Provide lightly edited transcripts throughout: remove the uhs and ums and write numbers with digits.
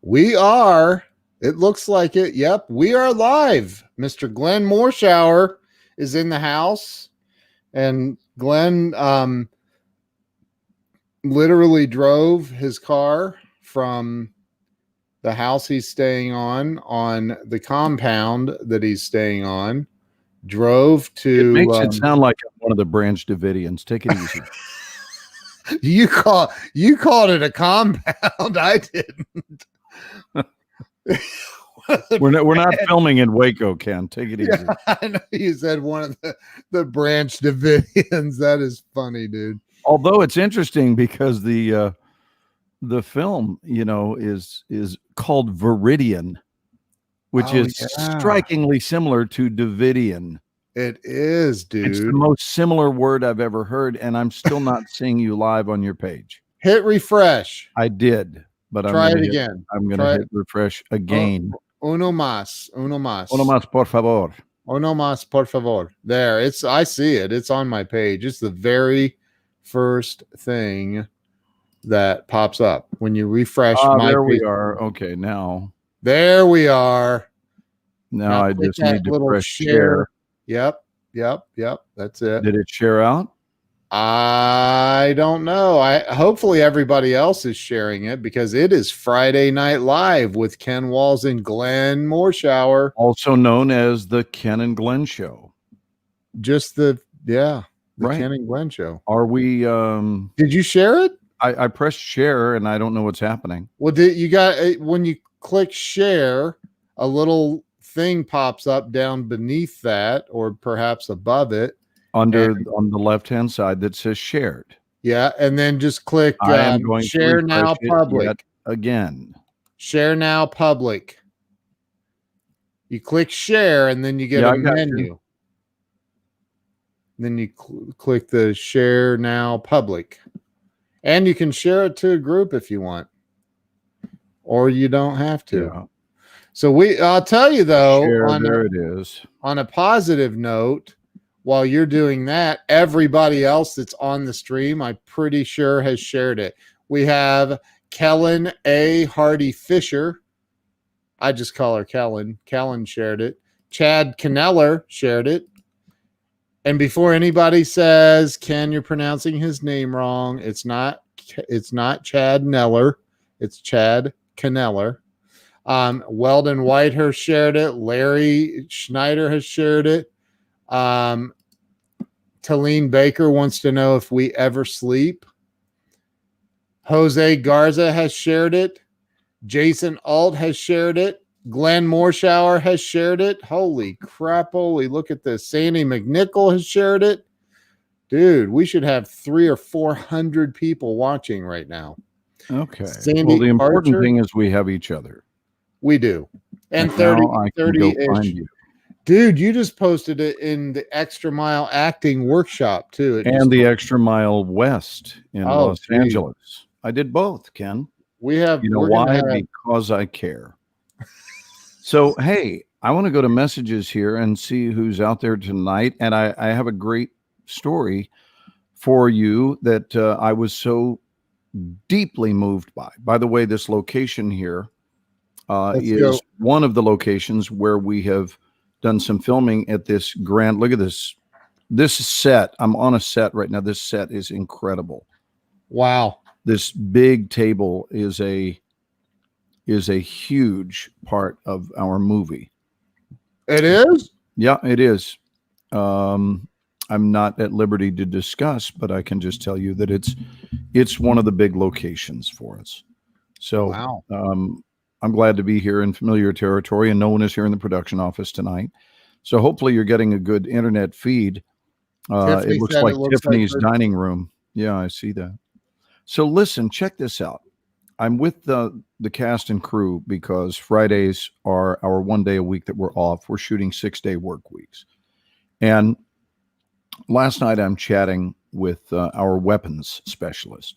We are. It looks like it. Yep, we are live. Mr. Glenn Morshower is in the house, and Glenn literally drove his car from the house he's staying on the compound that he's staying on. Drove to. It makes it sound like I'm one of the Branch Davidians. Take it easy. You called it a compound. I didn't. We're not filming in Waco, Ken. Take it easy. Yeah, I know you said one of the Branch Davidians. That is funny, dude. Although it's interesting because the film, is called Viridian, which is strikingly similar to Davidian. It is, dude. It's the most similar word I've ever heard, and I'm still not seeing you live on your page. Hit refresh. I did, but try it again. I'm going to hit refresh again. Uno más. Uno más, por favor. Uno más, por favor. There, I see it. It's on my page. It's the very first thing that pops up when you refresh my there page. We are. Okay, now. There we are. Now I just need to press share. Yep. That's it. Did it share out? I don't know. Hopefully everybody else is sharing it because it is Friday Night Live with Ken Walls and Glenn Morshower, also known as the Ken and Glenn Show. Just the right. Ken and Glenn Show. Are we? Did you share it? I pressed share and I don't know what's happening. Well, when you click share, a little thing pops up down beneath that, or perhaps above it. On the left-hand side that says shared. Yeah, and then just click share now public. Again. Share now public. You click share and then you get a menu. Then you click the share now public. And you can share it to a group if you want. Or you don't have to. Yeah. So I'll tell you though, there it is. On a positive note, while you're doing that, everybody else that's on the stream, I'm pretty sure has shared it. We have Kellen A. Hardy Fisher. I just call her Kellen. Kellen shared it. Chad Kneller shared it. And before anybody says, Ken, you're pronouncing his name wrong, it's not Chad Kneller. It's Chad Kneller. Weldon Whitehurst shared it. Larry Schneider has shared it. Talene Baker wants to know if we ever sleep. Jose Garza has shared it. Jason Alt has shared it. Glenn Morshower has shared it. Holy crapoly, look at this. Sandy McNichol has shared it. Dude, we should have 300 or 400 people watching right now. Okay. Well, the important thing is we have each other. We do. And 30-ish. Dude, you just posted it in the Extra Mile Acting Workshop, too. The Extra Mile West in Los Angeles. I did both, Ken. You know why? Because I care. So, hey, I want to go to messages here and see who's out there tonight. And I have a great story for you that I was so deeply moved by. By the way, this location here is one of the locations where we have done some filming at this grand. Look at this set. I'm on a set right now. This set is incredible. Wow. This big table is a huge part of our movie. It is? Yeah, it is. I'm not at liberty to discuss, but I can just tell you that it's one of the big locations for us. So wow. I'm glad to be here in familiar territory, and no one is here in the production office tonight. So hopefully you're getting a good internet feed. It looks like Tiffany's dining room. Yeah, I see that. So listen, check this out. I'm with the cast and crew because Fridays are our 1 day a week that we're off. We're shooting 6-day work weeks. And last night I'm chatting with our weapons specialist.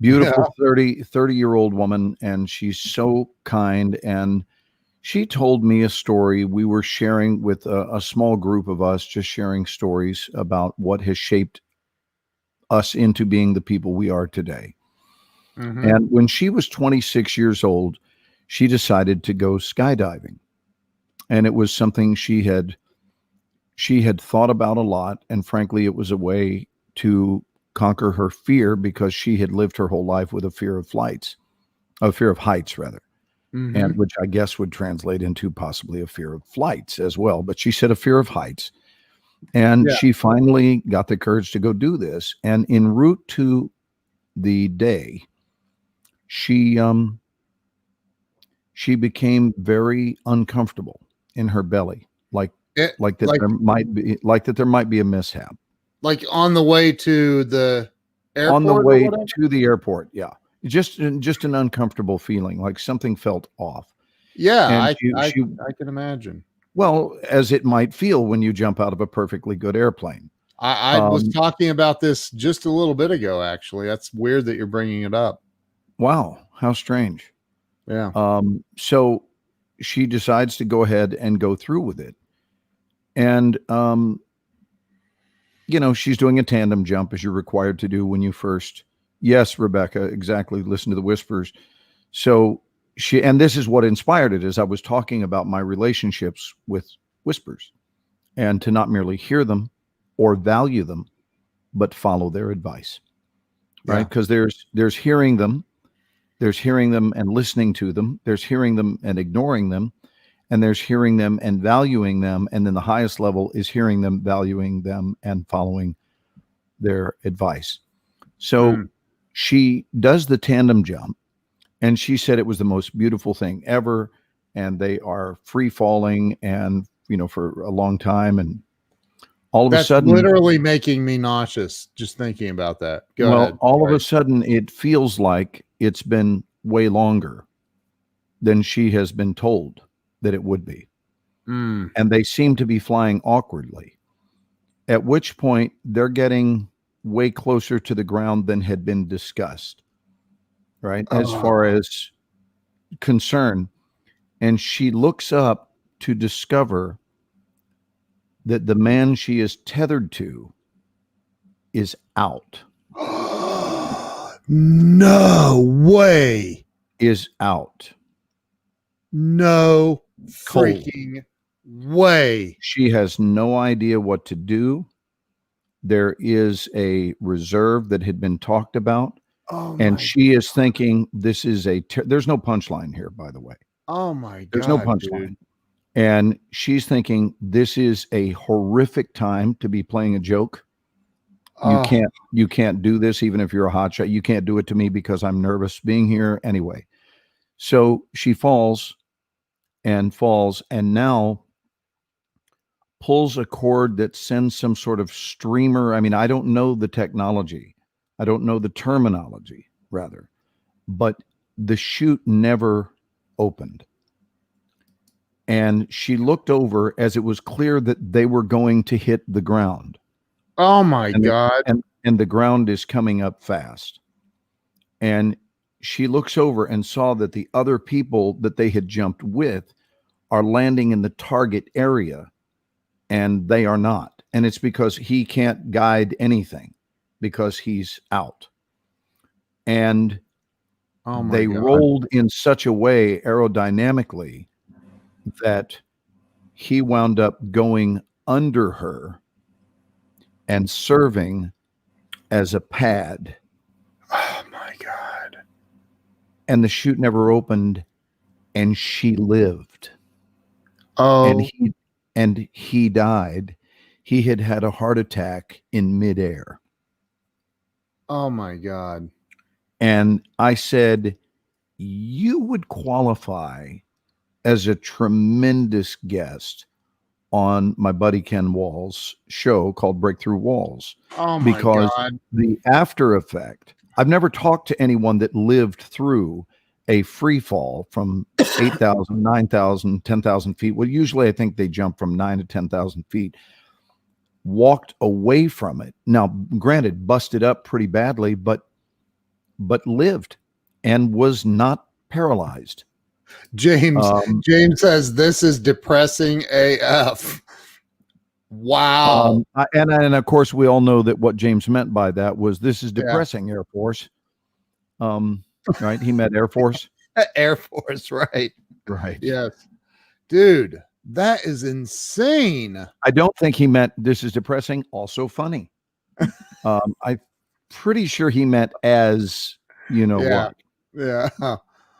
Beautiful 30-year-old woman, and she's so kind. And she told me a story. We were sharing with a small group of us, just sharing stories about what has shaped us into being the people we are today. Mm-hmm. And when she was 26 years old, she decided to go skydiving. And it was something she had thought about a lot. And frankly, it was a way to conquer her fear, because she had lived her whole life with a fear of heights rather. Mm-hmm. And which I guess would translate into possibly a fear of flights as well. But she said a fear of heights. And she finally got the courage to go do this. And en route to the day, she became very uncomfortable in her belly, like there might be a mishap. Like on the way to the airport? On the way to the airport, yeah. Just an uncomfortable feeling, like something felt off. Yeah, I can imagine. Well, as it might feel when you jump out of a perfectly good airplane. I was talking about this just a little bit ago, actually. That's weird that you're bringing it up. Wow, how strange. Yeah. So she decides to go ahead and go through with it. And, she's doing a tandem jump, as you're required to do when you first. Yes, Rebecca, exactly. Listen to the whispers. So and this is what inspired it, is I was talking about my relationships with whispers, and to not merely hear them or value them, but follow their advice, right? Because there's hearing them, and listening to them, there's hearing them and ignoring them, and there's hearing them and valuing them. And then the highest level is hearing them, valuing them, and following their advice. So she does the tandem jump, and she said it was the most beautiful thing ever. And they are free falling, and, for a long time. And all of a sudden, literally making me nauseous just thinking about that. Go ahead. All of a sudden, it feels like it's been way longer than she has been told that it would be. And they seem to be flying awkwardly, at which point they're getting way closer to the ground than had been discussed, right? As far as concern. And she looks up to discover that the man she is tethered to is out. No way. Is out. No freaking way. She has no idea what to do. There is a reserve that had been talked about. And she is thinking, this is there's no punchline here, by the way. Oh my God. There's no punchline. Dude. And she's thinking, this is a horrific time to be playing a joke. You can't do this, even if you're a hotshot. You can't do it to me because I'm nervous being here anyway. So she falls, and now pulls a cord that sends some sort of streamer. I mean, I don't know the technology. I don't know the terminology, rather. But the chute never opened. And she looked over as it was clear that they were going to hit the ground. Oh my God. And the ground is coming up fast. And she looks over and saw that the other people that they had jumped with are landing in the target area, and they are not. And it's because he can't guide anything, because he's out. And they rolled in such a way aerodynamically that he wound up going under her and serving as a pad. Oh my God. And the chute never opened, and she lived. Oh. And he died. He had had a heart attack in midair. Oh my God. And I said, you would qualify as a tremendous guest on my buddy Ken Wall's show called Breakthrough Walls. Oh my God. The after effect, I've never talked to anyone that lived through a free fall from 8,000, 9,000, 10,000 feet. Well, usually I think they jump from 9,000 to 10,000 feet. Walked away from it. Now, granted, busted up pretty badly, but lived and was not paralyzed. James says this is depressing AF. Wow. And of course, we all know that what James meant by that was, this is depressing, Air Force. Right? He meant Air Force. Air Force, right? Right. Yes. Dude, that is insane. I don't think he meant this is depressing, also funny. I'm pretty sure he meant as you know Yeah. what. Yeah.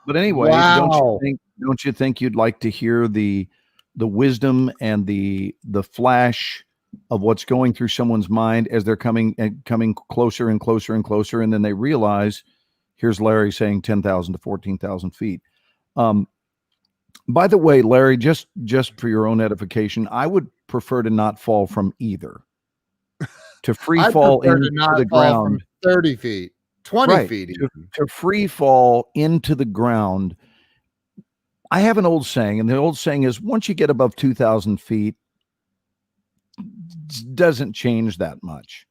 But anyway, Wow. don't you think you'd like to hear the wisdom and the flash of what's going through someone's mind as they're coming closer and closer and closer, and then they realize, here's Larry saying 10,000 to 14,000 feet. By the way, Larry, just for your own edification, I would prefer to not fall from either. To free fall into the ground from 30 feet, 20 feet. To free fall into the ground. I have an old saying, and the old saying is once you get above 2,000 feet, it doesn't change that much.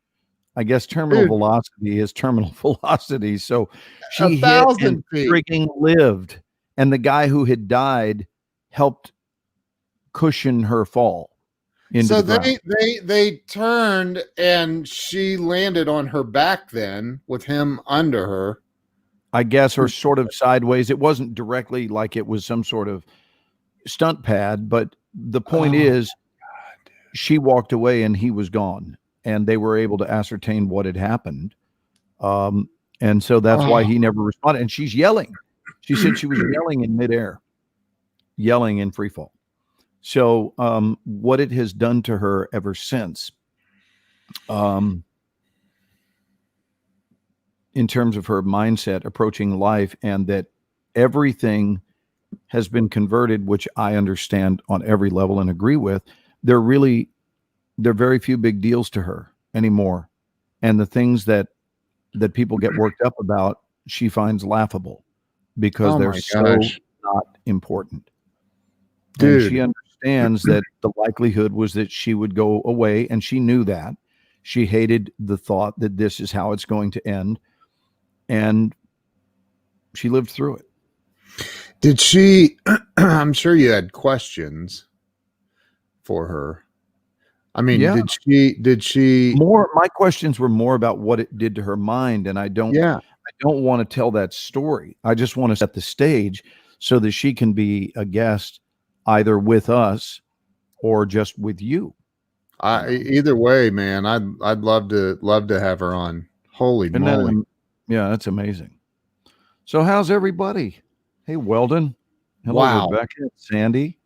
I guess terminal velocity is terminal velocity. So she hit and frigging lived. And the guy who had died helped cushion her fall. So they turned and she landed on her back then with him under her. I guess, or sort of sideways. It wasn't directly like it was some sort of stunt pad, but the point is she walked away and he was gone, and they were able to ascertain what had happened. And so that's why he never responded. And she's yelling. She said she was yelling in midair, yelling in free fall. So what it has done to her ever since, in terms of her mindset approaching life, and that everything has been converted, which I understand on every level and agree with, there are very few big deals to her anymore. And the things that people get worked up about, she finds laughable because they're so not important. Dude. And she understands that the likelihood was that she would go away, and she knew that. She hated the thought that this is how it's going to end, and she lived through it. Did she, I'm sure you had questions for her. I mean, yeah. did she more, my questions were more about what it did to her mind. And I don't want to tell that story. I just want to set the stage so that she can be a guest either with us or just with you. Either way, man, I'd love to have her on. Holy moly. Yeah, that's amazing. So how's everybody? Hey, Weldon. Hello, Rebecca, Sandy.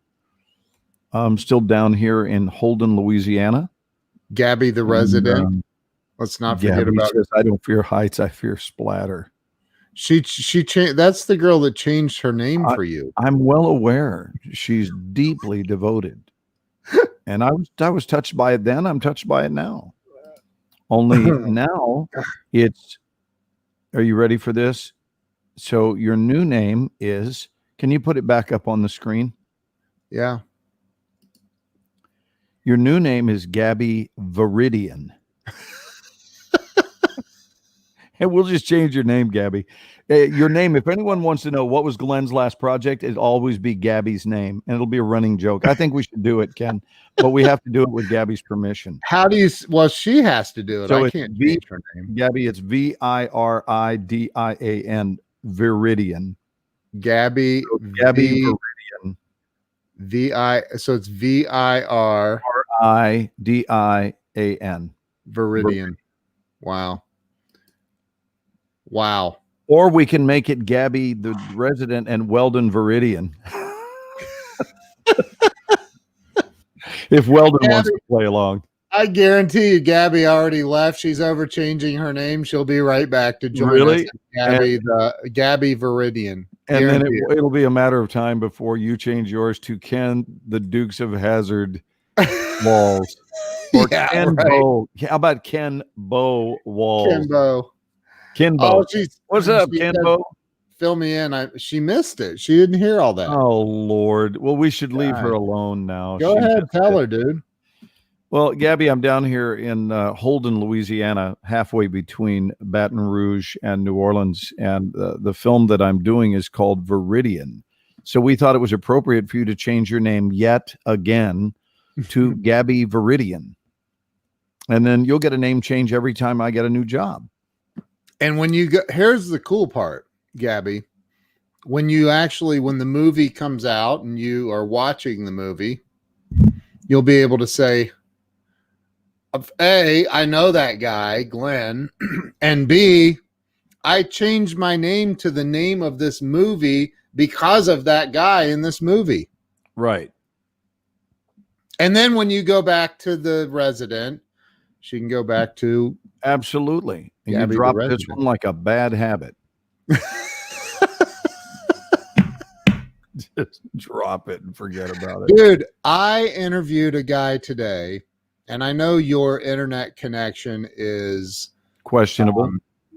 I'm still down here in Holden, Louisiana. Gabby, the resident. Let's not forget about says, I don't fear heights, I fear splatter. She changed. That's the girl that changed her name for you. I'm well aware. She's deeply devoted. And I was touched by it then. I'm touched by it now. Only now it's, are you ready for this? So your new name is, can you put it back up on the screen? Yeah. Your new name is Gabby Viridian. And we'll just change your name, Gabby. Your name, if anyone wants to know what was Glenn's last project, it'll always be Gabby's name. And it'll be a running joke. I think we should do it, Ken. But we have to do it with Gabby's permission. How do you, well, she has to do it. So I can't change her name. Gabby, it's Viridian. Viridian. Gabby. So Gabby Viridian. So it's Viridian. Viridian. Wow. Wow. Or we can make it Gabby the resident and Weldon Viridian. If Weldon wants to play along. I guarantee you Gabby already left. She's over changing her name. She'll be right back to join us. Gabby Viridian. And then it'll be a matter of time before you change yours to Ken the Dukes of Hazzard Walls. Or Ken Bo. How about Ken Bo Walls? Ken Bo. Kenbo. What's up, Kenbo? Fill me in. She missed it. She didn't hear all that. Oh, Lord. Well, we should leave her alone now. Go ahead. Tell her, dude. Well, Gabby, I'm down here in Holden, Louisiana, halfway between Baton Rouge and New Orleans. And the film that I'm doing is called Viridian. So we thought it was appropriate for you to change your name yet again to Gabby Viridian. And then you'll get a name change every time I get a new job. And when you go, here's the cool part, Gabby. when the movie comes out and you are watching the movie, you'll be able to say, A, I know that guy, Glenn, and B, I changed my name to the name of this movie because of that guy in this movie. Right. And then when you go back to the resident, she can go back to. Absolutely. And Gabby, you drop this one like a bad habit. Just drop it and forget about it. Dude, I interviewed a guy today, and I know your internet connection is questionable.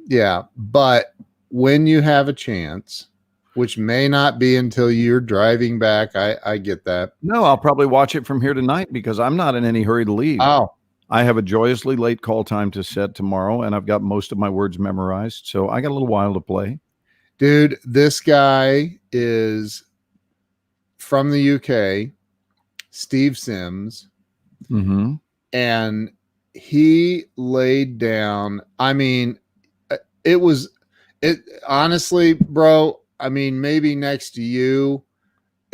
Yeah, but when you have a chance, which may not be until you're driving back, I get that. No, I'll probably watch it from here tonight because I'm not in any hurry to leave. Oh, I have a joyously late call time to set tomorrow, and I've got most of my words memorized, so I got a little while to play. Dude, this guy is from the UK, Steve Sims, and he laid down. I mean, it honestly, bro. I mean, maybe next to you,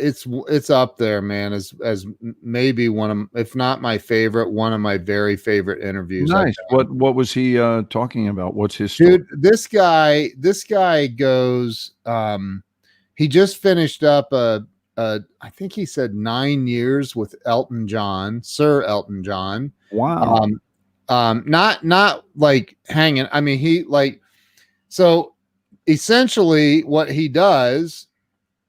it's up there, man. As maybe one of, if not my favorite, one of my very favorite interviews. Nice. What was he talking about? What's his story? Dude, this guy goes. He just finished up I think he said 9 years with Elton John, Sir Elton John. Wow. Not like hanging. I mean, he like, so essentially what he does,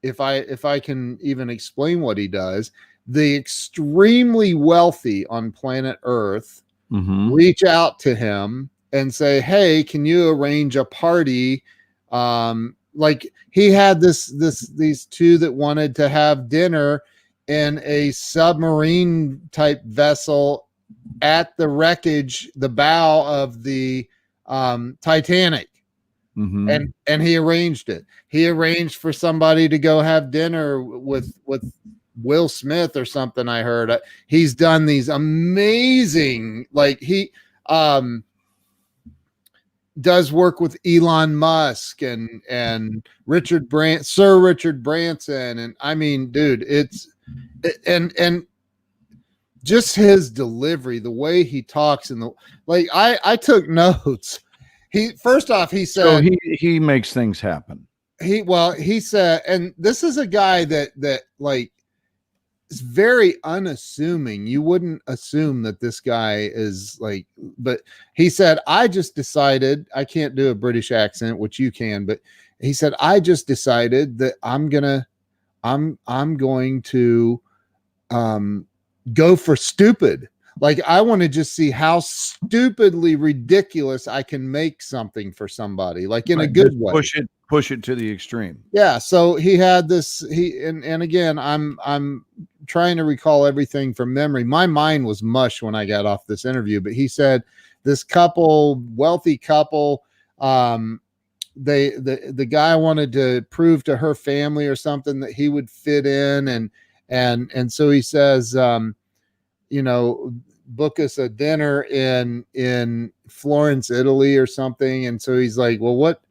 if I can even explain what he does, the extremely wealthy on planet Earth reach out to him and say, hey, can you arrange a party? Like he had these two that wanted to have dinner in a submarine type vessel at the wreckage, the bow of the Titanic. And he arranged it. He arranged for somebody to go have dinner with Will Smith or something. I heard he's done these amazing, like he does work with Elon Musk and Sir Richard Branson. And I mean, dude, and just his delivery, the way he talks, and I took notes. First off, he said, so he makes things happen. He said, and this is a guy that like is very unassuming. You wouldn't assume that this guy is like, but he said, I just decided, I can't do a British accent, which you can, but he said, I just decided that I'm going to go for stupid. Like, I want to just see how stupidly ridiculous I can make something for somebody, like in a good way. Push it to the extreme. Yeah. So he had this, and again, I'm trying to recall everything from memory. My mind was mush when I got off this interview, but he said this wealthy couple, the guy wanted to prove to her family or something that he would fit in. And so he says, book us a dinner in Florence, Italy or something. And so he's like, well, what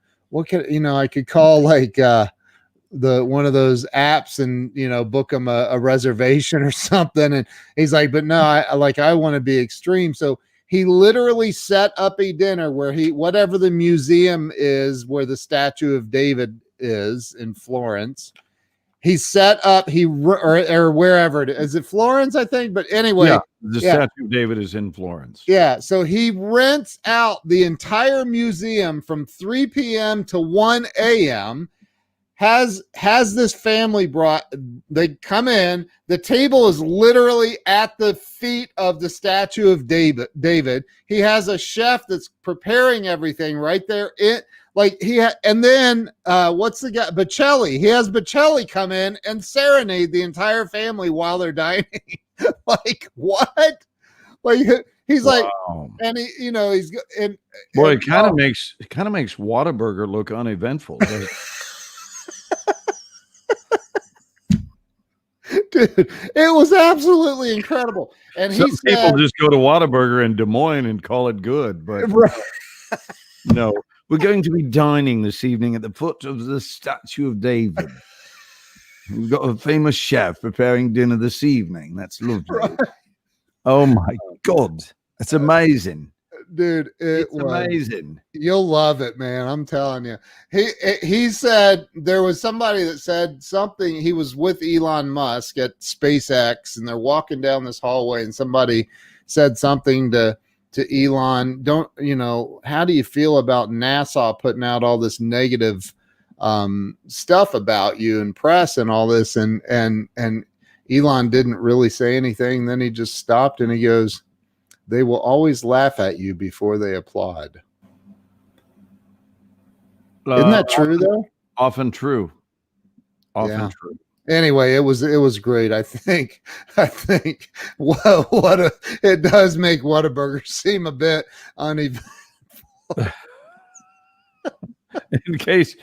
can, I could call like, one of those apps and, book him a reservation or something. And he's like, but no, I want to be extreme. So he literally set up a dinner where whatever the museum is, where the statue of David is in Florence, he set up, or wherever it is. Is it Florence, I think? But anyway, yeah, the statue of David is in Florence. Yeah. So he rents out the entire museum from 3 p.m. to 1 a.m. Has this family they come in, the table is literally at the feet of the statue of David. He has a chef that's preparing everything right there. And then what's the guy? Bocelli. He has Bocelli come in and serenade the entire family while they're dining. Like, what? Like, he's like, and he, he's and boy, it kind of makes Whataburger look uneventful. Dude, it was absolutely incredible. And some people just go to Whataburger in Des Moines and call it good, but no, We're going to be dining this evening at the foot of the statue of David. We've got a famous chef preparing dinner this evening. That's lovely. Right. Oh my God. It's amazing. Dude, it's amazing. You'll love it, man. I'm telling you. He said there was somebody that said something. He was with Elon Musk at SpaceX, and they're walking down this hallway, and somebody said something to Elon. How do you feel about NASA putting out all this negative stuff about you and press and all this? And Elon didn't really say anything. Then he just stopped and he goes, "They will always laugh at you before they applaud." Isn't that true, though? Often true. Often true. Anyway, it was great. I think it does make Whataburger seem a bit uneven. in case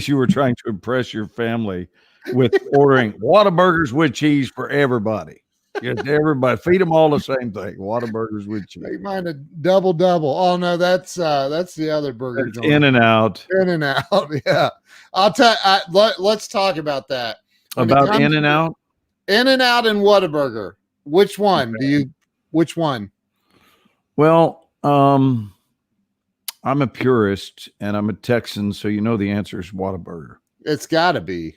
you were trying to impress your family with ordering Whataburgers with cheese for everybody. Just everybody, feed them all the same thing. Whataburgers with cheese. Make mine a double. Oh no, that's the other burger joint. In-N-Out. In-N-Out, yeah. I'll tell. Let's talk about that. About In-N-Out. In-N-Out and Whataburger. Which one do you? Which one? Well, I'm a purist and I'm a Texan, so you know the answer is Whataburger. It's got to be.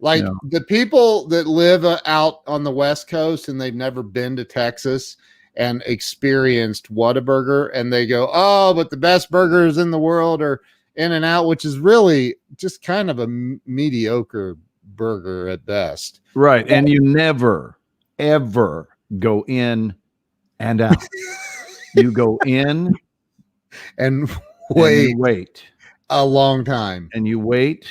Like the people that live out on the West Coast and they've never been to Texas and experienced Whataburger, and they go, "Oh, but the best burgers in the world are In-N-Out," which is really just kind of a mediocre burger at best. Right. And you never, ever go in and out. You go in and wait a long time. And you wait.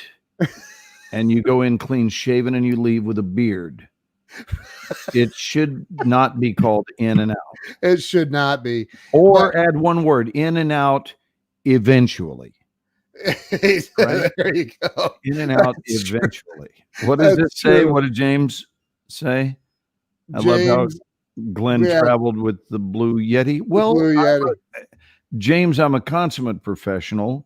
And you go in clean shaven and you leave with a beard. It should not be called In-N-Out. It should not be. Or add one word, In-N-Out eventually. Right? There you go. In-N-Out eventually. What does it say? True. What did James say? I love how Glenn traveled with the Blue Yeti. Well, Blue Yeti. James, I'm a consummate professional.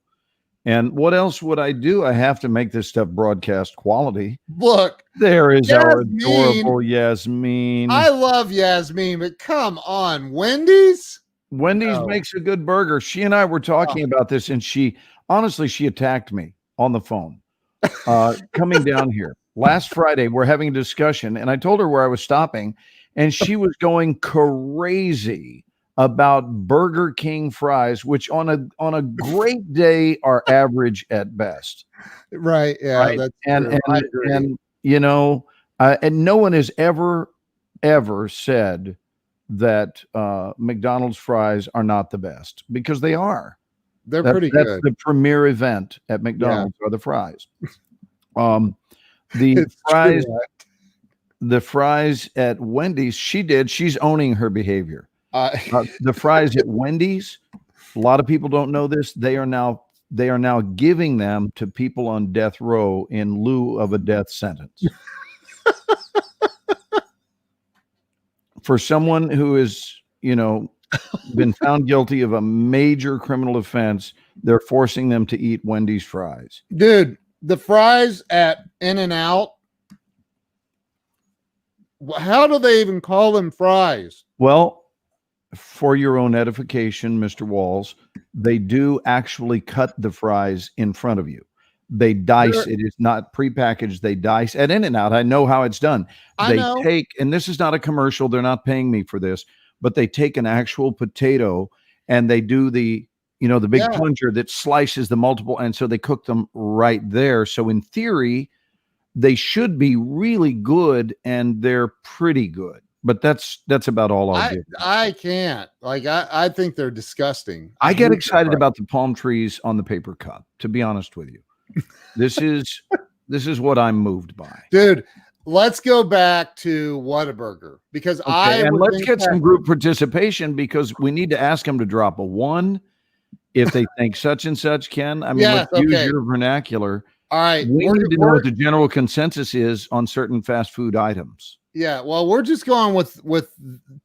And what else would I do? I have to make this stuff broadcast quality. Look, there is our adorable Yasmin. I love Yasmin, but come on, Wendy's makes a good burger. She and I were talking about this, and she attacked me on the phone coming down here last Friday. We're having a discussion, and I told her where I was stopping, and she was going crazy about Burger King fries, which on a great day are average at best. Right. Yeah. Right? That's and no one has ever said that McDonald's fries are not the best, because they are. They're pretty good. That's the premier event at McDonald's are the fries. The fries at Wendy's, she's owning her behavior. The fries at Wendy's, a lot of people don't know this. They are now giving them to people on death row in lieu of a death sentence. For someone who is, been found guilty of a major criminal offense, they're forcing them to eat Wendy's fries. Dude, the fries at In-N-Out, how do they even call them fries? Well, for your own edification, Mr. Walls, they do actually cut the fries in front of you. They dice. It is not prepackaged. They dice at In-N-Out. I know how it's done. They take, and this is not a commercial. They're not paying me for this, but they take an actual potato and they do the big plunger that slices the multiple. And so they cook them right there. So in theory, they should be really good, and they're pretty good. But that's about all I'll do. I can't. I think they're disgusting. I get excited about the palm trees on the paper cup, to be honest with you. This is what I'm moved by. Dude, let's go back to Whataburger, because let's get some group participation, because we need to ask them to drop a 1 if they think such and such can. I mean, let's use your vernacular. All right. We need to know what the general consensus is on certain fast food items. Yeah, well, we're just going with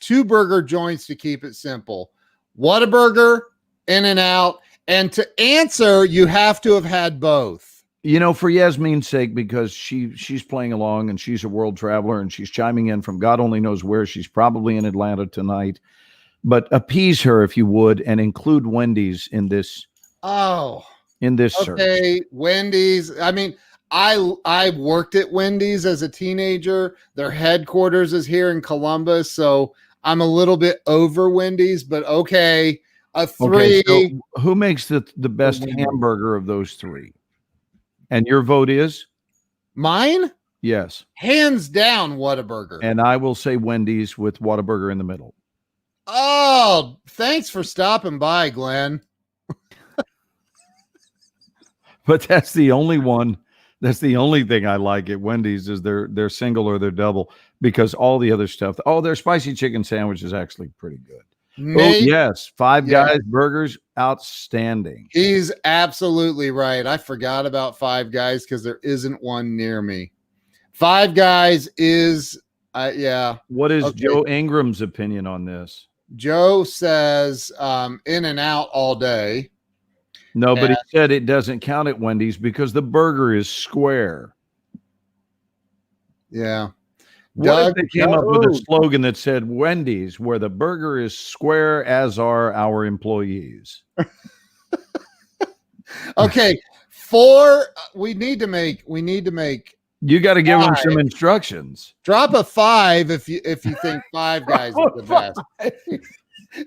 2 burger joints to keep it simple. Whataburger, In-N-Out, And to answer, you have to have had both. For Yasmin's sake, because she's playing along and she's a world traveler and she's chiming in from God only knows where. She's probably in Atlanta tonight. But appease her if you would, and include Wendy's in this. In this search. Wendy's. I mean, I worked at Wendy's as a teenager. Their headquarters is here in Columbus, so I'm a little bit over Wendy's. But okay, a 3. Okay, so who makes the best hamburger of those 3? And your vote is? Mine? Yes. Hands down, Whataburger. And I will say Wendy's with Whataburger in the middle. Oh, thanks for stopping by, Glenn. But that's the only one. That's the only thing I like at Wendy's is their single or their double, because all the other stuff. Oh, their spicy chicken sandwich is actually pretty good. Nate, yes, Five Guys burgers, outstanding. He's absolutely right. I forgot about Five Guys because there isn't one near me. Five Guys is, What is Joe Ingram's opinion on this? Joe says In and Out all day. No, but he said it doesn't count at Wendy's because the burger is square. Yeah. What if they came up with a slogan that said Wendy's, where the burger is square as are our employees? Okay. 4, we need to make you got to give them some instructions. Drop a 5 if you think Five Guys is the best.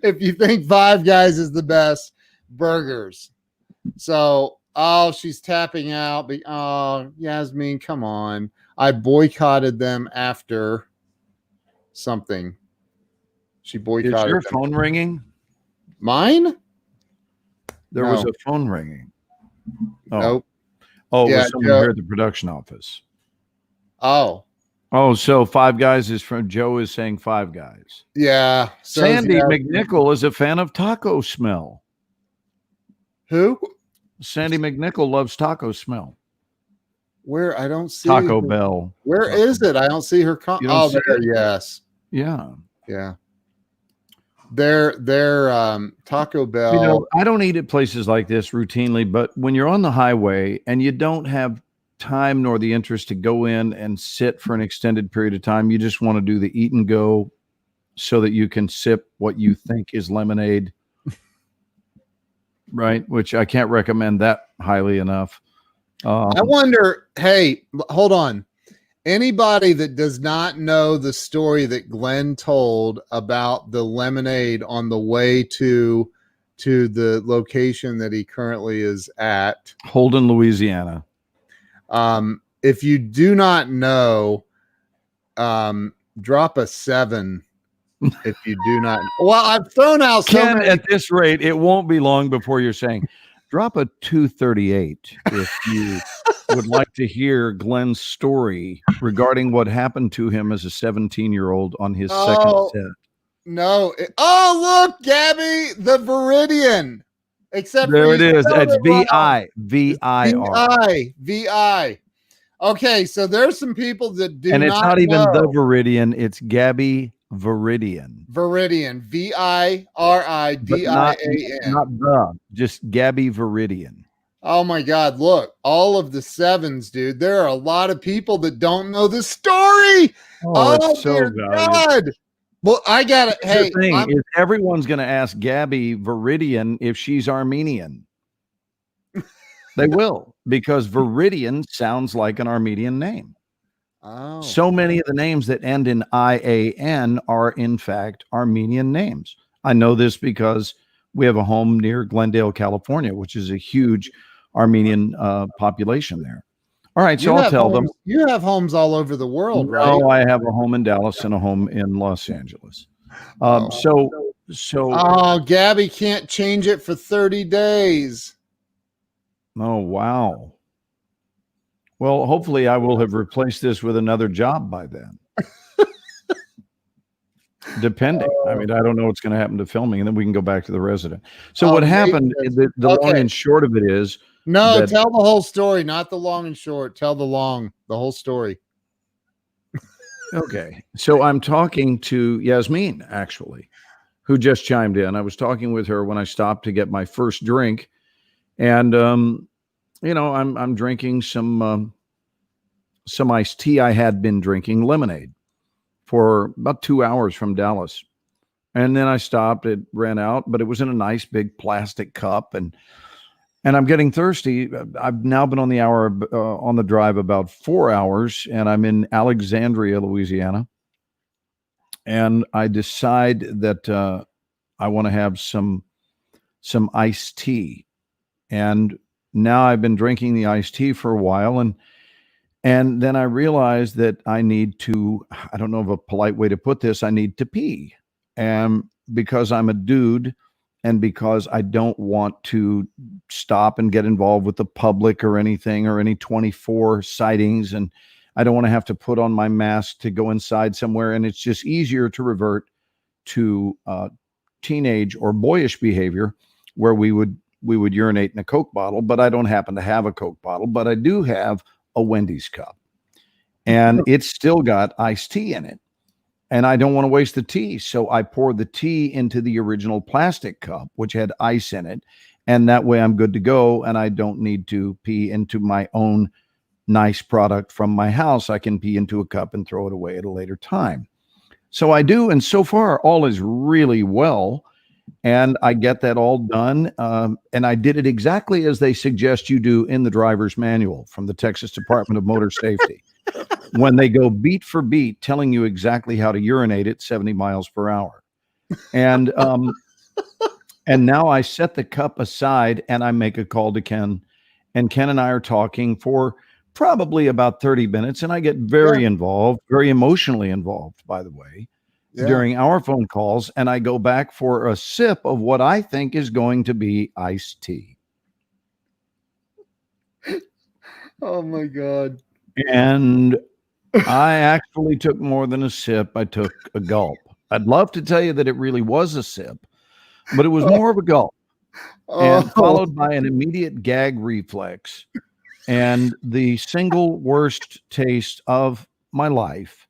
If you think Five Guys is the best burgers. So, she's tapping out. Yasmin, come on. I boycotted them after something. She boycotted. Is your phone ringing? Mine? There was a phone ringing. Oh. Nope. Oh, it was someone here at the production office. Oh, so Five Guys is from Joe is saying Five Guys. Yeah. So Sandy McNichol is a fan of taco smell. Who? Sandy McNichol loves taco smell. Where? I don't see Taco Bell. Where is it? I don't see her. There. Yes. Yeah. Yeah. Their Taco Bell. I don't eat at places like this routinely, but when you're on the highway and you don't have time nor the interest to go in and sit for an extended period of time, you just want to do the eat and go so that you can sip what you think is lemonade. Right, which I can't recommend that highly enough. I wonder, hey, hold on. Anybody that does not know the story that Glenn told about the lemonade on the way to the location that he currently is at, Holden, Louisiana. If you do not know, drop a 7. If you do not, well, I've thrown out Ken, at this rate, it won't be long before you're saying, drop a 238 if you would like to hear Glenn's story regarding what happened to him as a 17-year-old on his second set. No. Look, Gabby, the Viridian. Except there it is. It's VI. VI. Okay, so there's some people that do, and it's not even the Viridian. It's Gabby Viridian. Viridian. VIRIDIAN. Not the, just Gabby Viridian. Oh my God. Look, all of the 7s, dude. There are a lot of people that don't know the story. Oh dear God. Well, I got it. Hey, the thing is everyone's going to ask Gabby Viridian if she's Armenian. They will, because Viridian sounds like an Armenian name. Oh. So many of the names that end in IAN are, in fact, Armenian names. I know this because we have a home near Glendale, California, which is a huge Armenian population there. All right, so I'll tell them. You have homes all over the world, right? No, I have a home in Dallas and a home in Los Angeles. So. Oh, Gabby can't change it for 30 days. Oh, wow. Well, hopefully I will have replaced this with another job by then. Depending. I mean, I don't know what's going to happen to filming, and then we can go back to the resident. So what happened, the long and short of it is. No, tell the whole story, not the long and short. Tell the whole story. Okay. So I'm talking to Yasmin, actually, who just chimed in. I was talking with her when I stopped to get my first drink. And I'm drinking some iced tea. I had been drinking lemonade for about 2 hours from Dallas. And then I stopped, it ran out, but it was in a nice big plastic cup, and I'm getting thirsty. I've now been on the drive about 4 hours, and I'm in Alexandria, Louisiana. And I decide that I want to have some iced tea. And now I've been drinking the iced tea for a while, and then I realized that I need to, I don't know of a polite way to put this, I need to pee. And because I'm a dude, and because I don't want to stop and get involved with the public or anything, or any 24 sightings, and I don't want to have to put on my mask to go inside somewhere, and it's just easier to revert to teenage or boyish behavior where we would urinate in a Coke bottle. But I don't happen to have a Coke bottle, but I do have a Wendy's cup, and it's still got iced tea in it, and I don't want to waste the tea. So I pour the tea into the original plastic cup, which had ice in it. And that way I'm good to go. And I don't need to pee into my own nice product from my house. I can pee into a cup and throw it away at a later time. So I do. And so far, all is really well. And I get that all done. And I did it exactly as they suggest you do in the driver's manual from the Texas Department of Motor Safety, when they go beat for beat telling you exactly how to urinate at 70 miles per hour. And now I set the cup aside and I make a call to Ken, and Ken and I are talking for probably about 30 minutes. And I get very involved, very emotionally involved, by the way, during our phone calls. And I go back for a sip of what I think is going to be iced tea. Oh my God. And I actually took more than a sip. I took a gulp. I'd love to tell you that it really was a sip, but it was more of a gulp, and followed by an immediate gag reflex and the single worst taste of my life.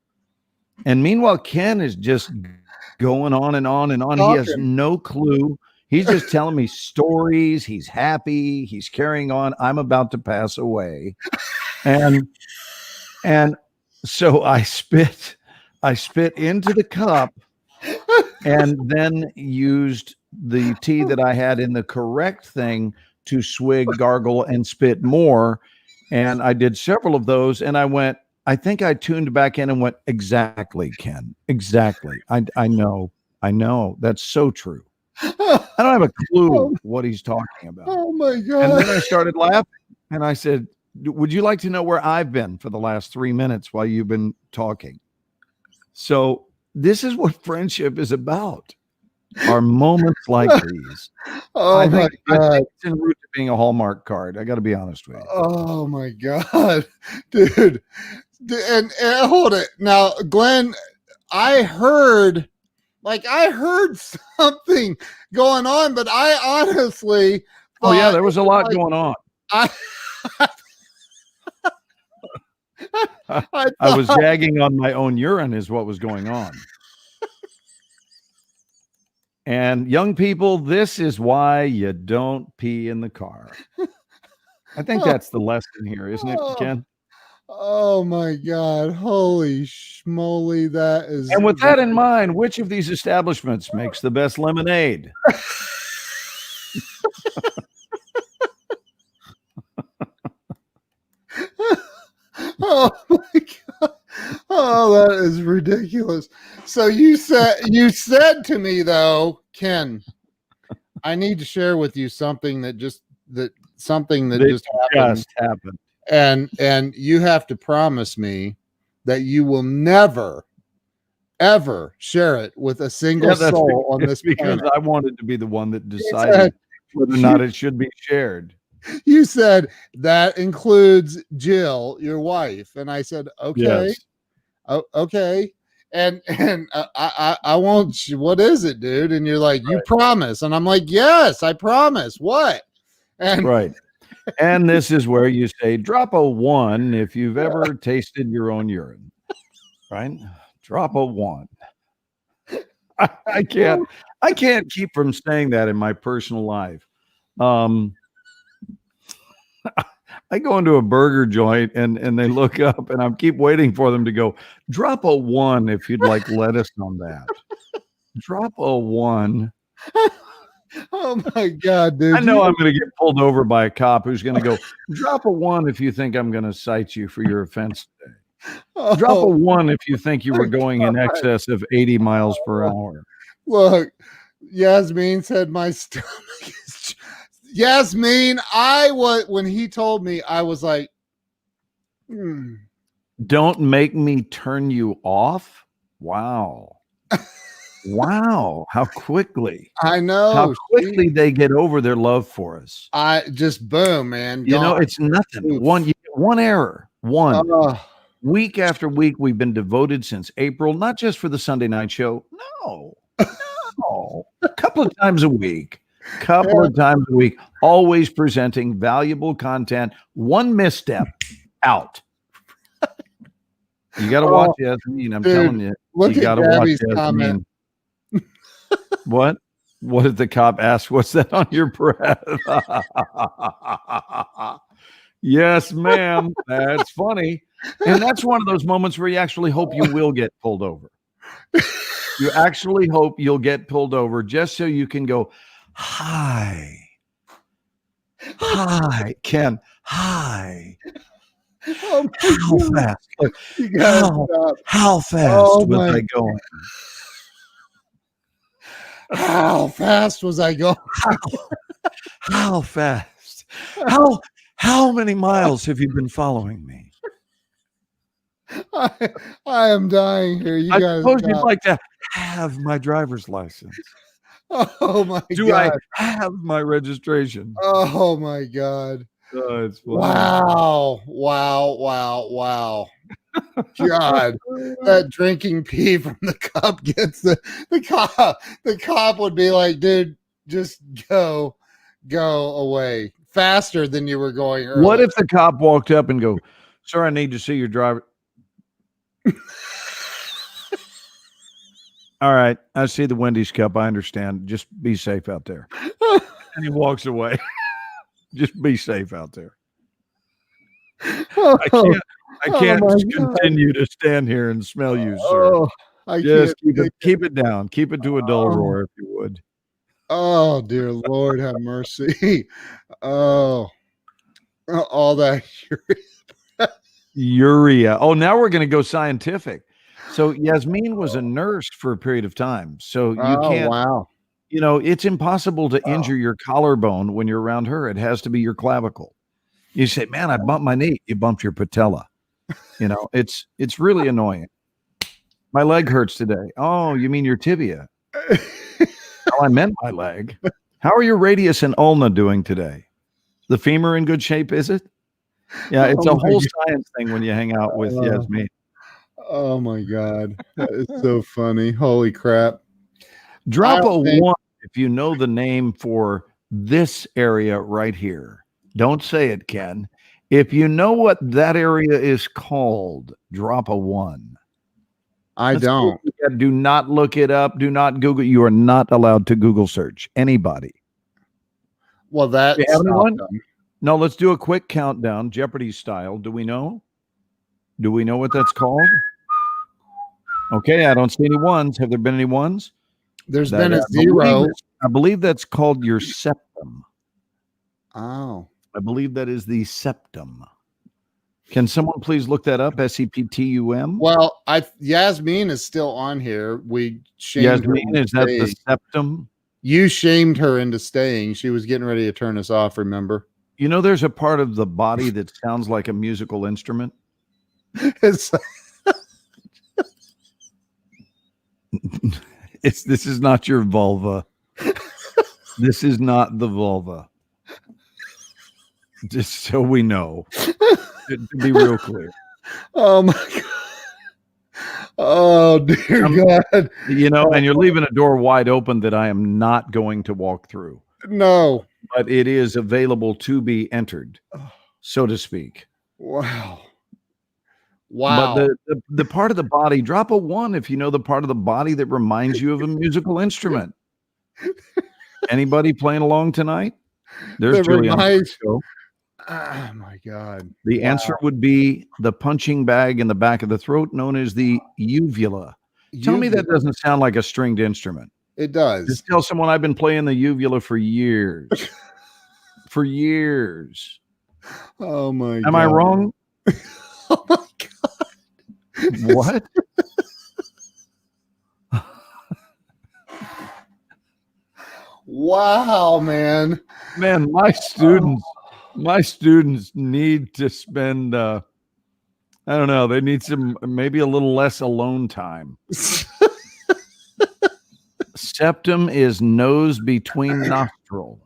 And meanwhile, Ken is just going on and on and on. He has no clue. He's just telling me stories. He's happy. He's carrying on. I'm about to pass away. And so I spit into the cup, and then used the tea that I had in the correct thing to swig, gargle, and spit more. And I did several of those, and I think I tuned back in and went, exactly, Ken, exactly. I know. That's so true. I don't have a clue what he's talking about. Oh my God. And then I started laughing, and I said, would you like to know where I've been for the last 3 minutes while you've been talking? So this is what friendship is about. Are moments like these. I think it's en route to being a Hallmark card. I got to be honest with you. Oh my God, dude. And hold it now, Glenn. I heard something going on, but I honestly thought, there was a lot going on. I was gagging on my own urine is what was going on. And young people, this is why you don't pee in the car. I think that's the lesson here, isn't it, Ken? Oh my God. Holy schmoly. That is. And with that in mind, which of these establishments makes the best lemonade? Oh my God. Oh, that is ridiculous. So you said to me though, Ken, I need to share with you something that just happened. And you have to promise me that you will never ever share it with a single soul on this because planet. I wanted to be the one that decided whether or not it should be shared. You said that includes Jill, your wife, and I said, okay, yes. Okay, and I won't. What is it, dude? And you're like, you promise, and I'm like, yes, I promise. What? And right. And this is where you say, drop a 1 if you've ever tasted your own urine. Right? Drop a 1. I can't keep from saying that in my personal life. I go into a burger joint and they look up and I keep waiting for them to go, drop a 1 if you'd like lettuce on that. Drop a 1. Oh my God, dude. I know I'm going to get pulled over by a cop who's going to go, drop a 1 if you think I'm going to cite you for your offense today. Drop a 1 if you think you were going in excess of 80 miles per hour. Look, Yasmin said my stomach is... Yasmin, when he told me, I was like, Don't make me turn you off. Wow. Wow. How quickly. I know. How quickly they get over their love for us. I just boom, man. You know, it's nothing. Oof. One error. One. Week after week, we've been devoted since April, not just for the Sunday night show. No. No. A couple of times a week. Of times a week, always presenting valuable content. One misstep, out. You got to watch Yasmin. I'm telling you. You got to watch Yasmin. What? What did the cop ask? What's that on your breath? Yes, ma'am. That's funny. And that's one of those moments where you actually hope you will get pulled over. You actually hope you'll get pulled over just so you can go, hi, Ken, hi. Oh how fast? Look, how fast was I going? How fast was I going? How fast? How many miles have you been following me? I am dying here. You guys suppose you'd like to have my driver's license. Oh my God. Do I have my registration? Oh my God. Oh, it's funny. Wow. God, that drinking pee from the cup gets the cop. The cop would be like, dude, just go away faster than you were going earlier. What if the cop walked up and go, sir, I need to see your driver. All right, I see the Wendy's cup. I understand. Just be safe out there. And he walks away. Just be safe out there. I can't continue to stand here and smell you, sir. Just keep it down. Keep it to a dull roar, if you would. Oh, dear Lord, have mercy. Oh, all that urea. Oh, now we're going to go scientific. So Yasmin was a nurse for a period of time. So you can't, you know, it's impossible to injure your collarbone when you're around her. It has to be your clavicle. You say, man, I bumped my knee. You bumped your patella. You know, it's really annoying. My leg hurts today. Oh, you mean your tibia? Oh, I meant my leg. How are your radius and ulna doing today? The femur in good shape, is it? Yeah, it's a whole science thing when you hang out with Yasmin. Oh my God. That is so funny. Holy crap. Drop a 1 if you know the name for this area right here. Don't say it, Ken. If you know what that area is called, drop a 1. I don't. Do not look it up. Do not Google. You are not allowed to Google search anybody. Well, that's no. Let's do a quick countdown, Jeopardy style. Do we know? Do we know what that's called? Okay, I don't see any ones. Have there been any ones? There's been a 0. I believe that's called your septum. Oh. I believe that is the septum. Can someone please look that up? SEPTUM? Well, Yasmin is still on here. We shamed Yasmin, is that the septum? You shamed her into staying. She was getting ready to turn us off, remember? You know, there's a part of the body that sounds like a musical instrument. This is not your vulva. This is not the vulva. Just so we know. To be real clear. Oh my God. Oh dear God. You know, and you're leaving a door wide open that I am not going to walk through. No. But it is available to be entered, so to speak. Wow. Wow. But the part of the body, drop a 1 if you know the part of the body that reminds you of a musical instrument. Anybody playing along tonight? There's Julie on the show. Oh my God. The answer would be the punching bag in the back of the throat, known as the uvula. Tell me that doesn't sound like a stringed instrument. It does. Just tell someone I've been playing the uvula for years. For years. Oh my God. Am I wrong? Oh my God. What? Wow, man. Man, my students need to spend I don't know, they need maybe a little less alone time. Septum is nose between nostril.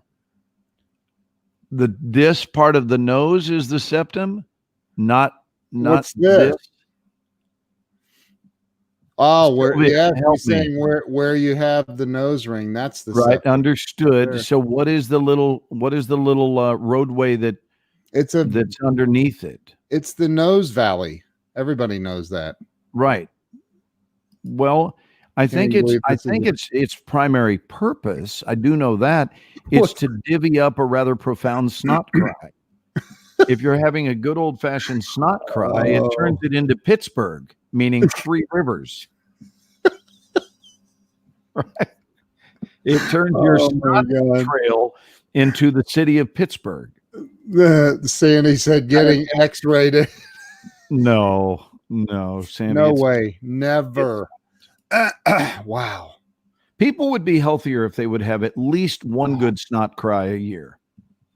This part of the nose is the septum, not What's this? Oh, you're saying where you have the nose ring. That's the right. septum. Understood. Sure. So what is the little roadway that's underneath it? It's the nose valley. Everybody knows that. Right. Well, I think its primary purpose, I do know that, is to divvy up a rather profound snot cry. If you're having a good old-fashioned snot cry, it turns it into Pittsburgh, meaning 3 rivers. Right? It turns your snot trail into the city of Pittsburgh. Sandy said getting X-rated. No, Sandy. No way. Never. Wow. People would be healthier if they would have at least one good snot cry a year.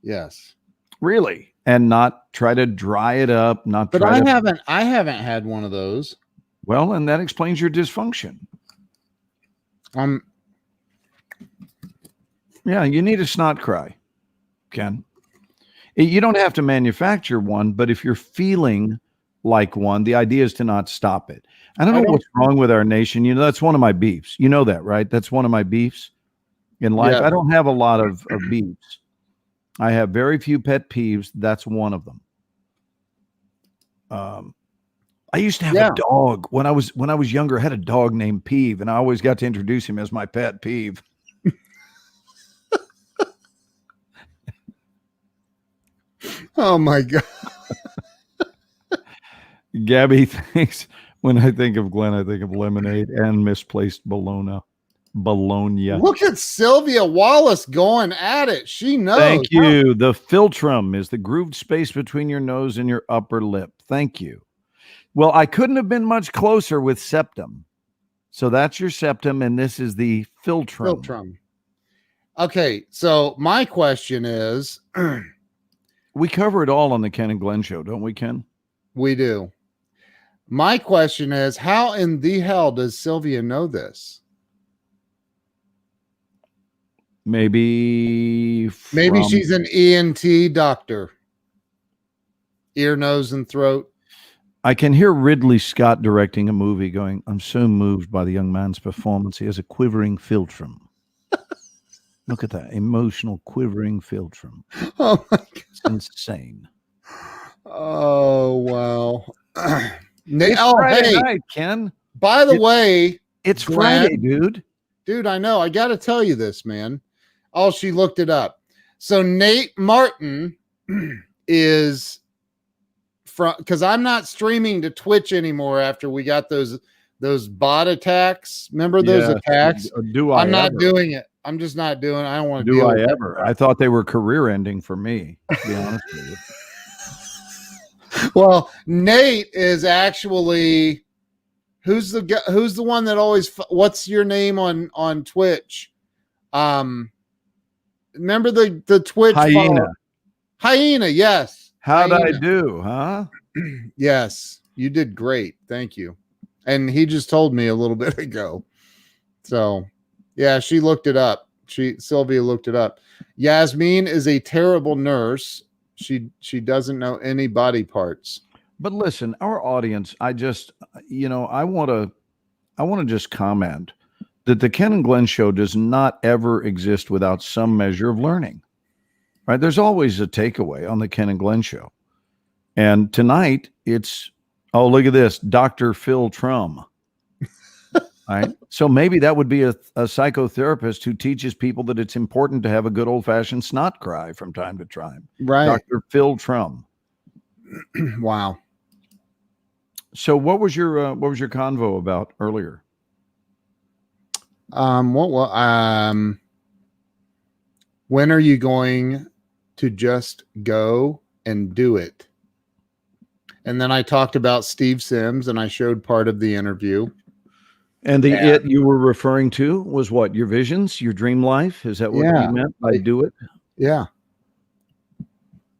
Yes. Really? And not try to dry it up. I haven't had one of those. Well, and that explains your dysfunction. Yeah, you need a snot cry, Ken. You don't have to manufacture one, but if you're feeling like one, the idea is to not stop it. I don't know what's wrong with our nation. You know, that's one of my beefs. You know that, right? That's one of my beefs in life. Yeah. I don't have a lot of beefs. I have very few pet peeves. That's one of them. I used to have a dog when I was younger. I had a dog named Peeve, and I always got to introduce him as my pet Peeve. Oh my God. Gabby thinks when I think of Glenn, I think of lemonade and misplaced bologna. Look at Sylvia Wallace going at it. She knows. Thank you. The philtrum is the grooved space between your nose and your upper lip. Thank you. Well, I couldn't have been much closer with septum. So that's your septum, and this is the philtrum. Okay, so my question is... we cover it all on the Ken and Glenn show, don't we, Ken? We do. My question is, how in the hell does Sylvia know this? Maybe she's an ENT doctor. Ear, nose, and throat. I can hear Ridley Scott directing a movie going, I'm so moved by the young man's performance. He has a quivering philtrum. Look at that emotional quivering philtrum. Oh my God. It's insane. Oh, wow. It's Friday night, Ken. By the way, it's Friday, dude. Dude, I know. I got to tell you this, man. Oh, she looked it up. So Nate Martin is from, because I'm not streaming to Twitch anymore after we got those bot attacks. Remember those attacks? I'm not doing it. I'm just not doing it. I don't want to do I ever. I thought they were career ending for me, to be honest with you. Well, Nate is actually who's the one that always what's your name on Twitch? Remember the Twitch Hyena, yes. How'd I do, huh? Yes, you did great. Thank you. And he just told me a little bit ago. So, yeah, she looked it up. Sylvia looked it up. Yasmin is a terrible nurse. She doesn't know any body parts. But listen, our audience, I want to just comment that the Ken and Glenn show does not ever exist without some measure of learning. Right? There's always a takeaway on the Ken and Glenn show. And tonight it's, oh, look at this, Dr. Phil Trum. right. So maybe that would be a psychotherapist who teaches people that it's important to have a good old-fashioned snot cry from time to time. Right. Dr. Phil Trum. Wow. So what was your convo about earlier? When are you going to just go and do it? And then I talked about Steve Sims, and I showed part of the interview. And it you were referring to was what? Your visions, your dream life? Is that what you meant by do it? Yeah.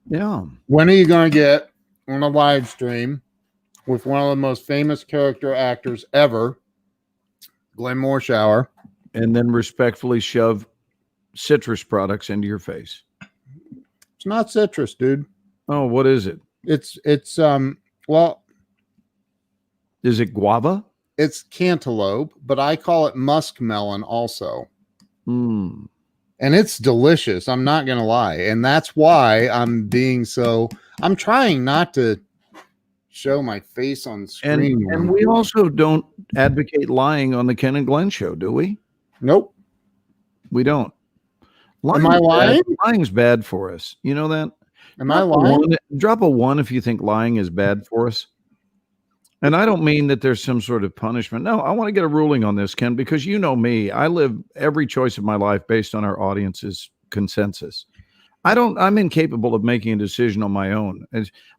Yeah. When are you going to get on a live stream with one of the most famous character actors ever, Glenn Morshower, and then respectfully shove citrus products into your face? It's not citrus, dude. Oh, what is it? It's well, is it guava? It's cantaloupe, but I call it muskmelon also. And it's delicious. I'm not going to lie. And that's why I'm trying not to show my face on screen. And we also don't advocate lying on the Ken and Glenn show, do we? Nope. We don't. Am I lying? Lying's bad for us. You know that? Am I lying? Drop a 1 if you think lying is bad for us. And I don't mean that there's some sort of punishment. No, I want to get a ruling on this, Ken, because you know me. I live every choice of my life based on our audience's consensus. I'm incapable of making a decision on my own.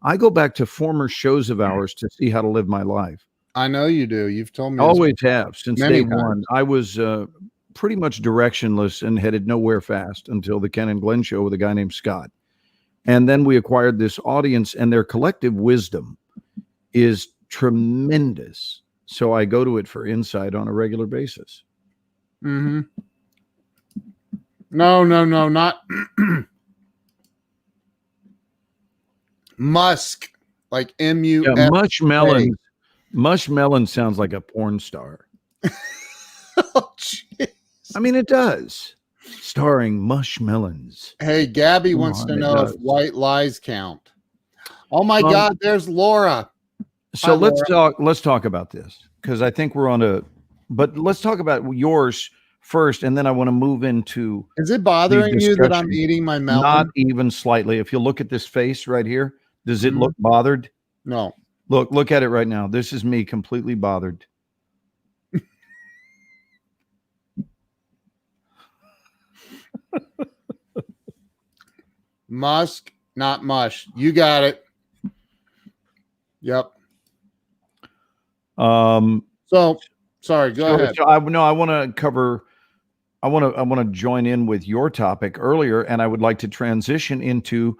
I go back to former shows of ours to see how to live my life. I know you do. You've told me. Always have since day one. I was pretty much directionless and headed nowhere fast until the Ken and Glenn show with a guy named Scott. And then we acquired this audience, and their collective wisdom is tremendous. So I go to it for insight on a regular basis. Mm-hmm. No, not musk, like M-U-S. Yeah, Mushmelon sounds like a porn star. Oh, jeez. I mean, it does. Starring Mushmelons. Hey, Gabby wants to know if white lies count. Oh my God, there's Laura. So let's talk about this, because I think we're on but let's talk about yours first, and then I want to move into. Is it bothering you that I'm eating my melon? Not even slightly. If you look at this face right here, does it look bothered? No. Look at it right now. This is me completely bothered. Musk, not mush. You got it. Yep. So sorry, go ahead. So I want to cover. I want to join in with your topic earlier, and I would like to transition into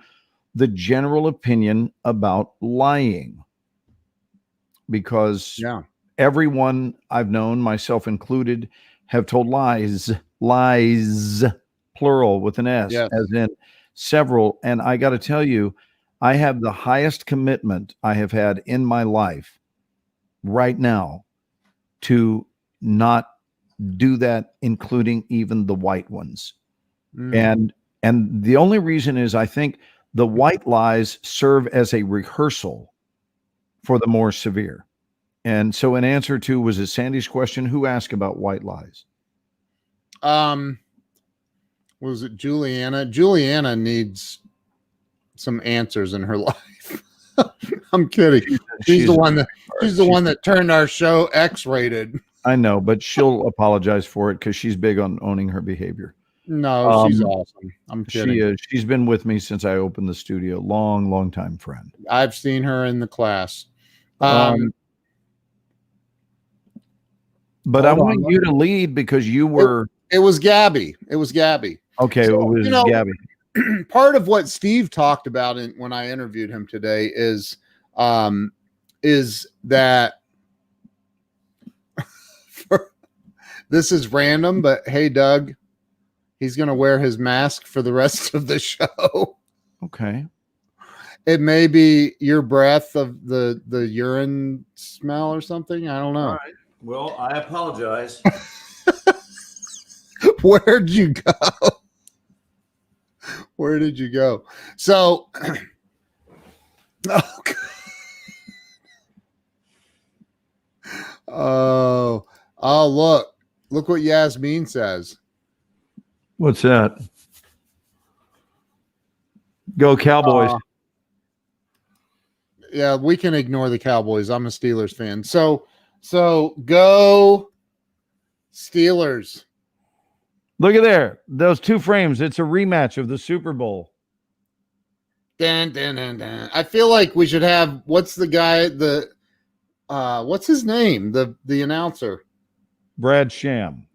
the general opinion about lying, because everyone I've known, myself included, have told lies, plural with an S, as in several. And I got to tell you, I have the highest commitment I have had in my life right now to not do that, including even the white ones. And the only reason is I think the white lies serve as a rehearsal for the more severe. And so in answer to, was it Sandy's question, who asked about white lies? Was it Juliana? Juliana needs some answers in her life. I'm kidding. She's the one that turned our show X-rated. I know, but she'll apologize for it because she's big on owning her behavior. No, she's awesome. I'm kidding. She is. She's been with me since I opened the studio. Long time friend. I've seen her in the class. But I want you to lead because you were. It was Gabby. Okay, so, it was Gabby. Part of what Steve talked about when I interviewed him today is that this is random, but hey, Doug, he's going to wear his mask for the rest of the show. Okay. It may be your breath of the urine smell or something. I don't know. All right. Well, I apologize. Where'd you go? Where did you go? So, Oh, look what Yasmin says. What's that? Go Cowboys. Yeah, we can ignore the Cowboys. I'm a Steelers fan. So go Steelers. Look at there. Those two frames. It's a rematch of the Super Bowl. Dun, dun, dun, dun. I feel like we should have, what's the guy, what's his name? The announcer. Brad Sham.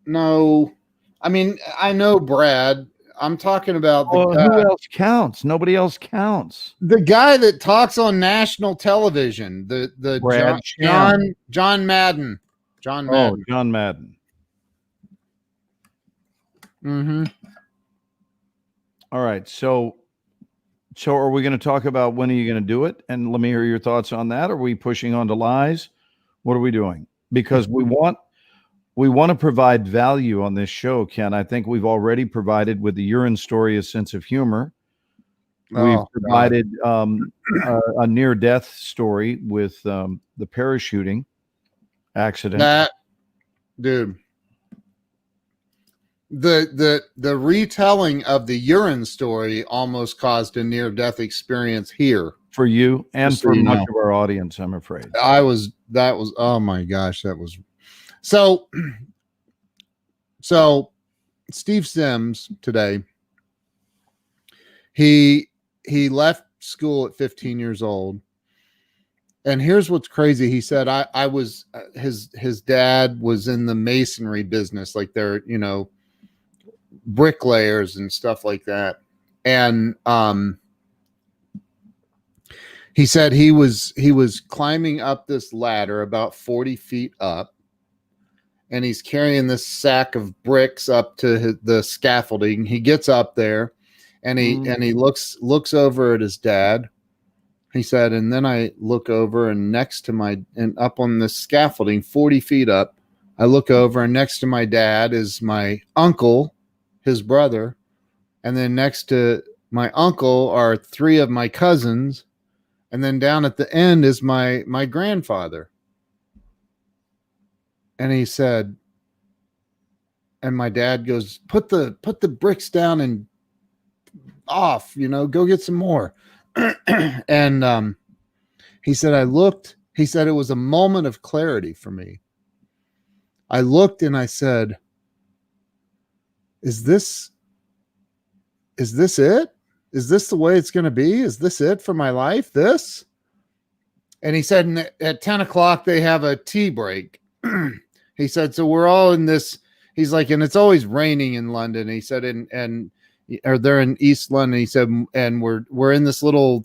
No. I mean, I know Brad. I'm talking about who else counts? Nobody else counts. The guy that talks on national television, the John Madden. John Madden. Oh, John Madden. Mm-hmm. All right. So are we going to talk about when are you going to do it? And let me hear your thoughts on that. Are we pushing on to lies? What are we doing? Because we want to provide value on this show, Ken. I think we've already provided with the urine story a sense of humor. We've provided a near-death story with the parachuting accident. Dude, the retelling of the urine story almost caused a near-death experience here for you and for much of our audience. I'm afraid that was oh my gosh, that was so. Steve Sims today. He left school at 15 years old. And here's what's crazy. He said, I was, his dad was in the masonry business, like they're, bricklayers and stuff like that. And, he said he was climbing up this ladder about 40 feet up, and he's carrying this sack of bricks up to the scaffolding. He gets up there, and he looks over at his dad. He said, and then I look over, and and up on the scaffolding, 40 feet up, I look over, and next to my dad is my uncle, his brother. And then next to my uncle are 3 of my cousins. And then down at the end is my grandfather. And he said, and my dad goes, put the bricks down and off, go get some more. And he said, he said it was a moment of clarity for me. I looked and I said, is this it? Is this the way it's going to be? Is this it for my life? This? And he said, at 10 o'clock, they have a tea break. He said, so we're all in this. He's like, and it's always raining in London. He said, or they're in East London. He said, and we're in this little,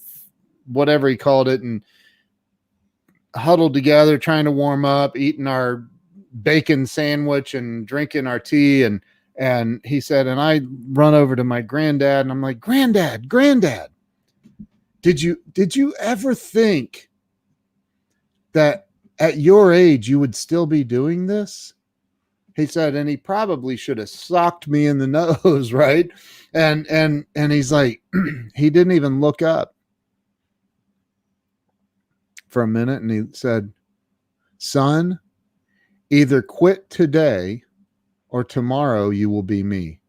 whatever he called it, and huddled together, trying to warm up, eating our bacon sandwich and drinking our tea. And he said, and I run over to my granddad, and I'm like, Granddad, did you ever think that at your age you would still be doing this? He said, and he probably should have socked me in the nose, right? And he's like, he didn't even look up for a minute, and he said, son, either quit today or tomorrow you will be me.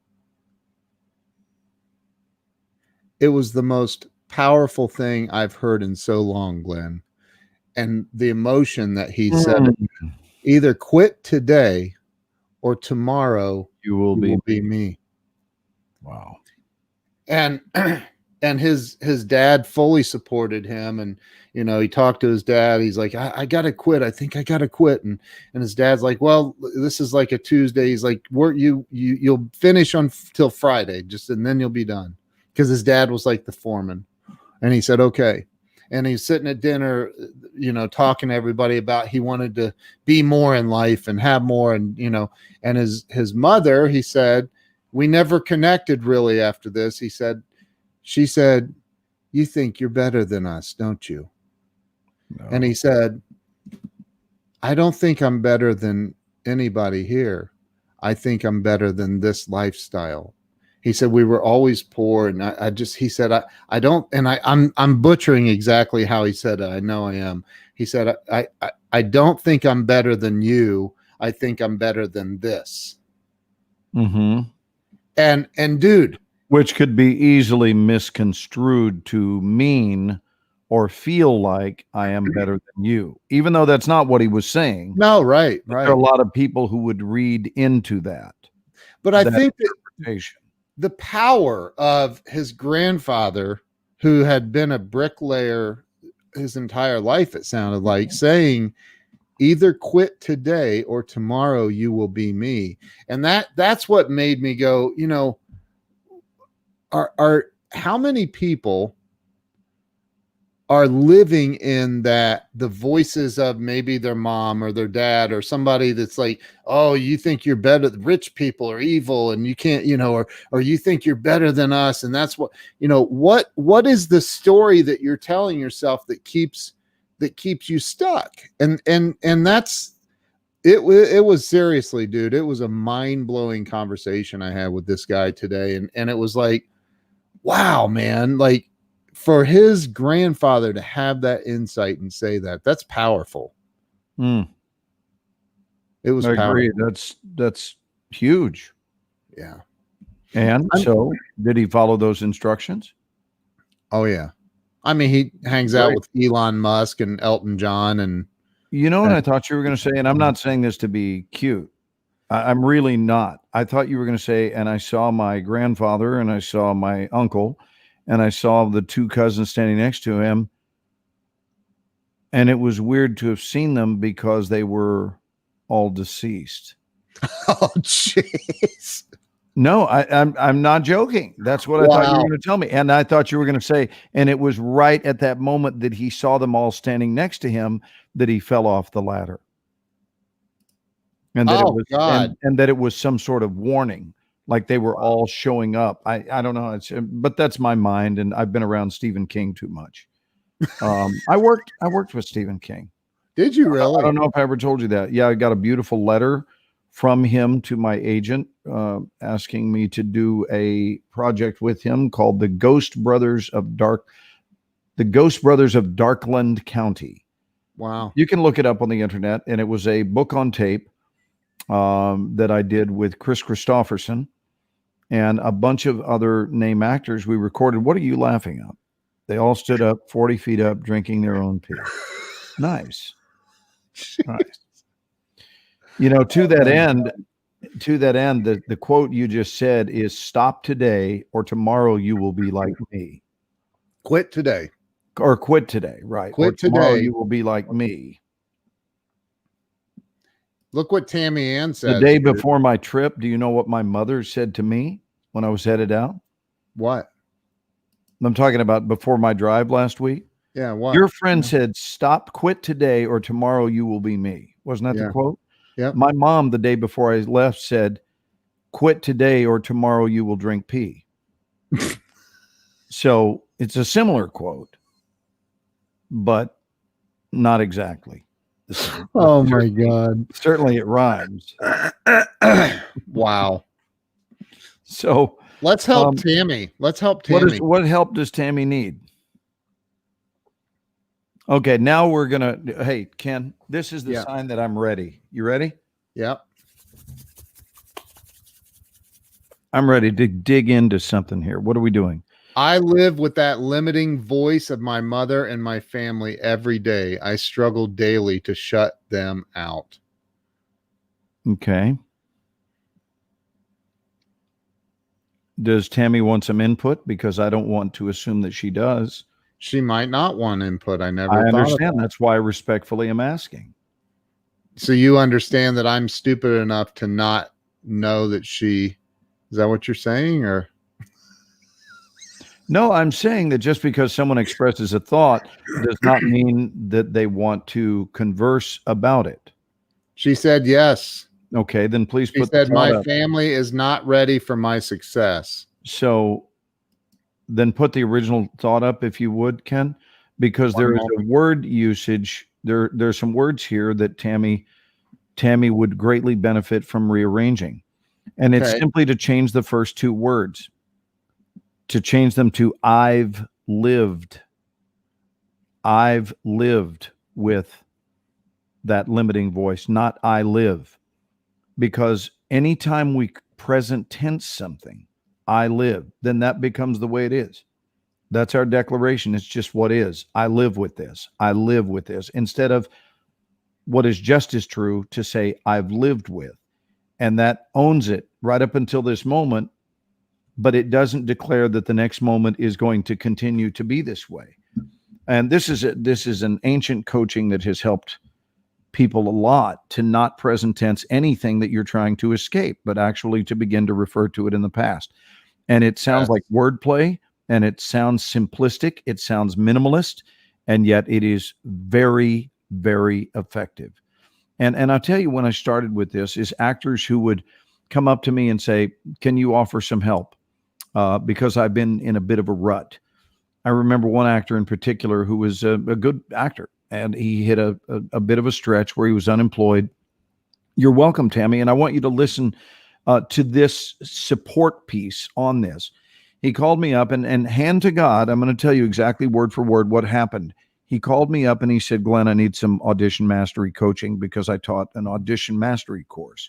It was the most powerful thing I've heard in so long, Glenn. And the emotion that he said, either quit today or tomorrow you will be me. Wow. And his dad fully supported him. And, he talked to his dad. He's like, I got to quit. I think I got to quit. And his dad's like, well, this is like a Tuesday. He's like, you'll finish on till Friday, and then you'll be done. Because his dad was like the foreman. And he said, okay. And he's sitting at dinner, talking to everybody about he wanted to be more in life and have more. And, and his mother, he said, we never connected really after this. She said, you think you're better than us, don't you? No. And he said, I don't think I'm better than anybody here. I think I'm better than this lifestyle. He said we were always poor, and he said I don't, and I'm butchering exactly how he said it. I know I am. He said I don't think I'm better than you. I think I'm better than this. Mm-hmm. And dude, which could be easily misconstrued to mean or feel like I am better than you, even though that's not what he was saying. No, right. There are a lot of people who would read into that. But I think the power of his grandfather, who had been a bricklayer his entire life, it sounded like, saying, either quit today or tomorrow you will be me. And that's what made me go, you know, are how many people are living in that, the voices of maybe their mom or their dad or somebody that's like, oh, you think you're better, rich people are evil and you can't, you know, or you think you're better than us. And that's what, you know, what is the story that you're telling yourself that keeps you stuck? And that's it was seriously, dude, it was a mind-blowing conversation I had with this guy today. And it was like, wow, man, like, for his grandfather to have that insight and say that's powerful. It was I powerful. agree. That's huge. Yeah. And so did he follow those instructions? Oh yeah. I mean, he hangs out with Elon Musk and Elton John and you know what I thought you were going to say, and I'm not saying this to be cute. I'm really not. I thought you were going to say, and I saw my grandfather and I saw my uncle and I saw the two cousins standing next to him. And it was weird to have seen them because they were all deceased. Oh, jeez. No, I'm not joking. That's what I thought you were going to tell me. And I thought you were going to say, and it was right at that moment that he saw them all standing next to him that he fell off the ladder. And that it was God. And that it was some sort of warning, like they were all showing up. I don't know. But that's my mind, and I've been around Stephen King too much. I worked with Stephen King. Did you really? I don't know if I ever told you that. Yeah, I got a beautiful letter from him to my agent asking me to do a project with him called The Ghost Brothers of Darkland County. Wow. You can look it up on the internet, and it was a book on tape that I did with Chris Christopherson and a bunch of other name actors. We recorded. What are you laughing at? They all stood up 40 feet up, drinking their own pee. Nice. Nice. You know, to that end, the quote you just said is, stop today or tomorrow you will be like me. Quit today. Or quit today, right. Quit or tomorrow today. You will be like me. Look what Tammy Ann said. The day before my trip, do you know what my mother said to me when I was headed out? What? I'm talking about before my drive last week. Yeah, what? Your friend said, quit today or tomorrow you will be me. Wasn't that the quote? Yeah. My mom, the day before I left, said, quit today or tomorrow you will drink pee. So it's a similar quote, but not exactly. Oh my God. Certainly it rhymes. Wow. So let's help Tammy. Let's help Tammy. What help does Tammy need? Okay, now we're gonna. Hey, Ken, this is the sign that I'm ready. You ready? Yep. I'm ready to dig into something here. What are we doing? I live with that limiting voice of my mother and my family every day. I struggle daily to shut them out. Okay. Does Tammy want some input? Because I don't want to assume that she does. She might not want input. I understand. That's why I respectfully am asking. So you understand that I'm stupid enough to not know that she, is that what you're saying? Or no, I'm saying that just because someone expresses a thought does not mean that they want to converse about it. She said yes. Okay, then please put the thought my up. Family is not ready for my success. So then put the original thought up if you would, Ken, because there is a word usage. There's some words here that Tammy would greatly benefit from rearranging. And it's simply to change the first two words. to change them to I've lived with that limiting voice, not I live. Because anytime we present tense something, I live, then that becomes the way it is. That's our declaration. It's just what is. I live with this. I live with this. Instead of what is just as true to say I've lived with. And that owns it right up until this moment, but it doesn't declare that the next moment is going to continue to be this way. And this is an ancient coaching that has helped people a lot to not present tense anything that you're trying to escape, but actually to begin to refer to it in the past. And it sounds like wordplay, and it sounds simplistic, it sounds minimalist, and yet it is very, very effective. And I'll tell you, when I started with this, is actors who would come up to me and say, can you offer some help? Because I've been in a bit of a rut. I remember one actor in particular who was a good actor, and he hit a bit of a stretch where he was unemployed. You're welcome, Tammy, and I want you to listen to this support piece on this. He called me up, and hand to God, I'm going to tell you exactly word for word what happened. He called me up and he said, Glenn, I need some audition mastery coaching, because I taught an audition mastery course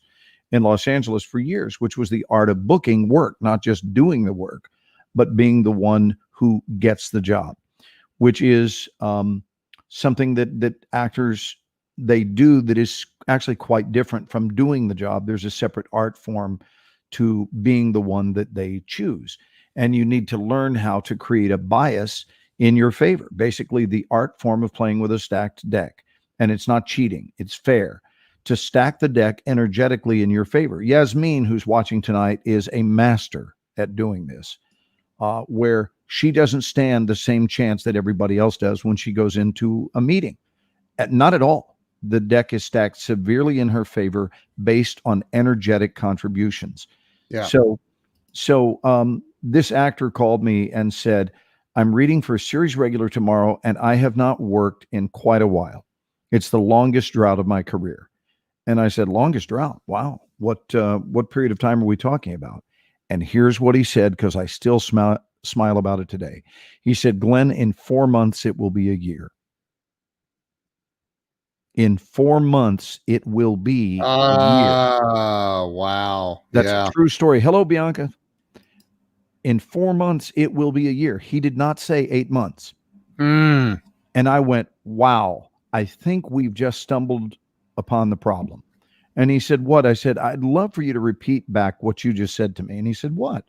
in Los Angeles for years, which was the art of booking work, not just doing the work, but being the one who gets the job, which is something that actors, they do that is actually quite different from doing the job. There's a separate art form to being the one that they choose. And you need to learn how to create a bias in your favor. Basically, the art form of playing with a stacked deck. And it's not cheating. It's fair to stack the deck energetically in your favor. Yasmin, who's watching tonight, is a master at doing this, where she doesn't stand the same chance that everybody else does when she goes into a meeting. Not at all. The deck is stacked severely in her favor based on energetic contributions. Yeah. So this actor called me and said, I'm reading for a series regular tomorrow, and I have not worked in quite a while. It's the longest drought of my career. And I said, longest drought? Wow. What period of time are we talking about? And here's what he said, because I still smile about it today. He said, Glenn, in 4 months, it will be a year. In 4 months, it will be a year. Wow. That's a true story. Hello, Bianca. In 4 months, it will be a year. He did not say 8 months. And I went, wow, I think we've just stumbled upon the problem. And he said, what? I said, I'd love for you to repeat back what you just said to me. And he said, what?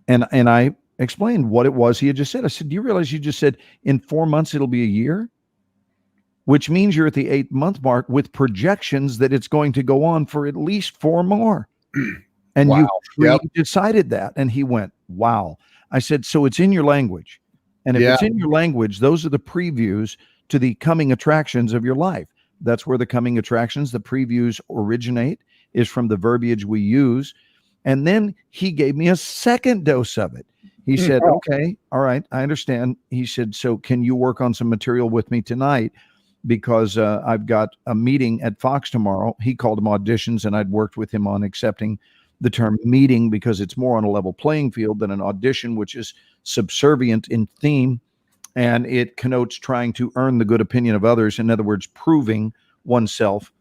And I explained what it was he had just said. I said, do you realize you just said in 4 months, it'll be a year? Which means you're at the 8-month mark with projections that it's going to go on for at least 4 more. And you decided that. And he went, wow. I said, so it's in your language. And if it's in your language, those are the previews to the coming attractions of your life. That's where the coming attractions, the previews originate, is from the verbiage we use. And then he gave me a second dose of it. He said, okay, all right, I understand. He said, so can you work on some material with me tonight? Because I've got a meeting at Fox tomorrow. He called them auditions, and I'd worked with him on accepting the term meeting because it's more on a level playing field than an audition, which is subservient in theme, and it connotes trying to earn the good opinion of others. In other words, proving oneself.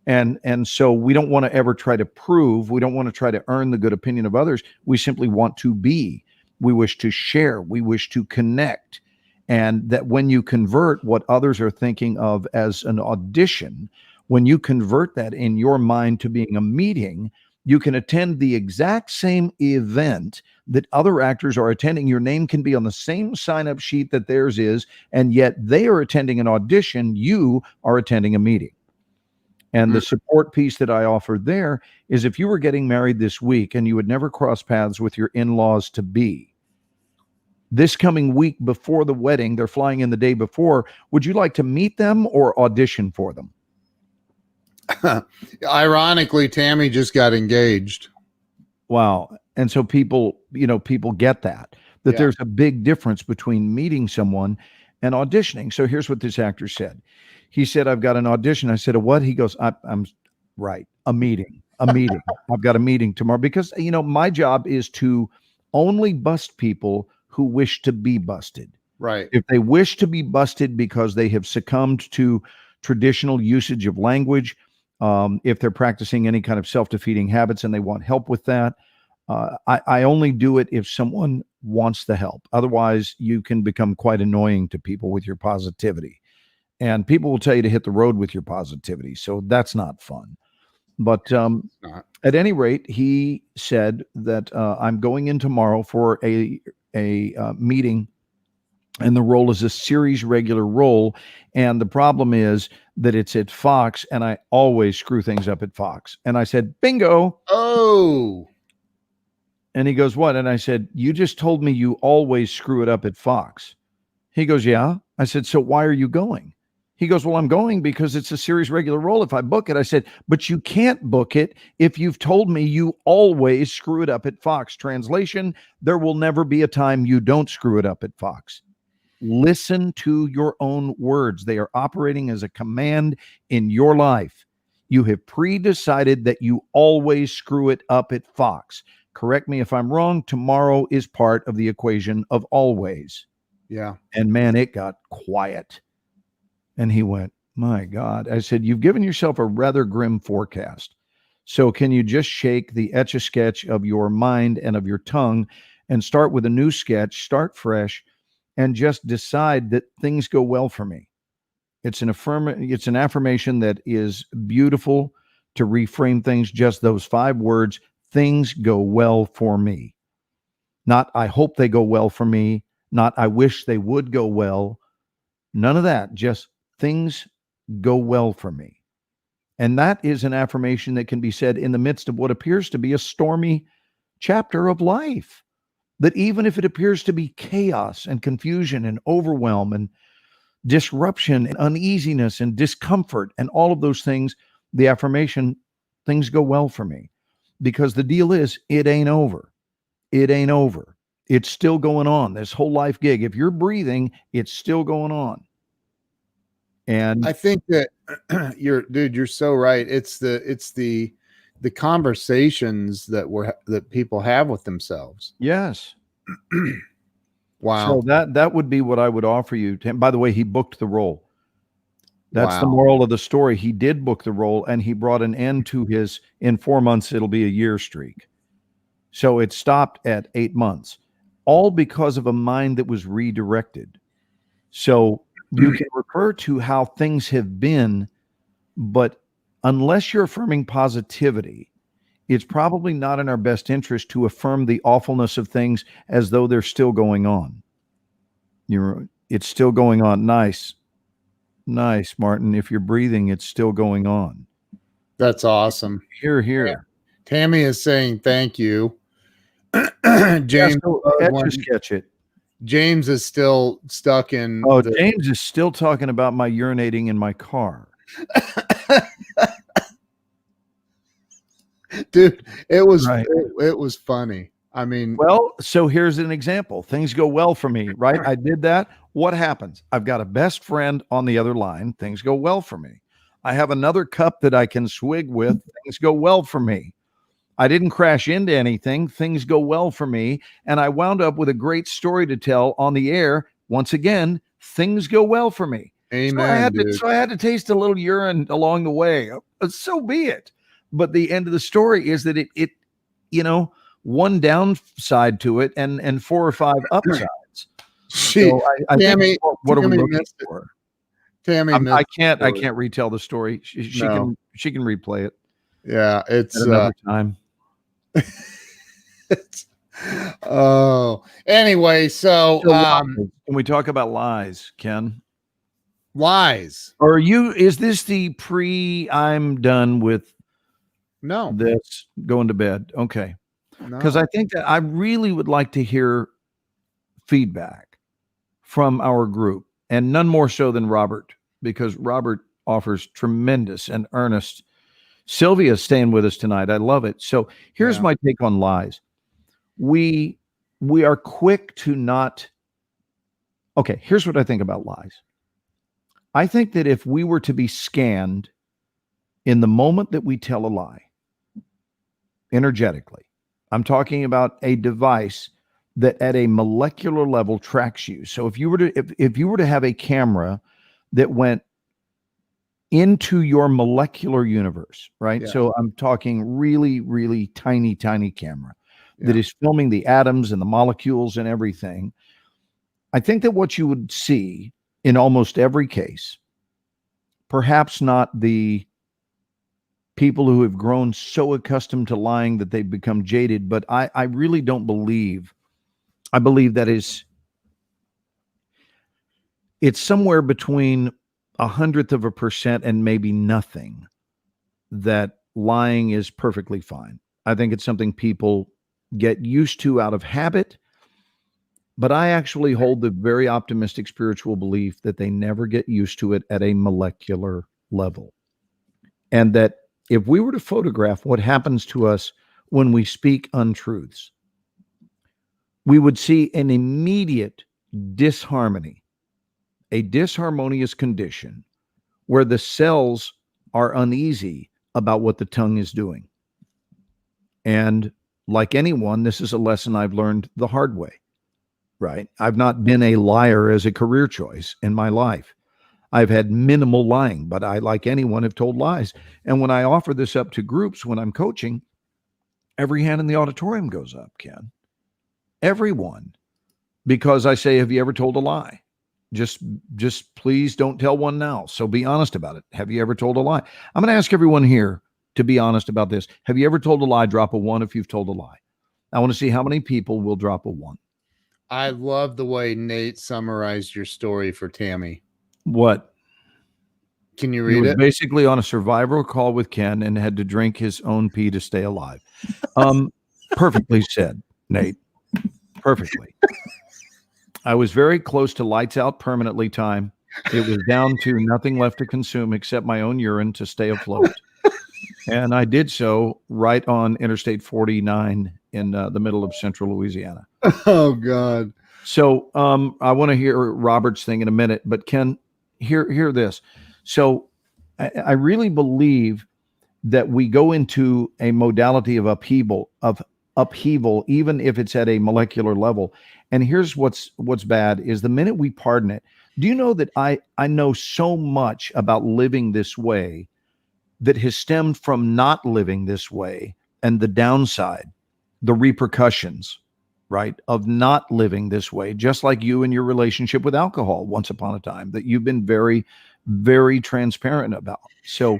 And so we don't want to ever try to prove. We don't want to try to earn the good opinion of others. We simply want to be. We wish to share. We wish to connect. And that when you convert what others are thinking of as an audition, when you convert that in your mind to being a meeting, you can attend the exact same event that other actors are attending. Your name can be on the same sign-up sheet that theirs is, and yet they are attending an audition. You are attending a meeting. And the support piece that I offer there is, if you were getting married this week and you would never cross paths with your in-laws to be, this coming week before the wedding, they're flying in the day before, would you like to meet them or audition for them? Ironically, Tammy just got engaged. Wow. And so people get that there's a big difference between meeting someone and auditioning. So here's what this actor said. He said, I've got an audition. I said, a what? He goes, I'm right. A meeting. I've got a meeting tomorrow because, my job is to only bust people who wish to be busted. Right. If they wish to be busted because they have succumbed to traditional usage of language, if they're practicing any kind of self-defeating habits and they want help with that, I only do it if someone wants the help. Otherwise, you can become quite annoying to people with your positivity. And people will tell you to hit the road with your positivity. So that's not fun. But at any rate, he said that I'm going in tomorrow for a meeting, and the role is a series regular role. And the problem is that it's at Fox, and I always screw things up at Fox. And I said, bingo. Oh. And he goes, what? And I said, you just told me you always screw it up at Fox. He goes, yeah. I said, so why are you going? He goes, well, I'm going because it's a series regular role if I book it. I said, but you can't book it if you've told me you always screw it up at Fox. Translation, there will never be a time you don't screw it up at Fox. Listen to your own words. They are operating as a command in your life. You have pre-decided that you always screw it up at Fox. Correct me if I'm wrong. Tomorrow is part of the equation of always. Yeah. And man, it got quiet. And he went, my God. I said, you've given yourself a rather grim forecast. So can you just shake the etch-a-sketch of your mind and of your tongue and start with a new sketch, start fresh, and just decide that things go well for me? It's an affirmation that is beautiful to reframe things. Just those 5 words, things go well for me. Not, I hope they go well for me. Not, I wish they would go well. None of that. Just things go well for me. And that is an affirmation that can be said in the midst of what appears to be a stormy chapter of life. That even if it appears to be chaos and confusion and overwhelm and disruption and uneasiness and discomfort and all of those things, the affirmation, things go well for me. Because the deal is, it ain't over. It ain't over. It's still going on. This whole life gig, if you're breathing, it's still going on. And I think that you're so right. It's the conversations that people have with themselves. Yes. Wow. So that would be what I would offer you. By the way, he booked the role. That's the moral of the story. He did book the role, and he brought an end to his, in 4 months, it'll be a year streak. So it stopped at 8 months, all because of a mind that was redirected. So you can refer to how things have been, but unless you're affirming positivity, it's probably not in our best interest to affirm the awfulness of things as though they're still going on. It's still going on. Nice, Martin. If you're breathing, it's still going on. That's awesome. Here. Yeah. Tammy is saying thank you. James, sketch it. James is still stuck in. James is still talking about my urinating in my car. Dude, it was funny. I mean, well, so here's an example. Things go well for me, right? I did that. What happens? I've got a best friend on the other line. Things go well for me. I have another cup that I can swig with. Things go well for me. I didn't crash into anything. Things go well for me. And I wound up with a great story to tell on the air. Once again, things go well for me. Amen. So I had to taste a little urine along the way. So be it. But the end of the story is that it one downside to it and 4 or 5 upsides. So I Tammy, think what are we looking for? Tammy, I can't retell the story. She can replay it. Yeah, it's another time. Anyway, so can we talk about lies, Ken? Lies. Or is this the I'm done with this, going to bed? Okay. Because I think that I really would like to hear feedback from our group, and none more so than Robert, because Robert offers tremendous and earnest. Sylvia's staying with us tonight. I love it. So here's my take on lies. We are quick to not. Okay, here's what I think about lies. I think that if we were to be scanned in the moment that we tell a lie, energetically, I'm talking about a device that at a molecular level tracks you. So if you were to have a camera that went into your molecular universe, right? Yeah. So I'm talking really, really tiny camera that is filming the atoms and the molecules and everything. I think that what you would see in almost every case, perhaps not the people who have grown so accustomed to lying that they've become jaded, but I really don't believe, I believe that it's somewhere between 0.1% and maybe nothing that lying is perfectly fine. I think it's something people get used to out of habit, but I actually hold the very optimistic spiritual belief that they never get used to it at a molecular level. And that if we were to photograph what happens to us when we speak untruths, we would see an immediate disharmony, a disharmonious condition where the cells are uneasy about what the tongue is doing. And like anyone, this is a lesson I've learned the hard way, right? I've not been a liar as a career choice in my life. I've had minimal lying, but I, like anyone, have told lies. And when I offer this up to groups, when I'm coaching, every hand in the auditorium goes up, Ken. Everyone. Because I say, have you ever told a lie? Just please don't tell one now. So be honest about it. Have you ever told a lie? I'm going to ask everyone here to be honest about this. Have you ever told a lie? Drop a 1 if you've told a lie. I want to see how many people will drop a 1. I love the way Nate summarized your story for Tammy. What? Can you read it? Basically on a survival call with Ken and had to drink his own pee to stay alive. Perfectly said, Nate. Perfectly. I was very close to lights out permanently time. It was down to nothing left to consume except my own urine to stay afloat. And I did so right on Interstate 49 in the middle of central Louisiana. Oh, God. So I want to hear Robert's thing in a minute, but Ken, hear this. So I really believe that we go into a modality of upheaval, even if it's at a molecular level. And here's what's bad is the minute we pardon it. Do you know that I know so much about living this way that has stemmed from not living this way, and the downside, the repercussions, right, of not living this way, just like you and your relationship with alcohol once upon a time that you've been very, very transparent about. So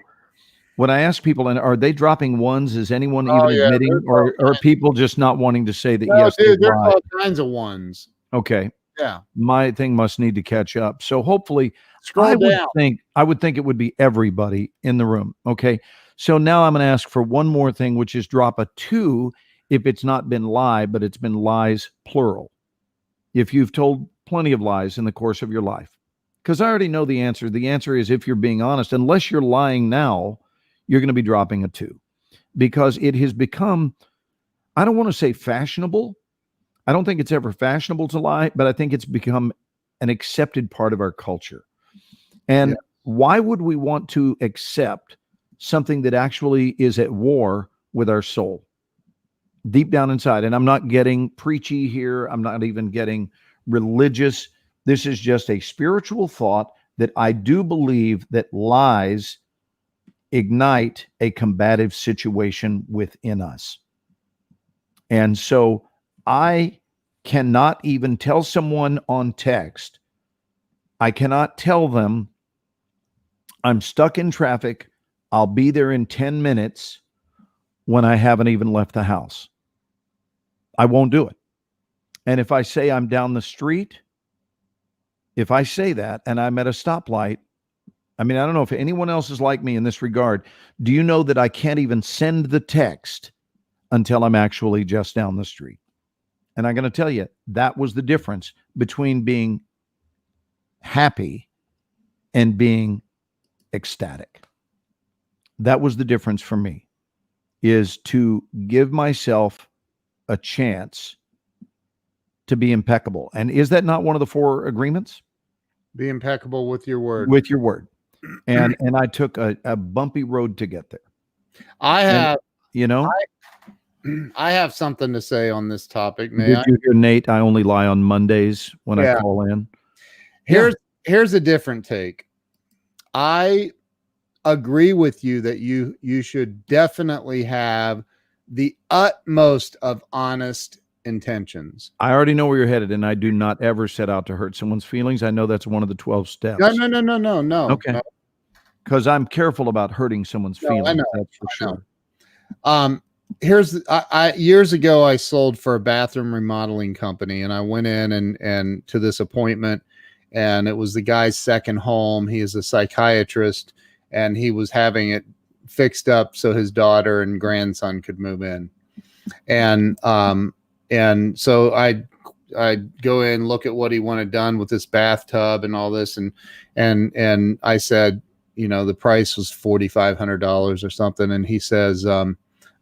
when I ask people, and are they dropping 1s? Is anyone even admitting, or are people just not wanting to say that? No, yes, dude, there's all kinds of 1s. Okay. Yeah. My thing must need to catch up. So hopefully I would think it would be everybody in the room. Okay. So now I'm going to ask for one more thing, which is drop a 2 if it's not been lie, but it's been lies plural. If you've told plenty of lies in the course of your life. Because I already know the answer. The answer is if you're being honest, unless you're lying now, you're going to be dropping a 2. Because it has become, I don't want to say fashionable. I don't think it's ever fashionable to lie, but I think it's become an accepted part of our culture. And why would we want to accept something that actually is at war with our soul deep down inside? And I'm not getting preachy here. I'm not even getting religious. This is just a spiritual thought that I do believe that lies ignite a combative situation within us. And so I cannot even tell someone on text, I cannot tell them I'm stuck in traffic, I'll be there in 10 minutes when I haven't even left the house. I won't do it. And if I say I'm down the street, if I say that and I'm at a stoplight, I mean, I don't know if anyone else is like me in this regard. Do you know that I can't even send the text until I'm actually just down the street? And I'm going to tell you, that was the difference between being happy and being ecstatic. That was the difference for me, is to give myself a chance to be impeccable. And is that not one of the 4 agreements? Be impeccable with your word. With your word. And I took a bumpy road to get there. I have, and, I have something to say on this topic. May Did I? you hear Nate? I only lie on Mondays when I call in. Here's a different take. I agree with you that you should definitely have the utmost of honest intentions. I already know where you're headed, and I do not ever set out to hurt someone's feelings. I know that's one of the 12 steps. No. Okay. Because I'm careful about hurting someone's feelings. I know, that's for sure. Here's I years ago I sold for a bathroom remodeling company, and I went in and to this appointment, and it was the guy's second home. He is a psychiatrist, and he was having it fixed up so his daughter and grandson could move in. And so I go in, look at what he wanted done with this bathtub and all this, and I said, the price was $4,500 or something, and he says,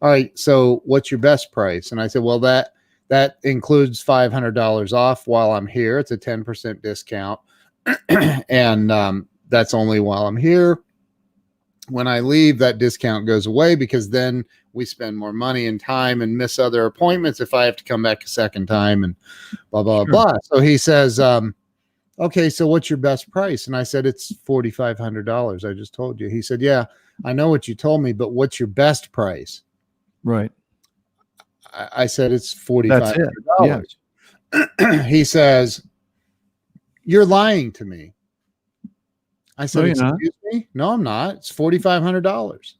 all right, so what's your best price? And I said, well, that includes $500 off while I'm here. It's a 10% discount, and that's only while I'm here. When I leave, that discount goes away, because then we spend more money and time and miss other appointments if I have to come back a second time, and blah, blah, blah. So he says, okay, so what's your best price? And I said, it's $4,500. I just told you. He said, yeah, I know what you told me, but what's your best price? Right. I said, it's $4,500. Yes. He says, you're lying to me. I said, excuse me? No, I'm not. It's $4,500.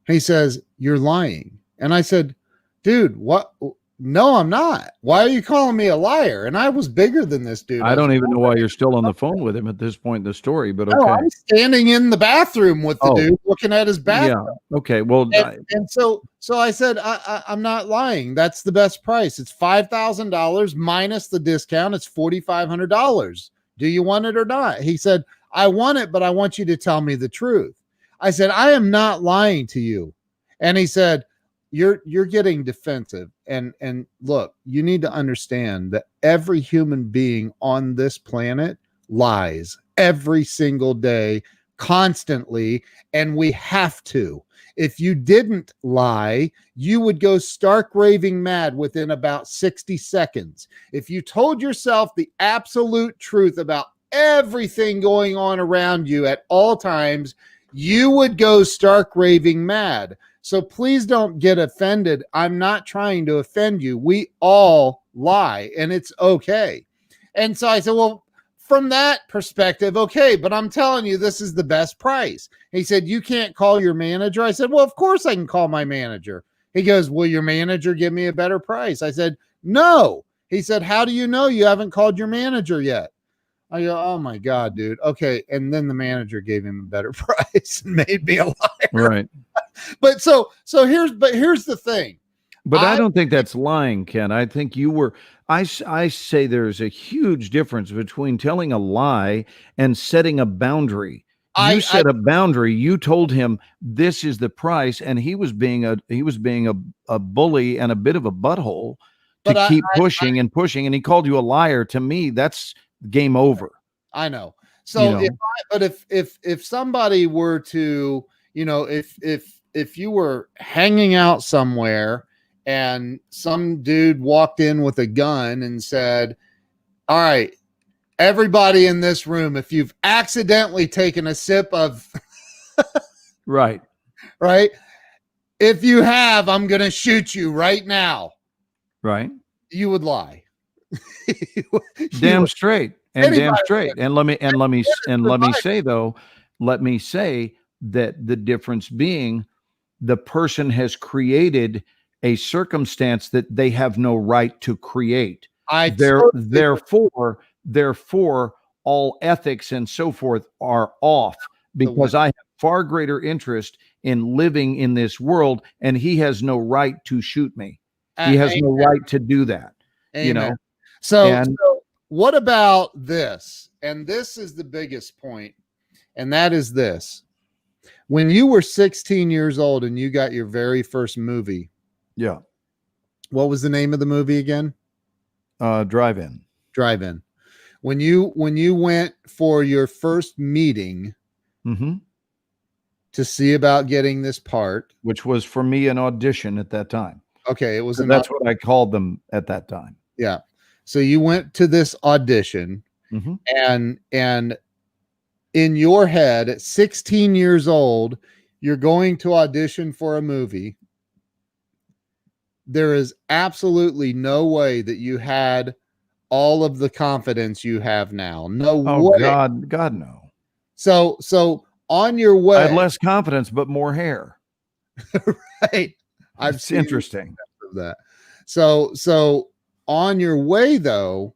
He says, you're lying. And I said, dude, what? No, I'm not. Why are you calling me a liar? And I was bigger than this dude. I don't even know why you're still on the phone with him at this point in the story, but okay. No, I'm standing in the bathroom with the dude looking at his bathroom. Yeah. Okay. Well, and so I said, I'm not lying. That's the best price. It's $5,000 minus the discount. It's $4,500. Do you want it or not? He said, I want it, but I want you to tell me the truth. I said, I am not lying to you. And he said, you're getting defensive. And look, you need to understand that every human being on this planet lies every single day, constantly, and we have to. If you didn't lie, you would go stark raving mad within about 60 seconds. If you told yourself the absolute truth about everything going on around you at all times, you would go stark raving mad. So please don't get offended. I'm not trying to offend you. We all lie, and it's okay. And so I said, well, from that perspective, okay, but I'm telling you, this is the best price. He said, you can't call your manager. I said, well, of course I can call my manager. He goes, will your manager give me a better price? I said, no. He said, how do you know? You haven't called your manager yet. I go, oh my God, dude. Okay. And then the manager gave him a better price and made me a liar. Right. But here's the thing. But I don't think that's lying, Ken. I think you were, I say there's a huge difference between telling a lie and setting a boundary. You set a boundary. You told him this is the price, and he was being a bully and a bit of a butthole to keep pushing and pushing. And he called you a liar. To me, that's game over. I know. So, if somebody were to, if you were hanging out somewhere and some dude walked in with a gun and said, all right, everybody in this room, if you've accidentally taken a sip of right, if you have, I'm going to shoot you right now. Right. You would lie. Damn straight. And damn straight. And let me say that the difference being the person has created a circumstance that they have no right to create. Therefore, all ethics and so forth are off, because I have far greater interest in living in this world, and he has no right to shoot me. He has no right to do that. Amen. So what about this? And this is the biggest point, and that is this. When you were 16 years old and you got your very first movie. Yeah. What was the name of the movie again? Drive-In. Drive-In. When you went for your first meeting to see about getting this part, which was for me an audition at that time. Okay, it was that's what I called them at that time. Yeah. So you went to this audition, mm-hmm. and in your head at 16 years old, you're going to audition for a movie. There is absolutely no way that you had all of the confidence you have now. No way. God, no. So on your way, I had less confidence, but more hair. Right. It's interesting of that. So on your way though,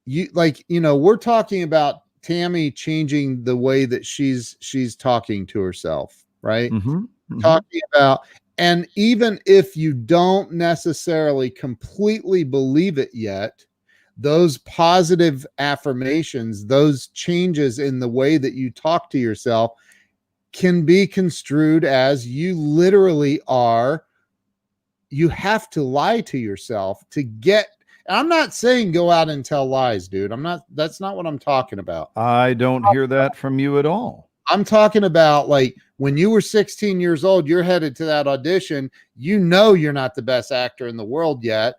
we're talking about Tammy changing the way that she's talking to herself, right? mm-hmm. Mm-hmm. Talking about, and even if you don't necessarily completely believe it yet, those positive affirmations, those changes in the way that you talk to yourself can be construed as you literally are, you have to lie to yourself to get. I'm not saying go out and tell lies, dude. That's not what I'm talking about. I don't hear that from you at all. I'm talking about like when you were 16 years old, you're headed to that audition. You know you're not the best actor in the world yet,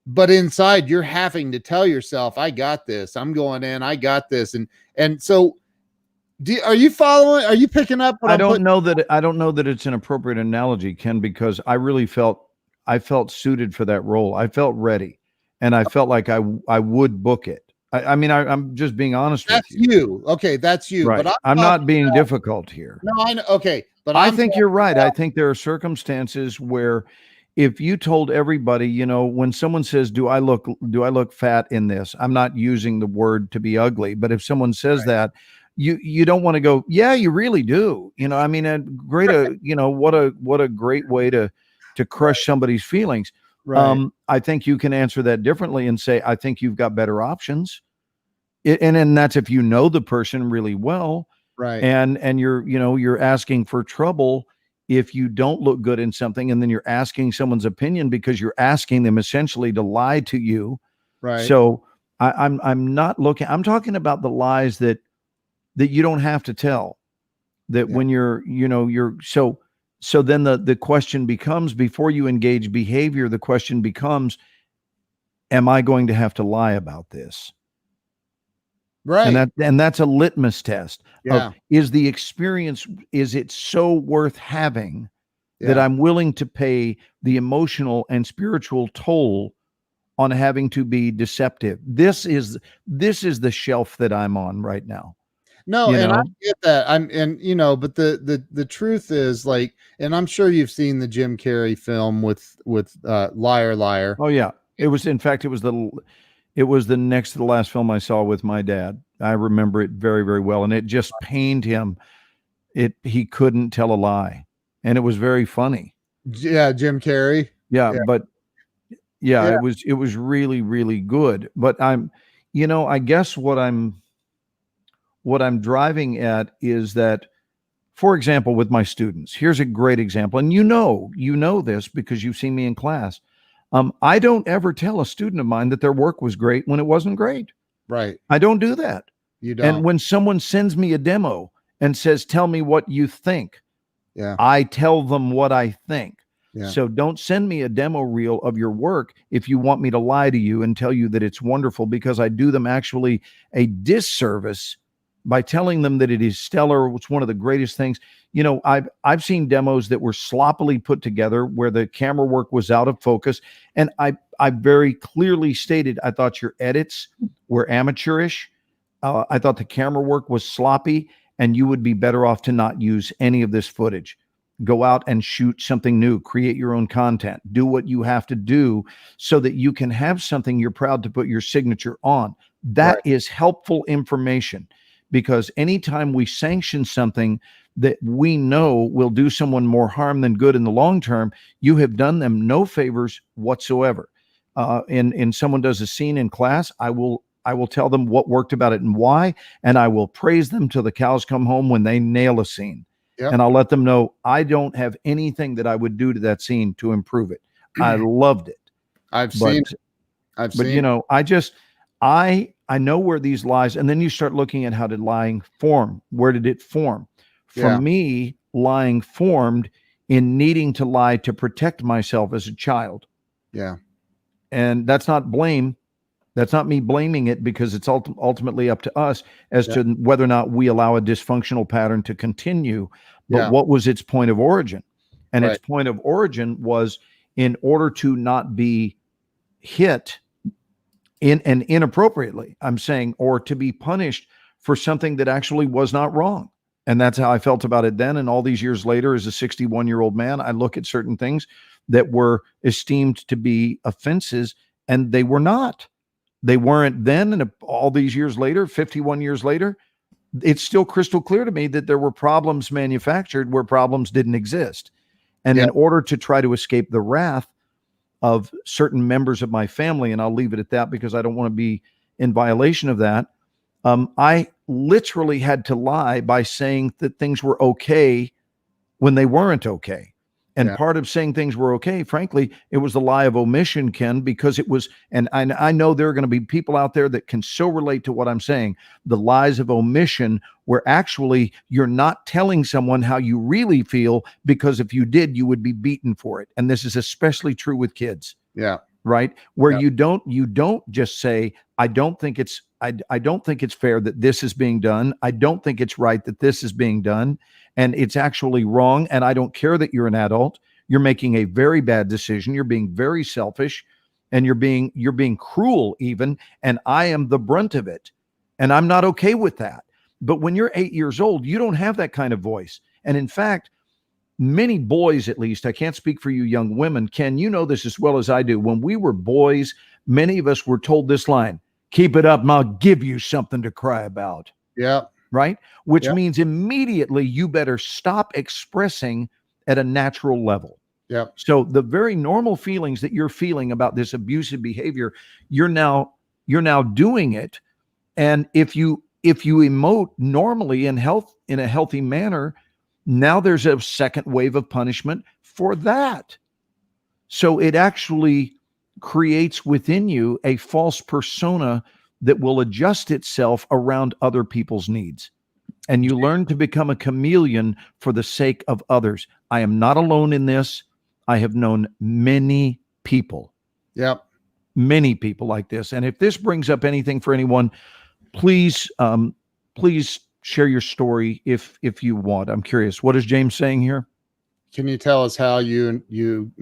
but inside you're having to tell yourself, I got this. I'm going in. I got this. And so are you following? Are you picking up what I don't know that it's an appropriate analogy, Ken, because I really felt suited for that role. I felt ready, and I felt like I would book it. I mean, I'm just being honest with you. That's you. Okay, that's you. Right. But I'm not being difficult here. No, I know. Okay, but I think you're right. I think there are circumstances where if you told everybody, when someone says, do I look fat in this? I'm not using the word to be ugly, but if someone says that, you don't want to go, yeah, you really do. I mean, what a great way to crush somebody's feelings. Right. I think you can answer that differently and say, I think you've got better options. And that's if you know the person really well. Right. And you're asking for trouble if you don't look good in something, and then you're asking someone's opinion because you're asking them essentially to lie to you. Right. So I'm not looking. I'm talking about the lies that you don't have to tell. That when you're so then the question becomes, before you engage behavior, the question becomes, am I going to have to lie about this? Right. And that's a litmus test. Yeah. Of, is the experience, is it so worth having that I'm willing to pay the emotional and spiritual toll on having to be deceptive? This is the shelf that I'm on right now. No, and I get that. But the truth is, like, and I'm sure you've seen the Jim Carrey film with Liar Liar. Oh yeah. It was the next to the last film I saw with my dad. I remember it very, very well. And it just pained him. He couldn't tell a lie. And it was very funny. Yeah, Jim Carrey. Yeah. But it was really, really good. But I guess what I'm driving at is that, for example, with my students, here's a great example. And you know this because you've seen me in class. I don't ever tell a student of mine that their work was great when it wasn't great. Right. I don't do that. You don't. And when someone sends me a demo and says, tell me what you think, I tell them what I think. Yeah. So don't send me a demo reel of your work if you want me to lie to you and tell you that it's wonderful, because I do them actually a disservice by telling them that it is stellar. It's one of the greatest things. I've seen demos that were sloppily put together where the camera work was out of focus. And I very clearly stated, I thought your edits were amateurish. I thought the camera work was sloppy, and you would be better off to not use any of this footage. Go out and shoot something new, create your own content, do what you have to do so that you can have something you're proud to put your signature on. That is helpful information. Because anytime we sanction something that we know will do someone more harm than good in the long term, you have done them no favors whatsoever. And someone does a scene in class, I will tell them what worked about it and why, and I will praise them till the cows come home when they nail a scene. Yep. And I'll let them know I don't have anything that I would do to that scene to improve it. I loved it. I've seen. I know where these lies, and then you start looking at how did lying form? Where did it form? For me, lying formed in needing to lie to protect myself as a child. Yeah. And that's not blame. That's not me blaming it, because it's ultimately up to us as to whether or not we allow a dysfunctional pattern to continue. But what was its point of origin? And its point of origin was in order to not be hit inappropriately, I'm saying, or to be punished for something that actually was not wrong. And that's how I felt about it then. And all these years later, as a 61-year-old man, I look at certain things that were esteemed to be offenses, and they were not. They weren't then. And all these years later, 51 years later, it's still crystal clear to me that there were problems manufactured where problems didn't exist. And in order to try to escape the wrath of certain members of my family, and I'll leave it at that because I don't want to be in violation of that, I literally had to lie by saying that things were okay when they weren't okay. And part of saying things were okay, frankly, it was the lie of omission, Ken, because it was, and I know there are going to be people out there that can so relate to what I'm saying, the lies of omission, where actually you're not telling someone how you really feel, because if you did, you would be beaten for it. And this is especially true with kids. Yeah. Right? Where you don't just say, I don't think it's fair that this is being done. I don't think it's right that this is being done. And it's actually wrong. And I don't care that you're an adult. You're making a very bad decision. You're being very selfish, and you're being cruel even. And I am the brunt of it. And I'm not okay with that. But when you're 8 years old, you don't have that kind of voice. And in fact, many boys, at least, I can't speak for you young women, Ken, you know this as well as I do. When we were boys, many of us were told this line, keep it up and I'll give you something to cry about. Yeah. Right? Which means immediately you better stop expressing at a natural level. Yeah. So the very normal feelings that you're feeling about this abusive behavior, you're now doing it. And if you emote normally in a healthy manner, now there's a second wave of punishment for that. So it actually creates within you a false persona that will adjust itself around other people's needs. And you learn to become a chameleon for the sake of others. I am not alone in this. I have known many people. Yep. Many people like this. And if this brings up anything for anyone, please share your story if you want. I'm curious. What is James saying here? Can you tell us how you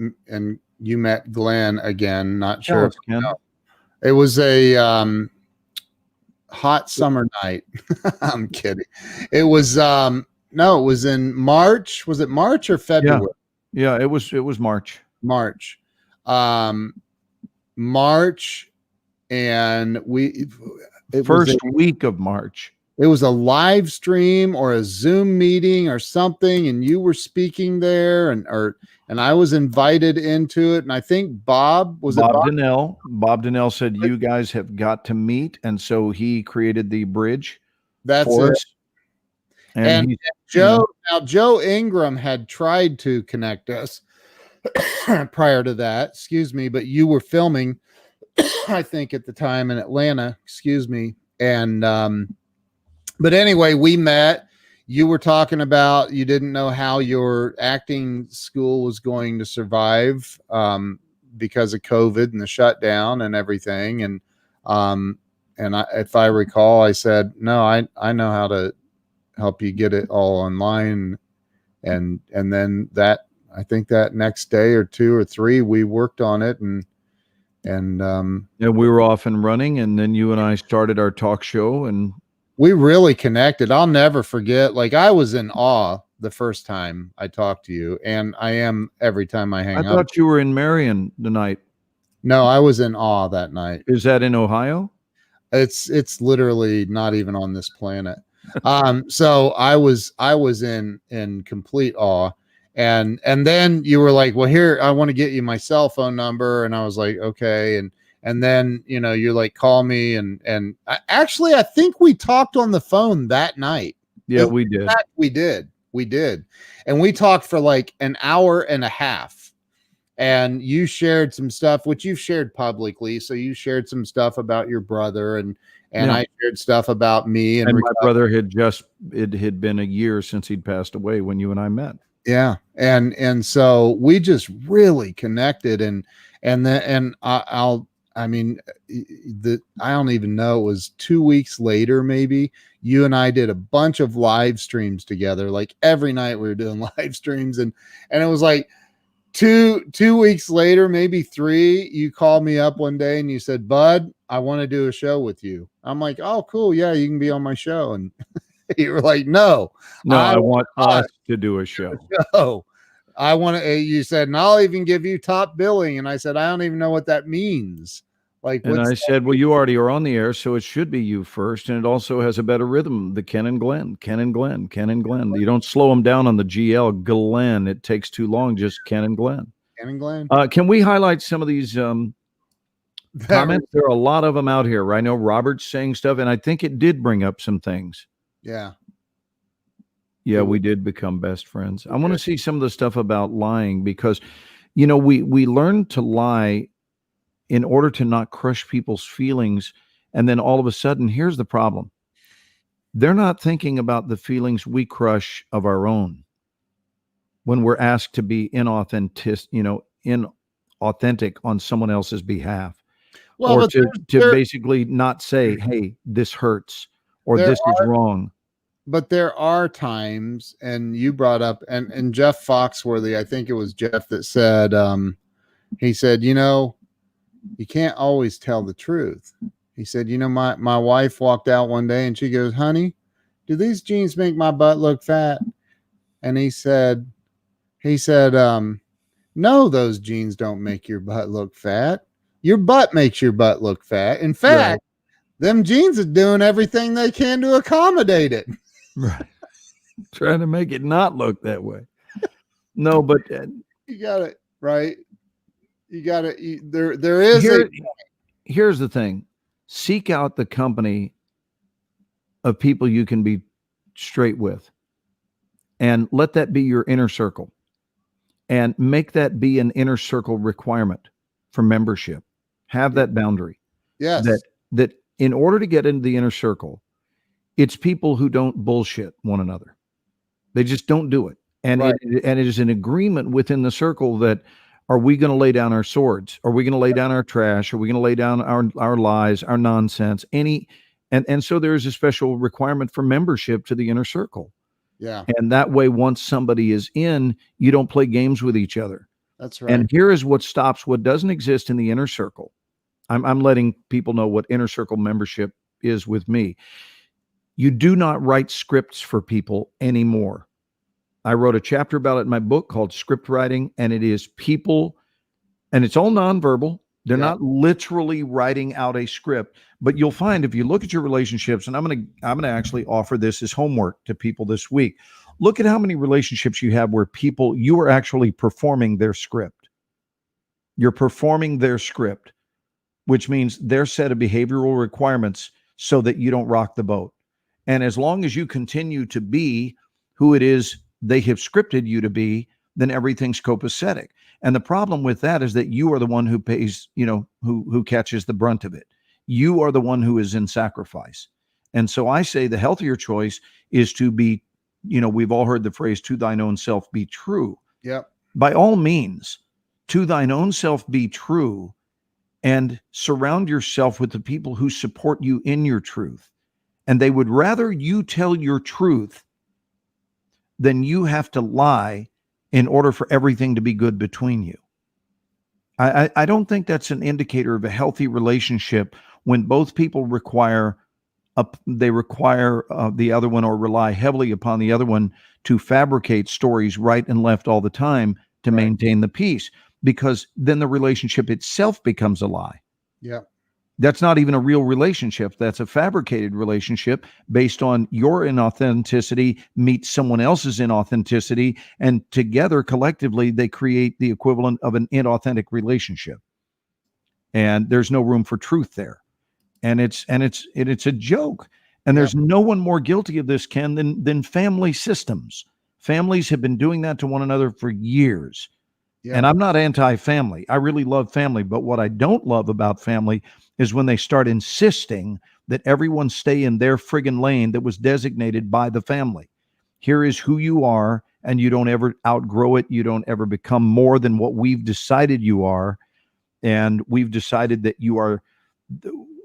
met Glenn again? Not sure. Us, Ken. It was a hot summer night. I'm kidding. It was no, it was in March. Was it March or February? Yeah, it was March. March. March, and first week of March. It was a live stream or a Zoom meeting or something, and you were speaking there, and I was invited into it. And I think Bob Donnell said you guys have got to meet, and so he created the bridge. That's for it. Us. And Joe Ingram had tried to connect us prior to that. Excuse me, but you were filming, I think, at the time in Atlanta. Excuse me, and but anyway, we met. You were talking about you didn't know how your acting school was going to survive because of COVID and the shutdown and everything. And if I recall, I said, no, I know how to help you get it all online. And then I think that next day or two or three, we worked on it and we were off and running. And then you and I started our talk show, and we really connected. I'll never forget. Like, I was in awe the first time I talked to you, and I am every time I hang out. I thought you were in Marion the night. No, I was in awe that night. Is that in Ohio? It's literally not even on this planet. So I was in complete awe. And then you were like, well, here, I want to get you my cell phone number. And I was like, okay. And then, you're like, call me. And I think we talked on the phone that night. Yeah, we did. In fact, we did. And we talked for like an hour and a half. And you shared some stuff, which you've shared publicly. So you shared some stuff about your brother, and I shared stuff about me. And my brother it had been a year since he'd passed away when you and I met. Yeah. And so we just really connected, I mean, I don't even know, it was 2 weeks later, maybe you and I did a bunch of live streams together. Like every night we were doing live streams, and it was like 2 weeks later, maybe 3, you called me up one day and you said, Bud, I want to do a show with you. I'm like, oh, cool. Yeah, you can be on my show. And you were like, no, I want us to do a show. I want to, you said, and I'll even give you top billing. And I said, I don't even know what that means. Like, and I said, well, you already are on the air, so it should be you first. And it also has a better rhythm. The Ken and Glenn. You don't slow them down on the GL. Glenn, it takes too long. Just Ken and Glenn. Can we highlight some of these comments? There are a lot of them out here. I know Robert's saying stuff, and I think it did bring up some things. Yeah. Yeah, we did become best friends. I want to see some of the stuff about lying, because, we learn to lie in order to not crush people's feelings. And then all of a sudden, here's the problem. They're not thinking about the feelings we crush of our own when we're asked to be inauthentic on someone else's behalf. Well, or to basically not say, hey, this hurts, or this is wrong. But there are times, and you brought up, and Jeff Foxworthy, I think it was Jeff that said, he said, you can't always tell the truth. He said, my wife walked out one day and she goes, honey, do these jeans make my butt look fat? And he said, no, those jeans don't make your butt look fat. Your butt makes your butt look fat. In fact, them jeans are doing everything they can to accommodate it. Right. Trying to make it not look that way. No, but you got it right. You got to, there is here's the thing. Seek out the company of people you can be straight with, and let that be your inner circle, and make that be an inner circle requirement for membership. Have that boundary. Yes. That in order to get into the inner circle, it's people who don't bullshit one another. They just don't do it. And it is an agreement within the circle that, are we going to lay down our swords? Are we going to lay down our trash? Are we going to lay down our lies, our nonsense? And so there is a special requirement for membership to the inner circle. Yeah. And that way, once somebody is in, you don't play games with each other. That's right. And here is what stops what doesn't exist in the inner circle. I'm letting people know what inner circle membership is with me. You do not write scripts for people anymore. I wrote a chapter about it in my book called Script Writing, and it is people, and it's all nonverbal. They're not literally writing out a script, but you'll find if you look at your relationships, and I'm going to actually offer this as homework to people this week. Look at how many relationships you have where you are actually performing their script. You're performing their script, which means their set of behavioral requirements so that you don't rock the boat. And as long as you continue to be who it is they have scripted you to be, then everything's copacetic. And the problem with that is that you are the one who pays, who catches the brunt of it. You are the one who is in sacrifice. And so I say the healthier choice is to be, we've all heard the phrase, to thine own self be true. Yep. By all means, to thine own self be true, and surround yourself with the people who support you in your truth. And they would rather you tell your truth than you have to lie in order for everything to be good between you. I don't think that's an indicator of a healthy relationship when both people require the other one, or rely heavily upon the other one to fabricate stories right and left all the time to maintain the peace, because then the relationship itself becomes a lie. Yeah. That's not even a real relationship. That's a fabricated relationship based on your inauthenticity meets someone else's inauthenticity, and together, collectively, they create the equivalent of an inauthentic relationship. And there's no room for truth there. And it's a joke. And there's no one more guilty of this, Ken, than family systems. Families have been doing that to one another for years. Yeah. And I'm not anti-family. I really love family. But what I don't love about family is when they start insisting that everyone stay in their friggin' lane that was designated by the family. Here is who you are and you don't ever outgrow it. You don't ever become more than what we've decided you are. And we've decided that you are,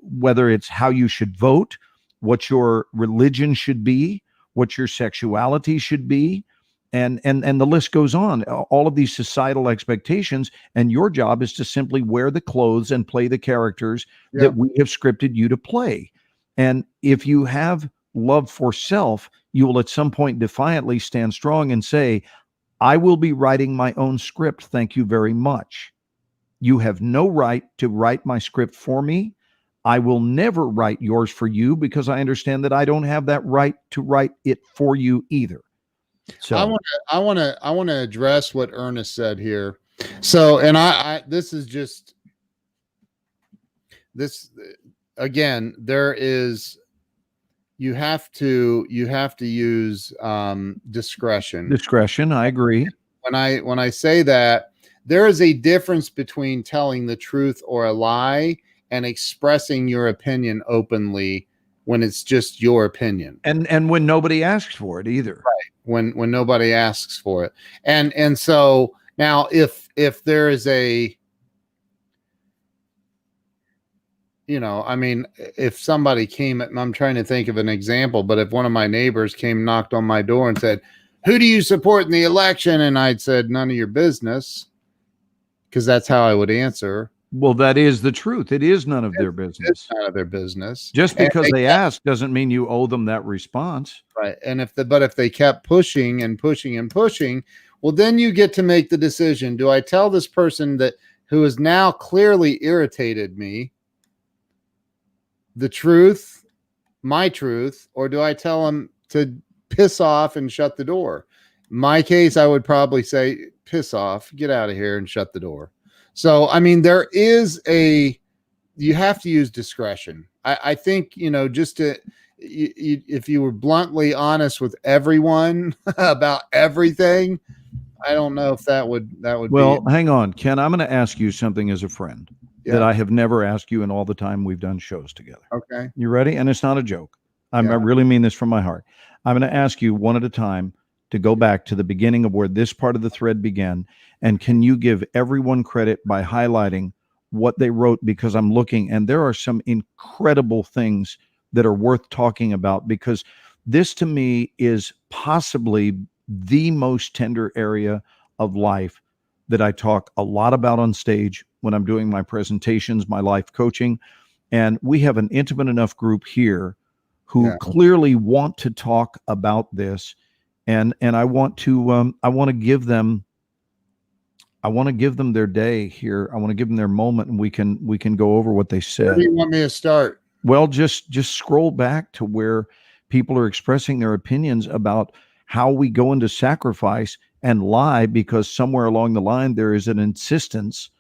whether it's how you should vote, what your religion should be, what your sexuality should be, and the list goes on. All of these societal expectations, and your job is to simply wear the clothes and play the characters that we have scripted you to play. And if you have love for self, you will at some point defiantly stand strong and say, I will be writing my own script. Thank you very much. You have no right to write my script for me. I will never write yours for you because I understand that I don't have that right to write it for you either. So I want to address what Ernest said here. So, and this is just this again. There is, you have to use discretion. Discretion, I agree. When I say that, there is a difference between telling the truth or a lie and expressing your opinion openly when it's just your opinion. And when nobody asks for it either. Right. When nobody asks for it. And so now if there is a, I mean, if somebody came, I'm trying to think of an example, but if one of my neighbors came, knocked on my door and said, who do you support in the election? And I'd said, none of your business, because that's how I would answer. Well, that is the truth. It is none of their business. It's none of their business. Just because they ask doesn't mean you owe them that response. Right. And if they kept pushing and pushing and pushing, well, then you get to make the decision. Do I tell this person who has now clearly irritated me the truth, my truth, or do I tell them to piss off and shut the door? In my case, I would probably say, piss off, get out of here and shut the door. So, I mean, you have to use discretion. I think, if you were bluntly honest with everyone about everything, I don't know if that would well, hang on, Ken, I'm going to ask you something as a friend that I have never asked you in all the time we've done shows together. Okay. You ready? And it's not a joke. I really mean this from my heart. I'm going to ask you one at a time to go back to the beginning of where this part of the thread began. And can you give everyone credit by highlighting what they wrote? Because I'm looking, and there are some incredible things that are worth talking about, because this to me is possibly the most tender area of life that I talk a lot about on stage when I'm doing my presentations, my life coaching. And we have an intimate enough group here who clearly want to talk about this. And I want to give them their day here. I want to give them their moment, and we can go over what they said. Where do you want me to start? Well, just scroll back to where people are expressing their opinions about how we go into sacrifice and lie, because somewhere along the line there is an insistence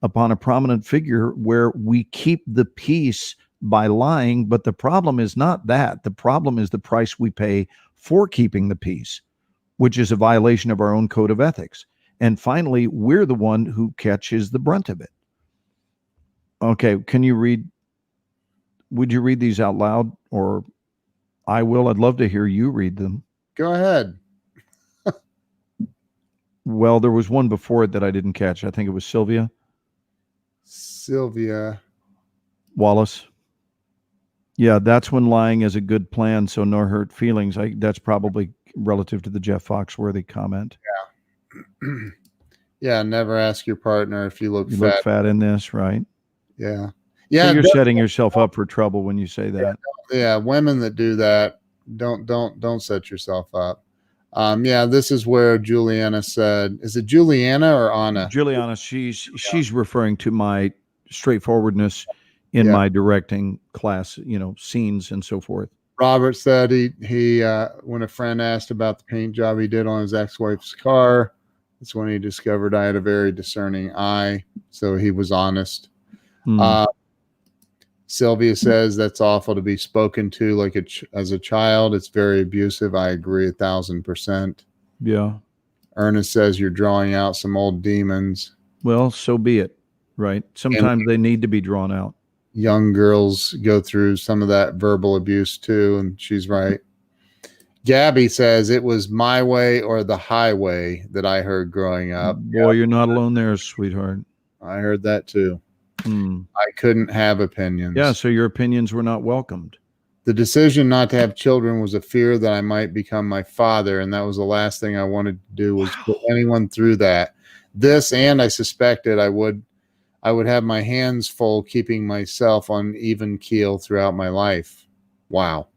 upon a prominent figure where we keep the peace by lying. But the problem is not that. The problem is the price we pay for keeping the peace, which is a violation of our own code of ethics. And finally, we're the one who catches the brunt of it. Okay, would you read these out loud? Or I will. I'd love to hear you read them. Go ahead. Well, there was one before it that I didn't catch. I think it was Sylvia Wallace. Yeah, that's when lying is a good plan, so no hurt feelings. That's probably relative to the Jeff Foxworthy comment. Yeah. Yeah, never ask your partner if you look fat in this, right? Yeah. Yeah, so you're setting yourself up for trouble when you say that. Yeah, women that do that, don't set yourself up. This is where Juliana said, is it Juliana or Anna? Juliana, she's referring to my straightforwardness in my directing class, scenes and so forth. Robert said he when a friend asked about the paint job he did on his ex-wife's car, that's when he discovered I had a very discerning eye. So he was honest. Sylvia says that's awful to be spoken to like as a child. It's very abusive. I agree 1,000%. Yeah. Ernest says you're drawing out some old demons. Well, so be it. Right. Sometimes they need to be drawn out. Young girls go through some of that verbal abuse too, and she's right. Gabby says it was my way or the highway that I heard growing up. Boy, you're not alone there, sweetheart. I heard that too. I couldn't have opinions. Yeah, so your opinions were not welcomed. The decision not to have children was a fear that I might become my father, and that was the last thing I wanted to do was put anyone through that. This, and I suspected I would have my hands full keeping myself on even keel throughout my life. Wow.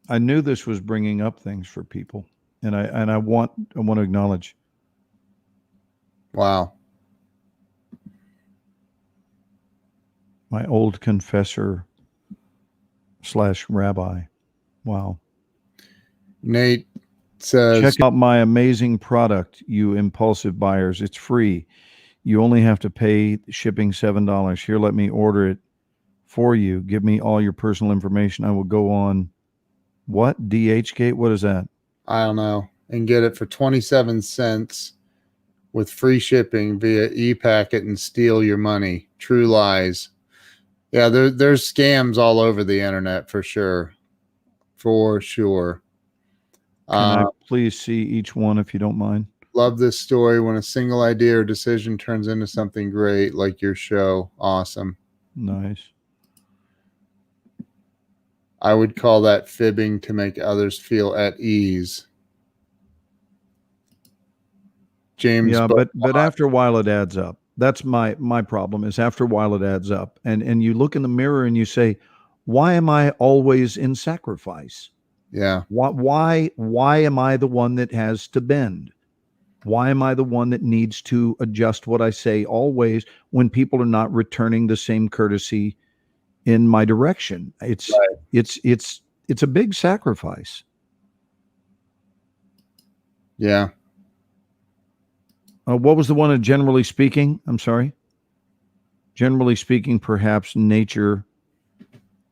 I knew this was bringing up things for people, and I want to acknowledge. Wow. My old confessor / rabbi. Wow. Nate says, check out my amazing product, you impulsive buyers. It's free. You only have to pay shipping $7. Here, let me order it for you. Give me all your personal information. I will go on what? DHgate? What is that? I don't know. And get it for 27 cents with free shipping via e-packet and steal your money. True lies. Yeah, there's scams all over the internet for sure. For sure. Can I please see each one if you don't mind? Love this story when a single idea or decision turns into something great like your show. Awesome. Nice. I would call that fibbing to make others feel at ease. James. Yeah, but after a while it adds up. That's my problem is after a while it adds up. And you look in the mirror and you say, why am I always in sacrifice? Yeah. Why am I the one that has to bend? Why am I the one that needs to adjust what I say always when people are not returning the same courtesy in my direction? It's a big sacrifice. Yeah. What was the one of generally speaking? I'm sorry. Generally speaking, perhaps nature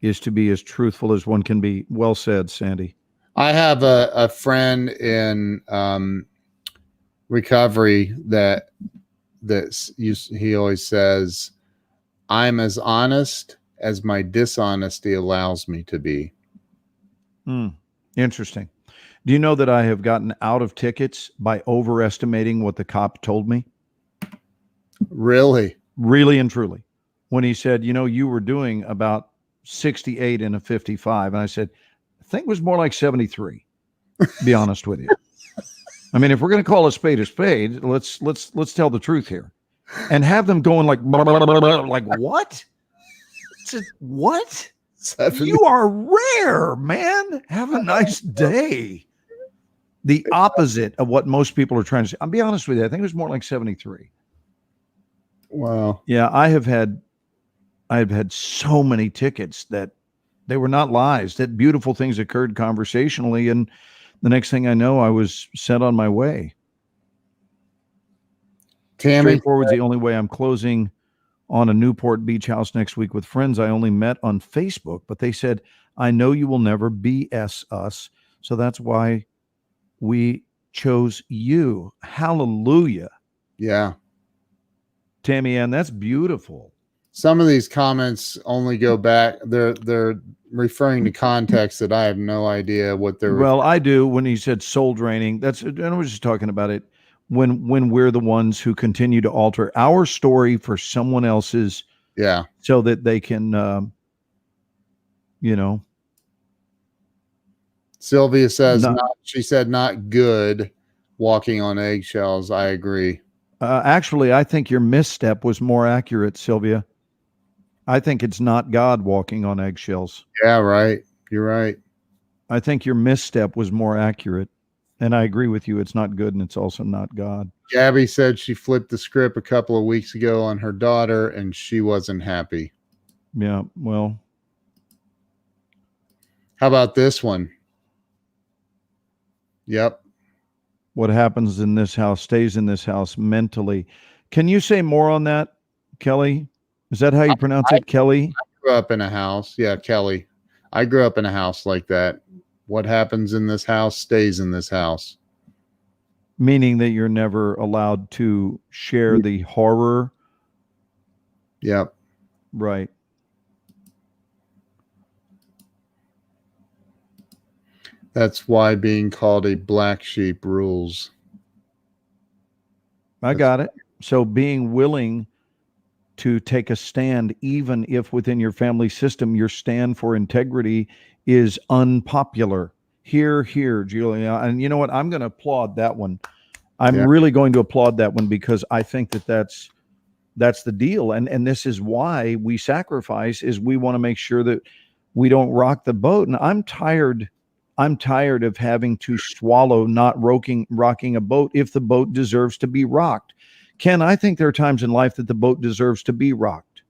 is to be as truthful as one can be. Well said, Sandy. I have a friend in recovery he always says, I'm as honest as my dishonesty allows me to be. Interesting. Do you know that I have gotten out of tickets by overestimating what the cop told me? Really? Really and truly. When he said, you were doing about 68 in a 55. And I said, I think it was more like 73, to be honest with you. I mean, if we're going to call a spade, let's tell the truth here. And have them going like, blah, blah, blah, blah, like what? What? 70. You are rare, man. Have a nice day. The opposite of what most people are trying to say. I'll be honest with you. I think it was more like 73. Wow. Yeah, I have had so many tickets that they were not lies, that beautiful things occurred conversationally. And the next thing I know, I was sent on my way. Tammy, straightforward is the only way. I'm closing on a Newport Beach house next week with friends I only met on Facebook, but they said, I know you will never BS us. So that's why we chose you. Hallelujah. Yeah. Tammy Ann, that's beautiful. Some of these comments only go back. They're referring to context that I have no idea what they're. Well, I do. When he said soul draining, and I was just talking about it. When we're the ones who continue to alter our story for someone else's, so that they can, Sylvia says, she said, not good walking on eggshells. I agree. Actually, I think your misstep was more accurate, Sylvia. I think it's not God walking on eggshells. Yeah, right. You're right. I think your misstep was more accurate. And I agree with you. It's not good, and it's also not God. Gabby said she flipped the script a couple of weeks ago on her daughter, and she wasn't happy. Yeah, well. How about this one? Yep. What happens in this house stays in this house mentally. Can you say more on that, Kelly? Is that how you pronounce it, Kelly? I grew up in a house. Yeah, Kelly. I grew up in a house like that. What happens in this house stays in this house. Meaning that you're never allowed to share the horror. Yep. Right. That's why being called a black sheep rules. I got it. So being willing to take a stand, even if within your family system, your stand for integrity is unpopular. Here, Julia. And you know what? I'm going to applaud that one. I'm really going to applaud that one, because I think that that's the deal. And this is why we sacrifice, is we want to make sure that we don't rock the boat. And I'm tired of having to swallow not rocking a boat if the boat deserves to be rocked. Ken, I think there are times in life that the boat deserves to be rocked.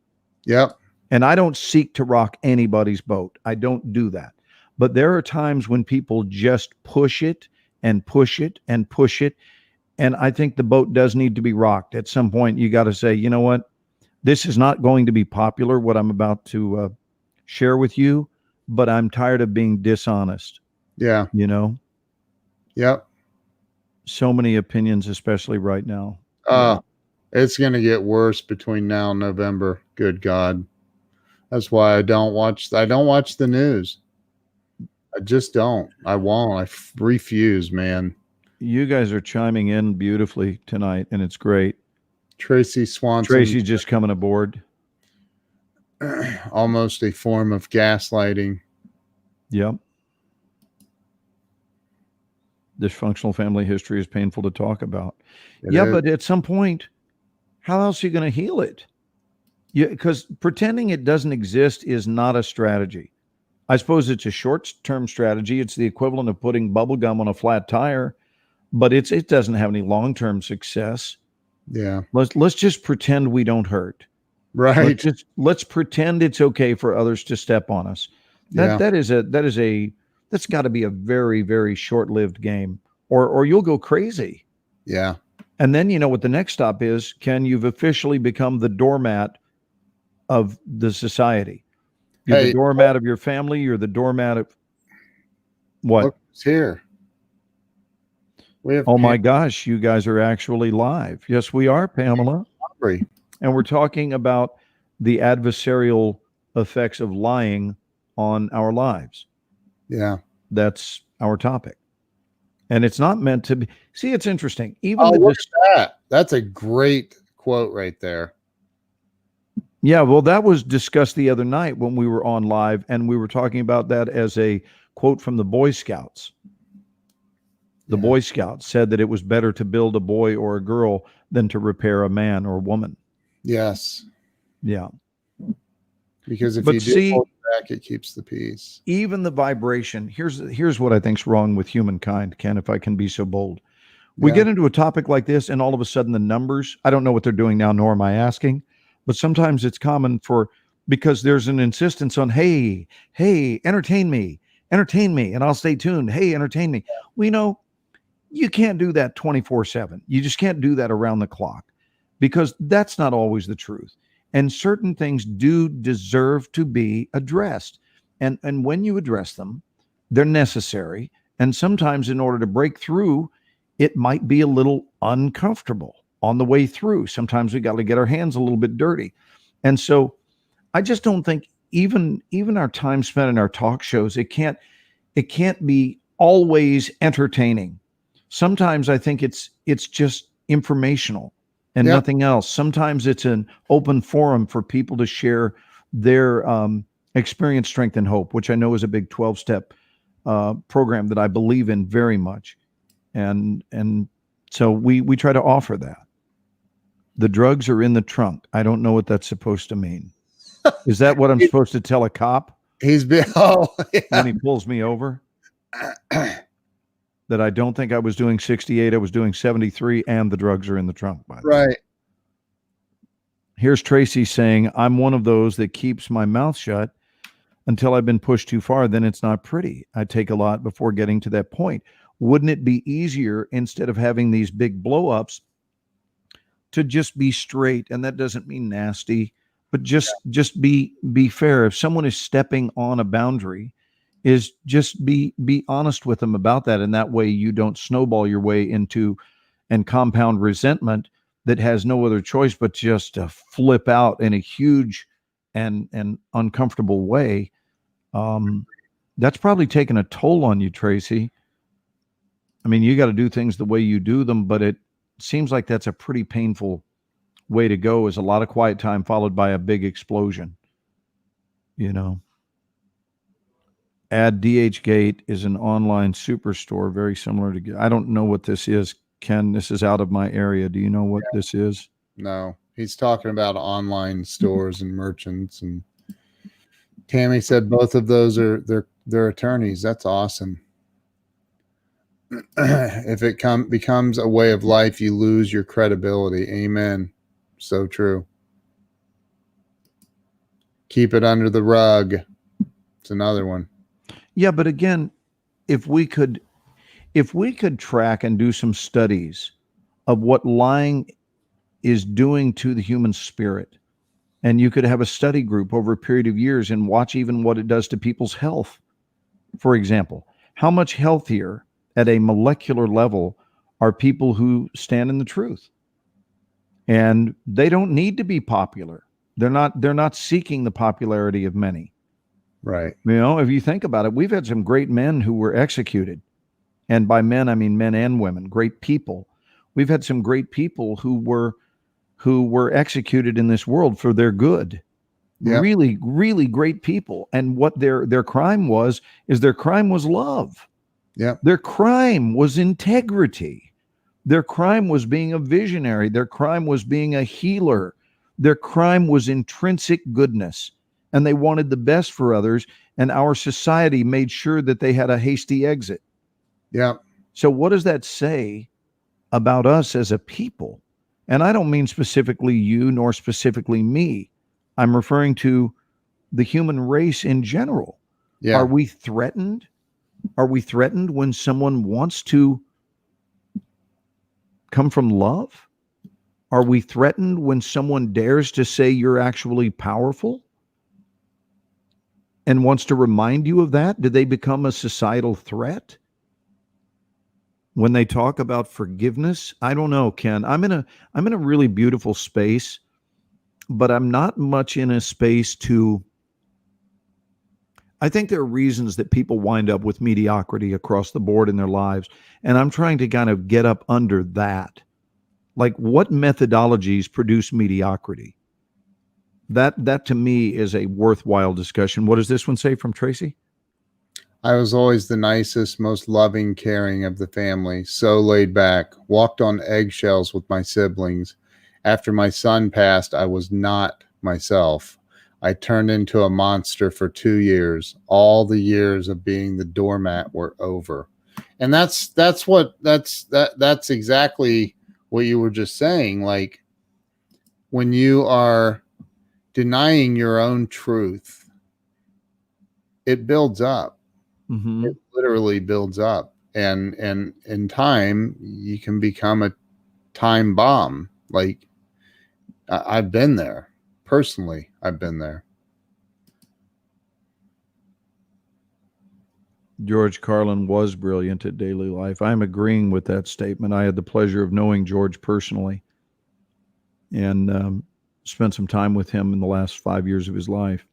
Yep. And I don't seek to rock anybody's boat. I don't do that. But there are times when people just push it and push it and push it. And I think the boat does need to be rocked. At some point, you got to say, you know what? This is not going to be popular, what I'm about to share with you, but I'm tired of being dishonest. Yeah. You know? Yep. So many opinions, especially right now. It's going to get worse between now and November. Good God. That's why I don't watch the news. I just don't. I won't. I refuse, man. You guys are chiming in beautifully tonight, and it's great. Tracy Swanson. Tracy's just coming aboard. Almost a form of gaslighting. Yep. Dysfunctional family history is painful to talk about. But at some point, how else are you going to heal it? Because pretending it doesn't exist is not a strategy. I suppose it's a short-term strategy. It's the equivalent of putting bubble gum on a flat tire, but it doesn't have any long-term success. Yeah. Let's just pretend we don't hurt. Right. Let's pretend it's okay for others to step on us. That's got to be a very, very short-lived game, or you'll go crazy. Yeah. And then you know what the next stop is, Ken. You've officially become the doormat of the society. You're the doormat of your family. You're the doormat of what? Look who's here. We have my gosh, you guys are actually live. Yes, we are, Pamela. And we're talking about the adversarial effects of lying on our lives. Yeah. That's our topic. And it's not meant to be. See, it's interesting. Look at that. That's a great quote right there. Yeah, well, that was discussed the other night when we were on live, and we were talking about that as a quote from the Boy Scouts. The Boy Scouts said that it was better to build a boy or a girl than to repair a man or woman. Yes. Yeah. Because if you do hold back, it keeps the peace. Even the vibration. Here's what I think's wrong with humankind, Ken, if I can be so bold. We get into a topic like this, and all of a sudden the numbers, I don't know what they're doing now, nor am I asking, but sometimes it's common because there's an insistence on, hey, entertain me, and I'll stay tuned. Hey, entertain me. We know you can't do that 24/7. You just can't do that around the clock, because that's not always the truth. And certain things do deserve to be addressed. And when you address them, they're necessary. And sometimes in order to break through, it might be a little uncomfortable on the way through. Sometimes we got to get our hands a little bit dirty. And so I just don't think even our time spent in our talk shows, it can't be always entertaining. Sometimes I think it's just informational and nothing else. Sometimes it's an open forum for people to share their experience, strength, and hope, which I know is a big 12-step program that I believe in very much. And so we try to offer that. The drugs are in the trunk. I don't know what that's supposed to mean. Is that what I'm supposed to tell a cop? When he pulls me over? That I don't think I was doing 68, I was doing 73, and the drugs are in the trunk, by the way. Right. Here's Tracy saying, I'm one of those that keeps my mouth shut until I've been pushed too far. Then it's not pretty. I take a lot before getting to that point. Wouldn't it be easier, instead of having these big blow-ups, to just be straight? And that doesn't mean nasty, but just be fair. If someone is stepping on a boundary, is just be honest with them about that. And that way you don't snowball your way into and compound resentment that has no other choice but just to flip out in a huge and uncomfortable way. That's probably taken a toll on you, Tracy. I mean, you got to do things the way you do them, but it seems like that's a pretty painful way to go, is a lot of quiet time followed by a big explosion. You know, DHgate is an online superstore very similar to, I don't know what this is, Ken. This is out of my area. Do you know what this is? No, he's talking about online stores and merchants. And Tammy said both of those are they're attorneys. That's awesome. If it becomes a way of life, you lose your credibility. Amen. So true. Keep it under the rug. It's another one. Yeah, but again, if we could track and do some studies of what lying is doing to the human spirit, and you could have a study group over a period of years and watch even what it does to people's health. For example, how much healthier at a molecular level are people who stand in the truth? And they don't need to be popular. They're not seeking the popularity of many. Right. You know, if you think about it, we've had some great men who were executed. And by men, I mean men and women, great people. We've had some great people who were executed in this world for their good. Yep. Really, really great people. And what their crime was love. Yeah. Their crime was integrity. Their crime was being a visionary. Their crime was being a healer. Their crime was intrinsic goodness. And they wanted the best for others. And our society made sure that they had a hasty exit. Yeah. So what does that say about us as a people? And I don't mean specifically you nor specifically me. I'm referring to the human race in general. Yeah. Are we threatened? Are we threatened when someone wants to come from love? Are we threatened when someone dares to say you're actually powerful and wants to remind you of that? Do they become a societal threat? When they talk about forgiveness, I don't know, Ken. I'm in a really beautiful space, but I'm not much in a space to, I think there are reasons that people wind up with mediocrity across the board in their lives. And I'm trying to kind of get up under that. Like, what methodologies produce mediocrity? That to me is a worthwhile discussion. What does this one say from Tracy? I was always the nicest, most loving, caring of the family, so laid back, walked on eggshells with my siblings. After my son passed, I was not myself. I turned into a monster for 2 years. All the years of being the doormat were over. And that's exactly what you were just saying. Like, when you are denying your own truth, it builds up. Mm-hmm. It literally builds up, and in time you can become a time bomb. Like, I've been there personally. I've been there. George Carlin was brilliant at daily life. I'm agreeing with that statement. I had the pleasure of knowing George personally and spent some time with him in the last 5 years of his life.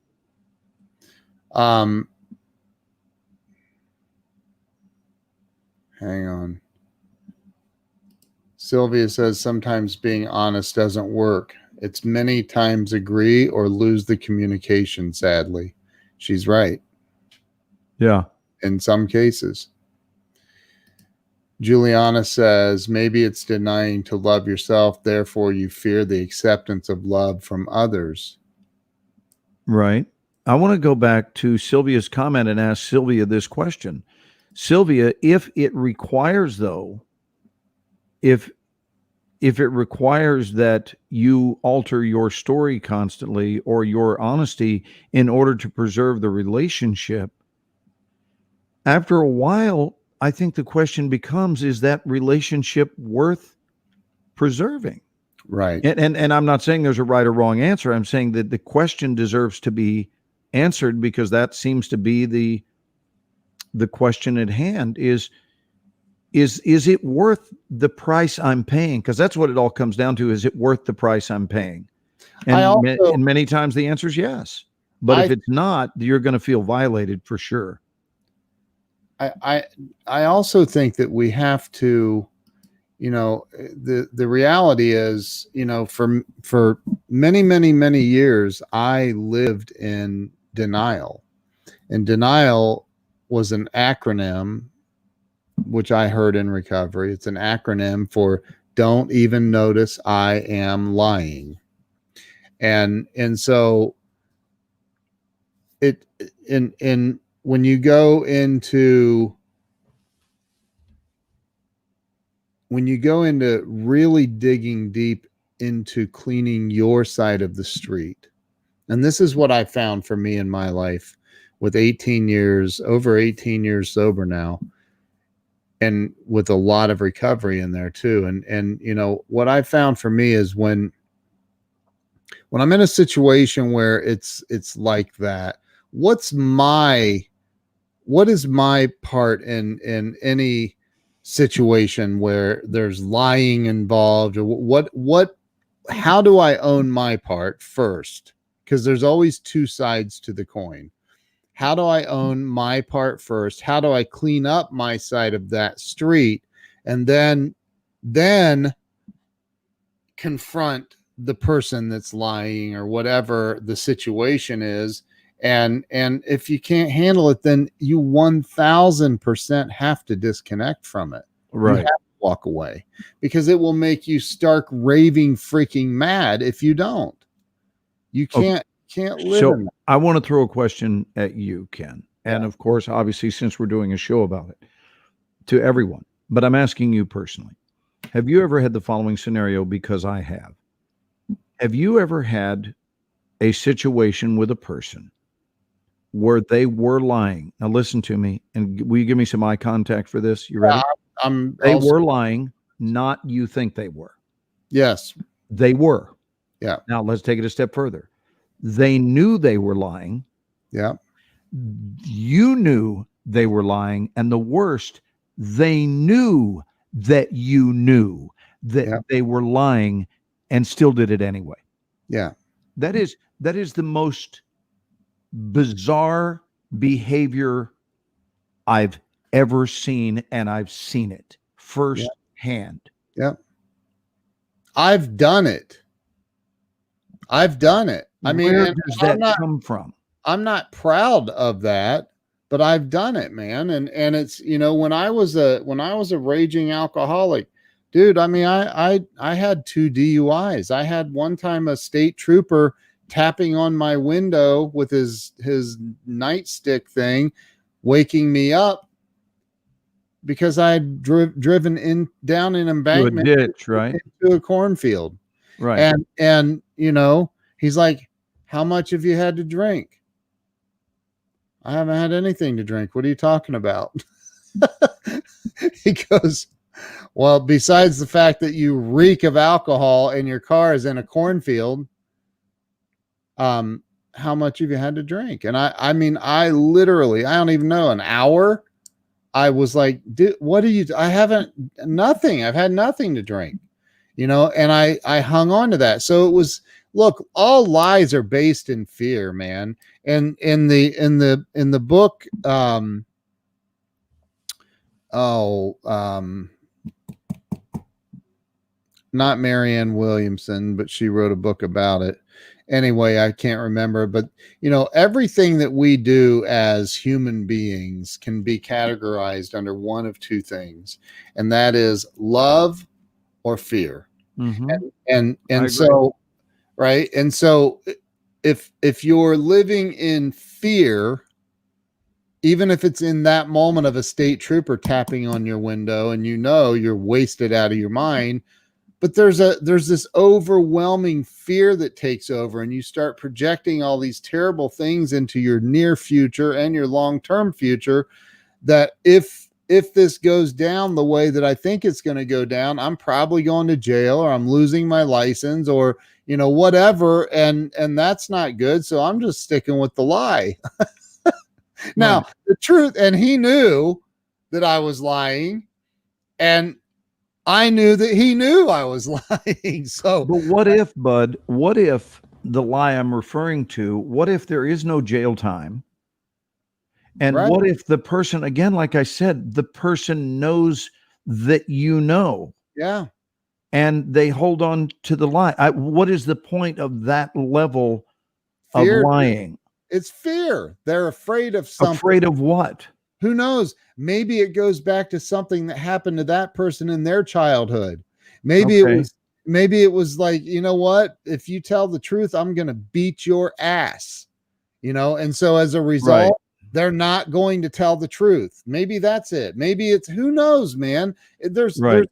Hang on. Sylvia says sometimes being honest doesn't work. It's many times agree or lose the communication, sadly. She's right. Yeah. In some cases. Juliana says maybe it's denying to love yourself, therefore you fear the acceptance of love from others. Right. I want to go back to Sylvia's comment and ask Sylvia this question. Sylvia, if it requires, though, if it requires that you alter your story constantly or your honesty in order to preserve the relationship, after a while, I think the question becomes, is that relationship worth preserving? Right. And I'm not saying there's a right or wrong answer. I'm saying that the question deserves to be answered, because that seems to be the question at hand is it worth the price I'm paying? Because that's what it all comes down to. Is it worth the price I'm paying? And many times the answer is yes. But if it's not, you're going to feel violated for sure. I also think that we have to, the reality is, for many years, I lived in denial, and denial was an acronym which I heard in recovery. It's an acronym for don't even notice I am lying. And so it in when you go into really digging deep into cleaning your side of the street. And this is what I found for me in my life with over 18 years sober now, and with a lot of recovery in there too. And what I found for me is when I'm in a situation where it's like that, what is my part in any situation where there's lying involved, or how do I own my part first? Because there's always two sides to the coin. How do I own my part first? How do I clean up my side of that street? And then confront the person that's lying, or whatever the situation is. And if you can't handle it, then you 1000% have to disconnect from it. Right. You have to walk away, because it will make you stark raving freaking mad if you don't. You can't live in that. I want to throw a question at you, Ken. And of course, obviously, since we're doing a show about it, to everyone, but I'm asking you personally, have you ever had the following scenario? Because I have. Have you ever had a situation with a person where they were lying? Now listen to me, and will you give me some eye contact for this? You ready? They were lying, not you think they were. Yes. They were. Yeah. Now let's take it a step further. They knew they were lying. Yeah. You knew they were lying. And the worst, they knew that you knew that they were lying and still did it anyway. Yeah. That is the most bizarre behavior I've ever seen, and I've seen it firsthand. Yeah. I've done it. I mean, where does that come from? I'm not proud of that, but I've done it, man. And it's, when I was a raging alcoholic, dude, I mean, I had 2 DUIs. I had one time a state trooper tapping on my window with his nightstick thing, waking me up because I had driven down an embankment to a ditch, right? Into a cornfield. Right. And he's like, how much have you had to drink? I haven't had anything to drink. What are you talking about? He goes, well, besides the fact that you reek of alcohol and your car is in a cornfield, how much have you had to drink? And I mean, I literally, I don't even know, an hour. I was like, dude, what are you? I haven't, nothing. I've had nothing to drink, and I hung on to that. So it was, look, all lies are based in fear, man. And in the book, not Marianne Williamson, but she wrote a book about it. Anyway, I can't remember, but everything that we do as human beings can be categorized under one of two things, and that is love or fear. Mm-hmm. And so, right. And so if you're living in fear, even if it's in that moment of a state trooper tapping on your window and you're wasted out of your mind, but there's this overwhelming fear that takes over, and you start projecting all these terrible things into your near future and your long-term future, that if this goes down the way that I think it's going to go down, I'm probably going to jail, or I'm losing my license, or whatever, and that's not good. So I'm just sticking with the lie. Now, the truth, and he knew that I was lying, and I knew that he knew I was lying. So, but what if, Bud, what if the lie I'm referring to, what if there is no jail time? And what if the person, again, like I said, the person knows that you know? Yeah. And they hold on to the lie. What is the point of that level fear, of lying? It's fear. They're afraid of something. Afraid of what? Who knows? Maybe it goes back to something that happened to that person in their childhood. Maybe it was like, you know what? If you tell the truth, I'm going to beat your ass. And so as a result, they're not going to tell the truth. Maybe that's it. Maybe it's, who knows, man. There's a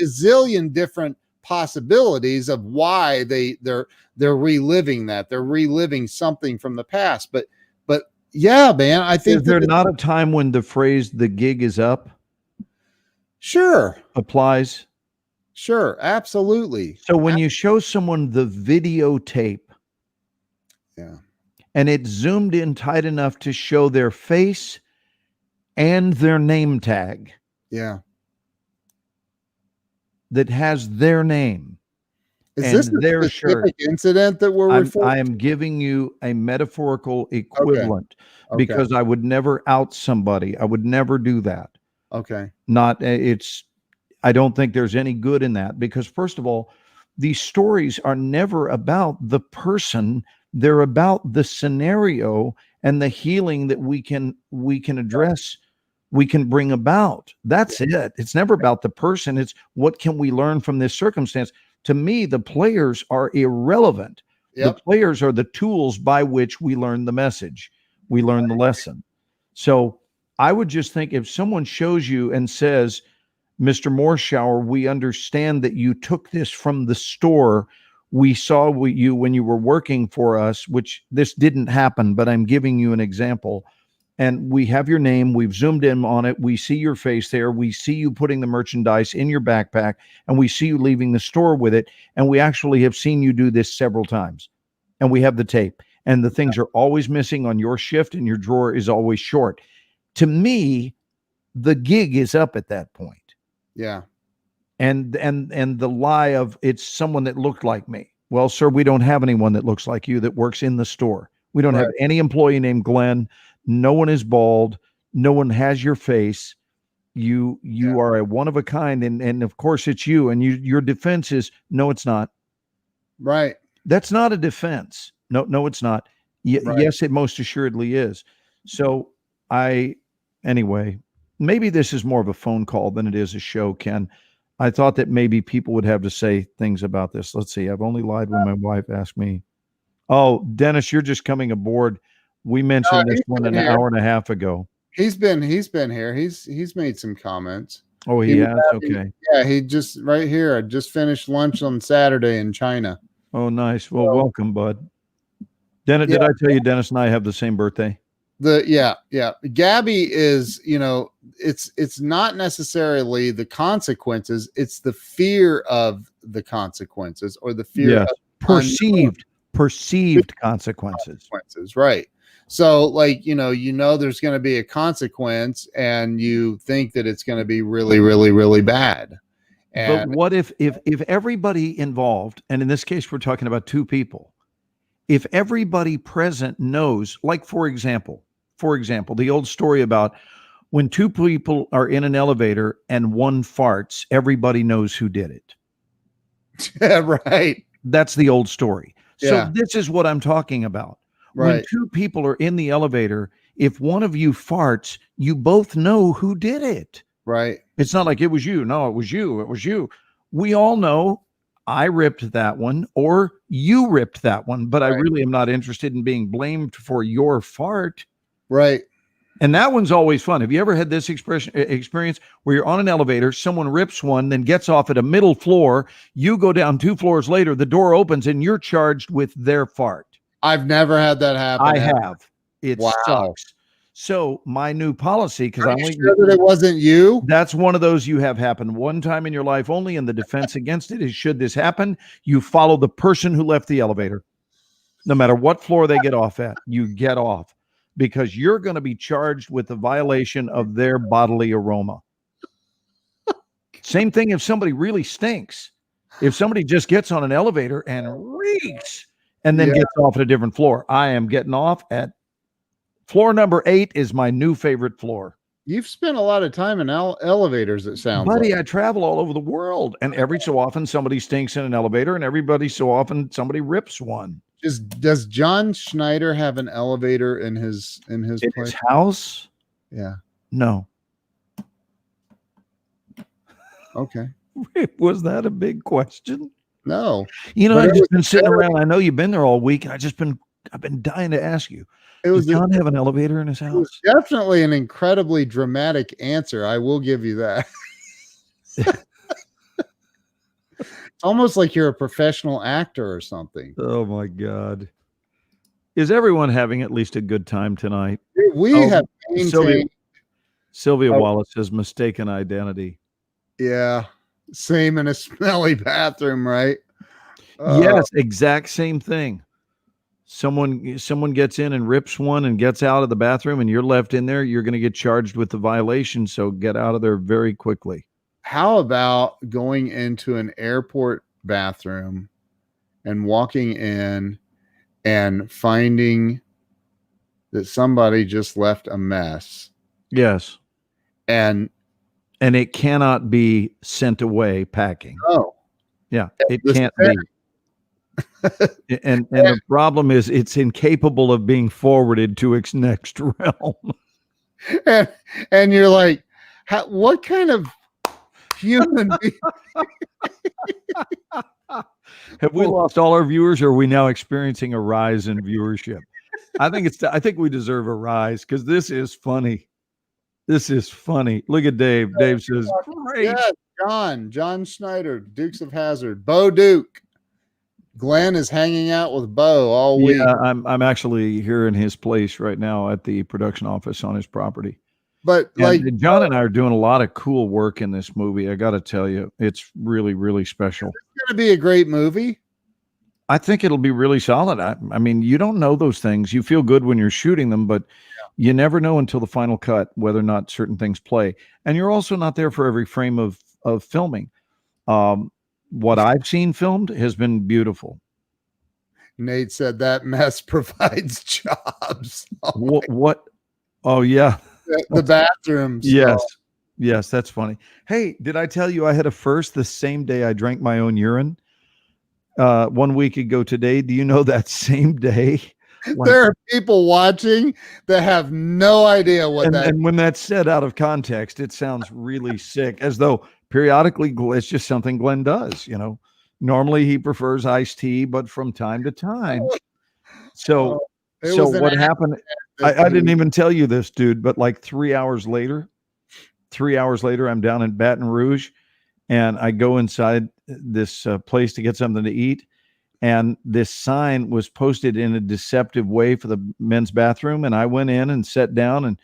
gazillion different possibilities of why they're reliving that. They're reliving something from the past. But yeah, man, I think is there not a time when the phrase "the gig is up" applies? Sure, absolutely. So when you show someone the videotape, and it's zoomed in tight enough to show their face and their name tag, that has their name. Is this a specific incident that we're referring to? I am giving you a metaphorical equivalent because I would never out somebody. I would never do that. I don't think there's any good in that because, first of all, these stories are never about the person. They're about the scenario and the healing that we can address, we can bring about. That's it. It's never about the person. It's what can we learn from this circumstance. To me, the players are irrelevant. The players are the tools by which we learn the message. We learn the lesson. So I would just think if someone shows you and says, Mr. Morshower, we understand that you took this from the store. We saw you when you were working for us, which this didn't happen, but I'm giving you an example. And we have your name. We've zoomed in on it. We see your face there. We see you putting the merchandise in your backpack, and we see you leaving the store with it. And we actually have seen you do this several times. And we have the tape. And the things are always missing on your shift, and your drawer is always short. To me, the gig is up at that point. Yeah. And the lie of it's someone that looked like me. Well, sir, we don't have anyone that looks like you that works in the store. We don't have any employee named Glenn. No one is bald. No one has your face. You are a one of a kind. And of course it's you. And your defense is, no, it's not. Right. That's not a defense. No, it's not. Yes, it most assuredly is. So anyway, maybe this is more of a phone call than it is a show, Ken. I thought that maybe people would have to say things about this. Let's see. I've only lied when my wife asked me. Oh, Dennis, you're just coming aboard. We mentioned this one an hour and a half ago. He's been here. He's made some comments. Oh, he has? Okay. Yeah, he just right here. I just finished lunch on Saturday in China. Oh, nice. Well, welcome, bud. Dennis, did I tell you Dennis and I have the same birthday? Gabby is, it's not necessarily the consequences, it's the fear of the consequences or the fear of perceived consequences. Right. So like, there's going to be a consequence and you think that it's going to be really, really, really bad. But what if everybody involved, and in this case, we're talking about two people, if everybody present knows, like, for example, the old story about when two people are in an elevator and one farts, everybody knows who did it. Yeah, right. That's the old story. So this is what I'm talking about. Right. When two people are in the elevator, if one of you farts, you both know who did it. Right. It's not like it was you. No, it was you. It was you. We all know I ripped that one or you ripped that one, but I really am not interested in being blamed for your fart. Right. And that one's always fun. Have you ever had this experience where you're on an elevator, someone rips one, then gets off at a middle floor, you go down 2 floors later, the door opens and you're charged with their fart? I've never had that happen. I have. It sucks. So my new policy, because I'm sure that it wasn't you. That's one of those you have happened one time in your life only, and the defense against it is, should this happen, you follow the person who left the elevator. No matter what floor they get off at, you get off, because you're going to be charged with the violation of their bodily aroma. Same thing if somebody really stinks. If somebody just gets on an elevator and reeks and then gets off at a different floor, I am getting off at Floor number 8 is my new favorite floor. You've spent a lot of time in elevators, it sounds Buddy, like. I travel all over the world, and every so often somebody stinks in an elevator, and everybody so often somebody rips one. Does John Schneider have an elevator in his place? His house? Yeah. No. Okay. Was that a big question? No. I've just been sitting around. I know you've been there all week. I've been dying to ask you. Does John have an elevator in his house? It was definitely an incredibly dramatic answer. I will give you that. It's almost like you're a professional actor or something. Oh my God. Is everyone having at least a good time tonight? We have maintained. Sylvia Wallace has mistaken identity. Yeah. Same in a smelly bathroom, right? Yes, exact same thing. Someone gets in and rips one and gets out of the bathroom, and you're left in there. You're going to get charged with the violation, so get out of there very quickly. How about going into an airport bathroom and walking in and finding that somebody just left a mess? Yes. And it cannot be sent away packing. Oh. Yeah, it can't be. and the problem is it's incapable of being forwarded to its next realm. And you're like, what kind of human being? Have we lost all our viewers, or are we now experiencing a rise in viewership? I think we deserve a rise, because this is funny. This is funny. Look at Dave. Dave says, great. Yeah, John Schneider, Dukes of Hazzard, Bo Duke. Glenn is hanging out with Bo all week. Yeah, I'm actually here in his place right now at the production office on his property. But John and I are doing a lot of cool work in this movie. I got to tell you, it's really, really special. It's going to be a great movie. I think it'll be really solid. I mean, you don't know those things. You feel good when you're shooting them, but you never know until the final cut whether or not certain things play. And you're also not there for every frame of filming. What I've seen filmed has been beautiful. Nate said that mess provides jobs. What? Oh, yeah. The bathrooms. Yes, that's funny. Hey, did I tell you I had a first the same day I drank my own urine? 1 week ago today. Do you know that same day? There are people watching that have no idea what that is. And when that's said out of context, it sounds really sick, as though periodically it's just something Glenn does. Normally he prefers iced tea, but from time to time. So what happened? I didn't even tell you this, dude, but like 3 hours later, I'm down in Baton Rouge, and I go inside this place to get something to eat. And this sign was posted in a deceptive way for the men's bathroom. And I went in and sat down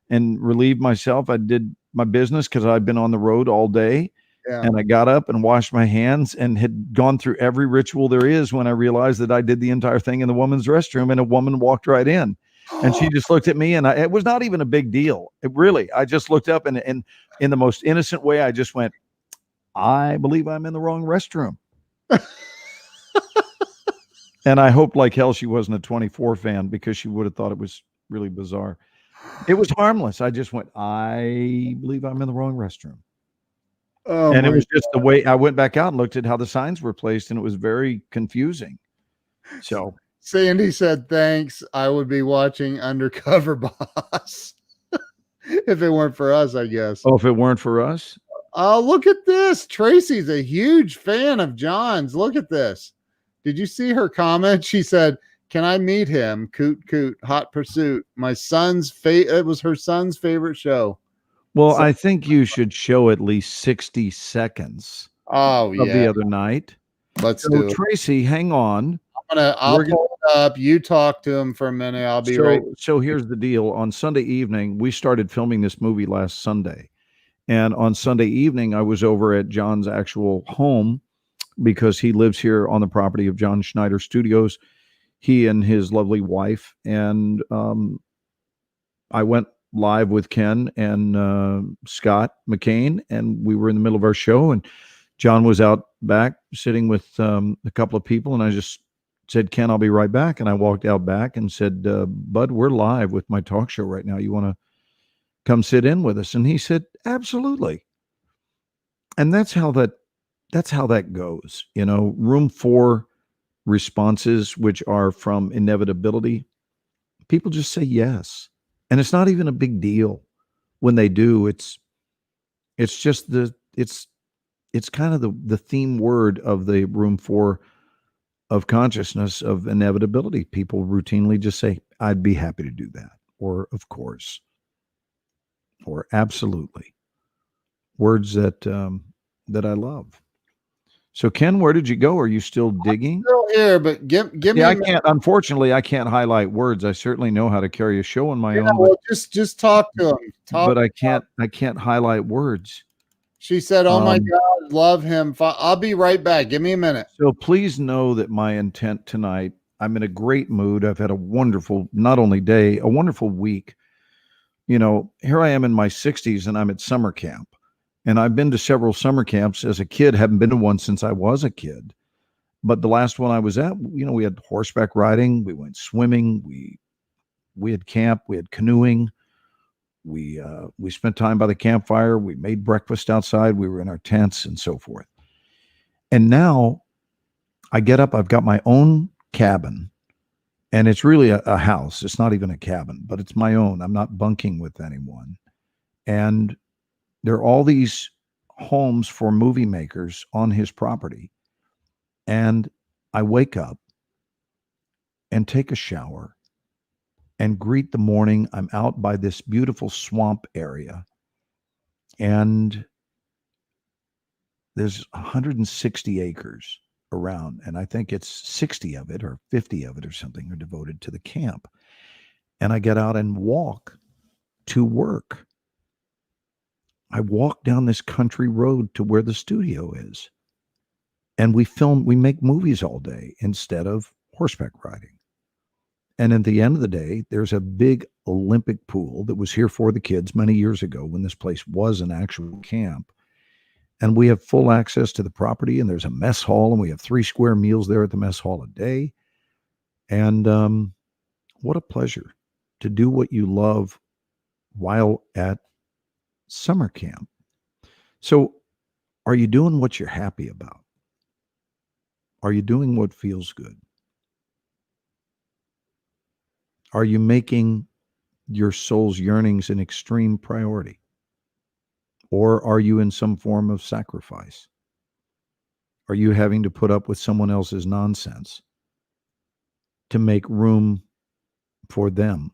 and relieved myself. I did my business because I'd been on the road all day. Yeah. And I got up and washed my hands and had gone through every ritual there is when I realized that I did the entire thing in the woman's restroom, and a woman walked right in. And she just looked at me, and it was not even a big deal. I just looked up, and in the most innocent way, I just went, I believe I'm in the wrong restroom. And I hoped like hell she wasn't a 24 fan, because she would have thought it was really bizarre. It was harmless. I just went, I believe I'm in the wrong restroom. Oh, and it was just the way I went back out and looked at how the signs were placed, and it was very confusing. So Sandy said, thanks. I would be watching Undercover Boss if it weren't for us, I guess. Oh, if it weren't for us? Oh, look at this. Tracy's a huge fan of John's. Look at this. Did you see her comment? She said, can I meet him? Coot, coot, Hot Pursuit. It was her son's favorite show. Well, I think you should show at least 60 seconds of the other night. Let's do it. Tracy, hang on. I'll pull it up. You talk to him for a minute. I'll be right. So here's the deal. On Sunday evening, we started filming this movie last Sunday. And on Sunday evening, I was over at John's actual home, because he lives here on the property of John Schneider Studios, he and his lovely wife. And I went live with Ken and Scott McCain, and we were in the middle of our show, and John was out back sitting with a couple of people, and I just said, Ken, I'll be right back. And I walked out back and said, Bud, we're live with my talk show right now. You want to come sit in with us? And he said, absolutely. And that's how that goes. Room 4 responses, which are from inevitability, people just say yes. And it's not even a big deal when they do. It's just it's kind of the theme word of the room 4 of consciousness of inevitability. People routinely just say, I'd be happy to do that, or of course, or absolutely. Words that I love. So, Ken, where did you go? Are you still digging? I'm still here, but give me. I can't. Unfortunately, I can't highlight words. I certainly know how to carry a show on my own. Well, just talk to him. But I can't highlight words. She said, "Oh my God, love him." I'll be right back. Give me a minute. So please know that my intent tonight. I'm in a great mood. I've had a wonderful, not only day, a wonderful week. Here I am in my 60s, and I'm at summer camp. And I've been to several summer camps as a kid. Haven't been to one since I was a kid. But the last one I was at, we had horseback riding. We went swimming. We had camp. We had canoeing. We spent time by the campfire. We made breakfast outside. We were in our tents and so forth. And now I get up. I've got my own cabin. And it's really a house. It's not even a cabin, but it's my own. I'm not bunking with anyone. And there are all these homes for movie makers on his property. And I wake up and take a shower and greet the morning. I'm out by this beautiful swamp area. And there's 160 acres around. And I think it's 60 of it or 50 of it or something are devoted to the camp. And I get out and walk to work. I walk down this country road to where the studio is. And we make movies all day instead of horseback riding. And at the end of the day, there's a big Olympic pool that was here for the kids many years ago when this place was an actual camp. And we have full access to the property, and there's a mess hall, and we have 3 square meals there at the mess hall a day. And what a pleasure to do what you love while at summer camp. So are you doing what you're happy about? Are you doing what feels good? Are you making your soul's yearnings an extreme priority? Or are you in some form of sacrifice? Are you having to put up with someone else's nonsense to make room for them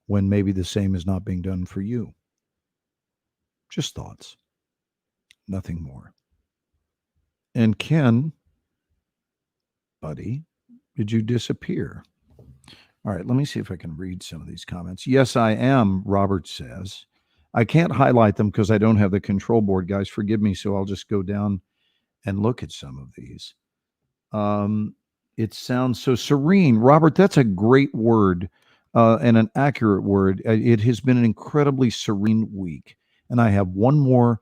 when maybe the same is not being done for you? Just thoughts. Nothing more. And Ken, buddy, did you disappear? All right, let me see if I can read some of these comments. Yes, I am, Robert says. I can't highlight them because I don't have the control board, guys. Forgive me, so I'll just go down and look at some of these. It sounds so serene. Robert, that's a great word and an accurate word. It has been an incredibly serene week, and I have one more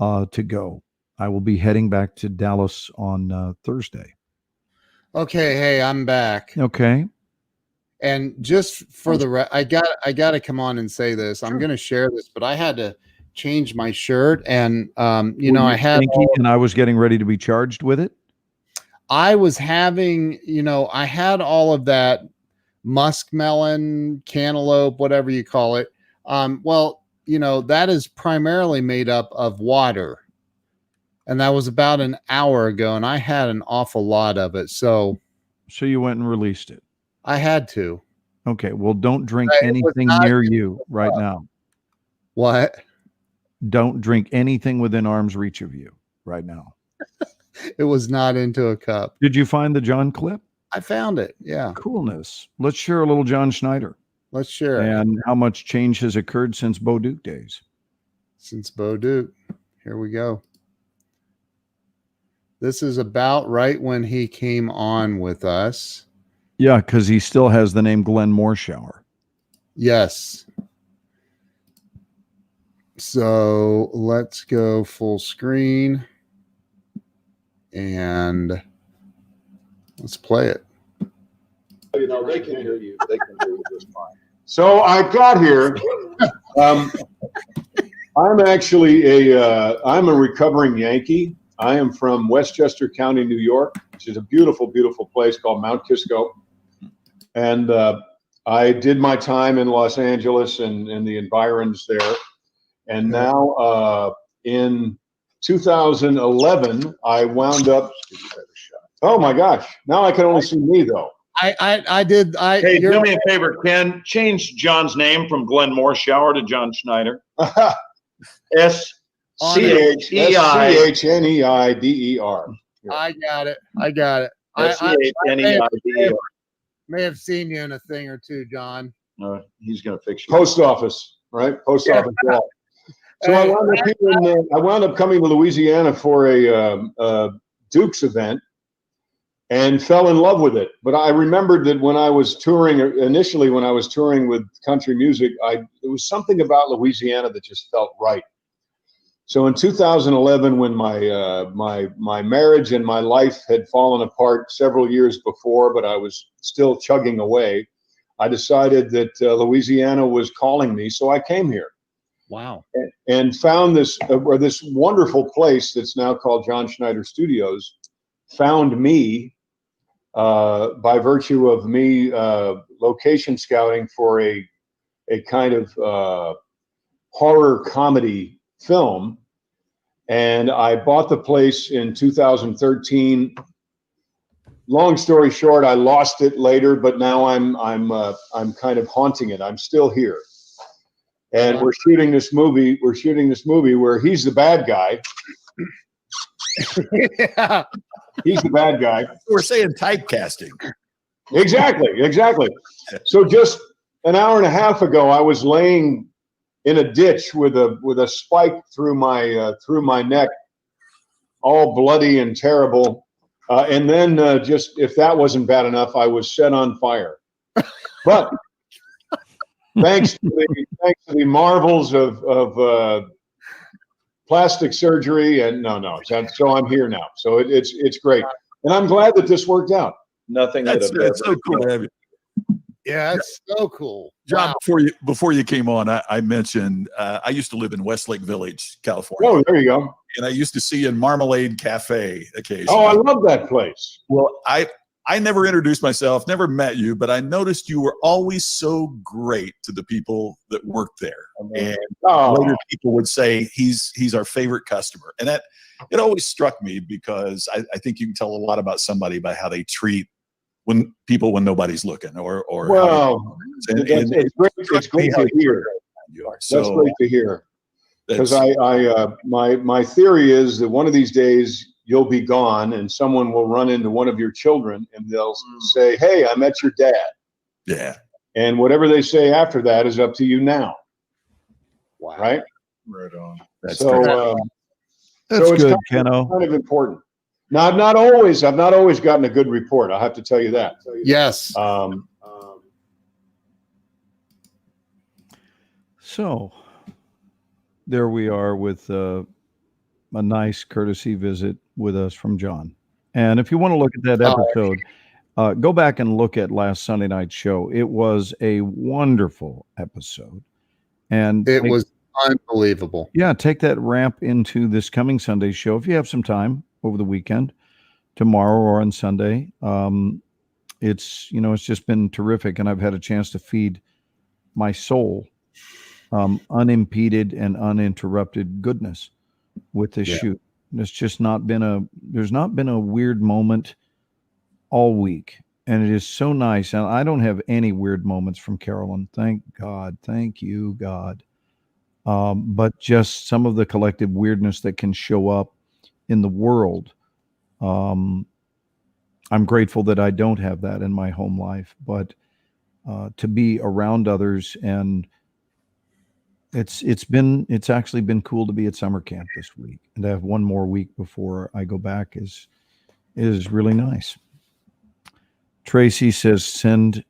to go. I will be heading back to Dallas on Thursday. Okay, hey, I'm back. Okay. And just for I got to come on and say this. Sure. I'm going to share this, but I had to change my shirt, and I had and I was getting ready to be charged with it. I was having, I had all of that muskmelon, cantaloupe, whatever you call it. That is primarily made up of water. And that was about an hour ago, and I had an awful lot of it. So you went and released it. I had to. Okay. Well, don't drink anything near you right now. What? Don't drink anything within arm's reach of you right now. It was not into a cup. Did you find the John clip? I found it. Yeah. Coolness. Let's share a little John Schneider. Let's share it. And how much change has occurred since Bo Duke days? Since Bo Duke. Here we go. This is about right when he came on with us. Yeah, because he still has the name Glenn Morshower. Yes. So let's go full screen. And Let's play it. You know, they can hear you. They can hear you just fine. So I got here. I'm actually I'm a recovering Yankee. I am from Westchester County, New York, which is a beautiful, beautiful place called Mount Kisco. And I did my time in Los Angeles and the environs there. And now in 2011, I wound up. Oh my gosh! Now I can only see me though. I did. Hey, do me a favor, Ken. Change John's name from Glenn Morshower to John Schneider. SCHNEIDER. I got it. I got it. SCHNEIDER. May have seen you in a thing or two, John. He's going to fix you. Post office, right? Post office. So I wound up coming to Louisiana for a Duke's event and fell in love with it. But I remembered that when I was touring, initially when I was touring with country music, there was something about Louisiana that just felt right. So in 2011, when my marriage and my life had fallen apart several years before, but I was still chugging away, I decided that Louisiana was calling me, so I came here. Wow! And found this wonderful place that's now called John Schneider Studios. Found me by virtue of me location scouting for a kind of horror comedy film, and I bought the place in 2013. Long story short, I lost it later, but now I'm kind of haunting it. I'm still here, and we're shooting this movie. We're shooting this movie where he's the bad guy. Yeah. He's the bad guy. We're saying typecasting. Exactly. So just an hour and a half ago, I was laying in a ditch with a spike through my neck, all bloody and terrible. And then just if that wasn't bad enough, I was set on fire. But thanks to the marvels of plastic surgery and so I'm here now. So it's great, and I'm glad that this worked out. That's so cool to have you. Yeah, it's so cool. John, before you came on, I mentioned I used to live in Westlake Village, California. Oh, there you go. And I used to see you in Marmalade Cafe occasionally. Oh, I love that place. Well, I never introduced myself, never met you, but I noticed you were always so great to the people that worked there. And later people would say he's our favorite customer. And it always struck me because I think you can tell a lot about somebody by how they treat when nobody's looking or it's great to hear. That's great to hear. Because my theory is that one of these days you'll be gone and someone will run into one of your children and they'll say, "Hey, I met your dad." Yeah. And whatever they say after that is up to you now. Wow. Right? Right on. That's good, Keno. Kind of important. Now, I've not always gotten a good report. I'll have to tell you that. Yes. So there we are with a nice courtesy visit with us from John. And if you want to look at that episode, go back and look at last Sunday night's show. It was a wonderful episode. And it was unbelievable. Yeah, take that ramp into this coming Sunday's show if you have some time over the weekend, tomorrow or on Sunday. It's just been terrific, and I've had a chance to feed my soul unimpeded and uninterrupted goodness with this shoot. There's just not been a weird moment all week, and it is so nice. And I don't have any weird moments from Carolyn. Thank God. Thank you, God. But just some of the collective weirdness that can show up in the world. I'm grateful that I don't have that in my home life, but to be around others, and it's actually been cool to be at summer camp this week, and to have one more week before I go back is really nice. Tracy says, send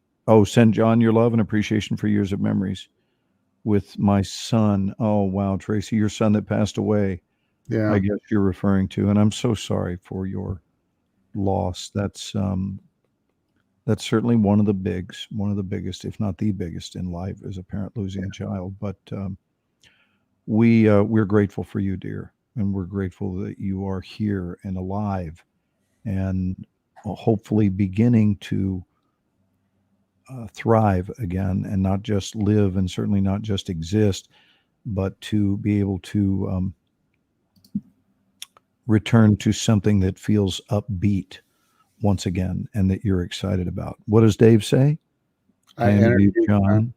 John your love and appreciation for years of memories with my son. Oh, wow, Tracy, your son that passed away. Yeah, I guess you're referring to, and I'm so sorry for your loss. That's certainly one of the biggest, if not the biggest in life, as a parent losing a child. But we're grateful for you, dear, and we're grateful that you are here and alive, and hopefully beginning to thrive again, and not just live, and certainly not just exist, but to be able to return to something that feels upbeat once again, and that you're excited about. What does Dave say? I interviewed John.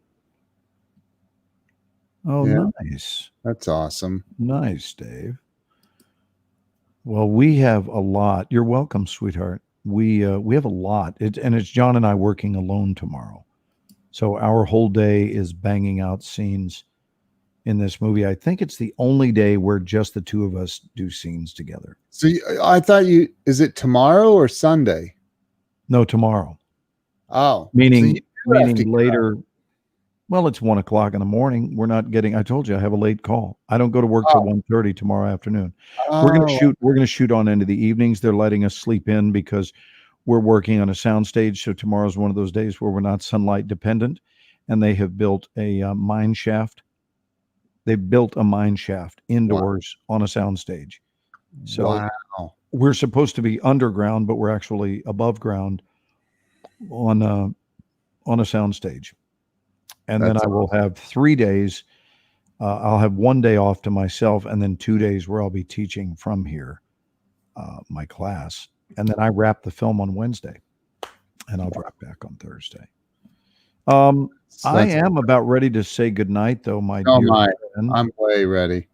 Oh, yeah. Nice. That's awesome. Nice, Dave. Well, we have a lot. You're welcome, sweetheart. We have a lot. And it's John and I working alone tomorrow. So our whole day is banging out scenes in this movie. I think it's the only day where just the two of us do scenes together. So I thought is it tomorrow or Sunday? No, tomorrow. Oh, meaning later. Well, it's 1:00 in the morning. We're not getting, I told you I have a late call. I don't go to work till 1:30 tomorrow afternoon. We're going to shoot on into the evenings. They're letting us sleep in because we're working on a soundstage. So tomorrow's one of those days where we're not sunlight dependent, and they have built a mine shaft. They built a mine shaft indoors on a soundstage. So we're supposed to be underground, but we're actually above ground on a soundstage. And then I will have 3 days. I'll have 1 day off to myself, and then 2 days where I'll be teaching from here, my class. And then I wrap the film on Wednesday, and I'll drop back on Thursday. I am about ready to say goodnight, though, my dear friend. I'm way ready.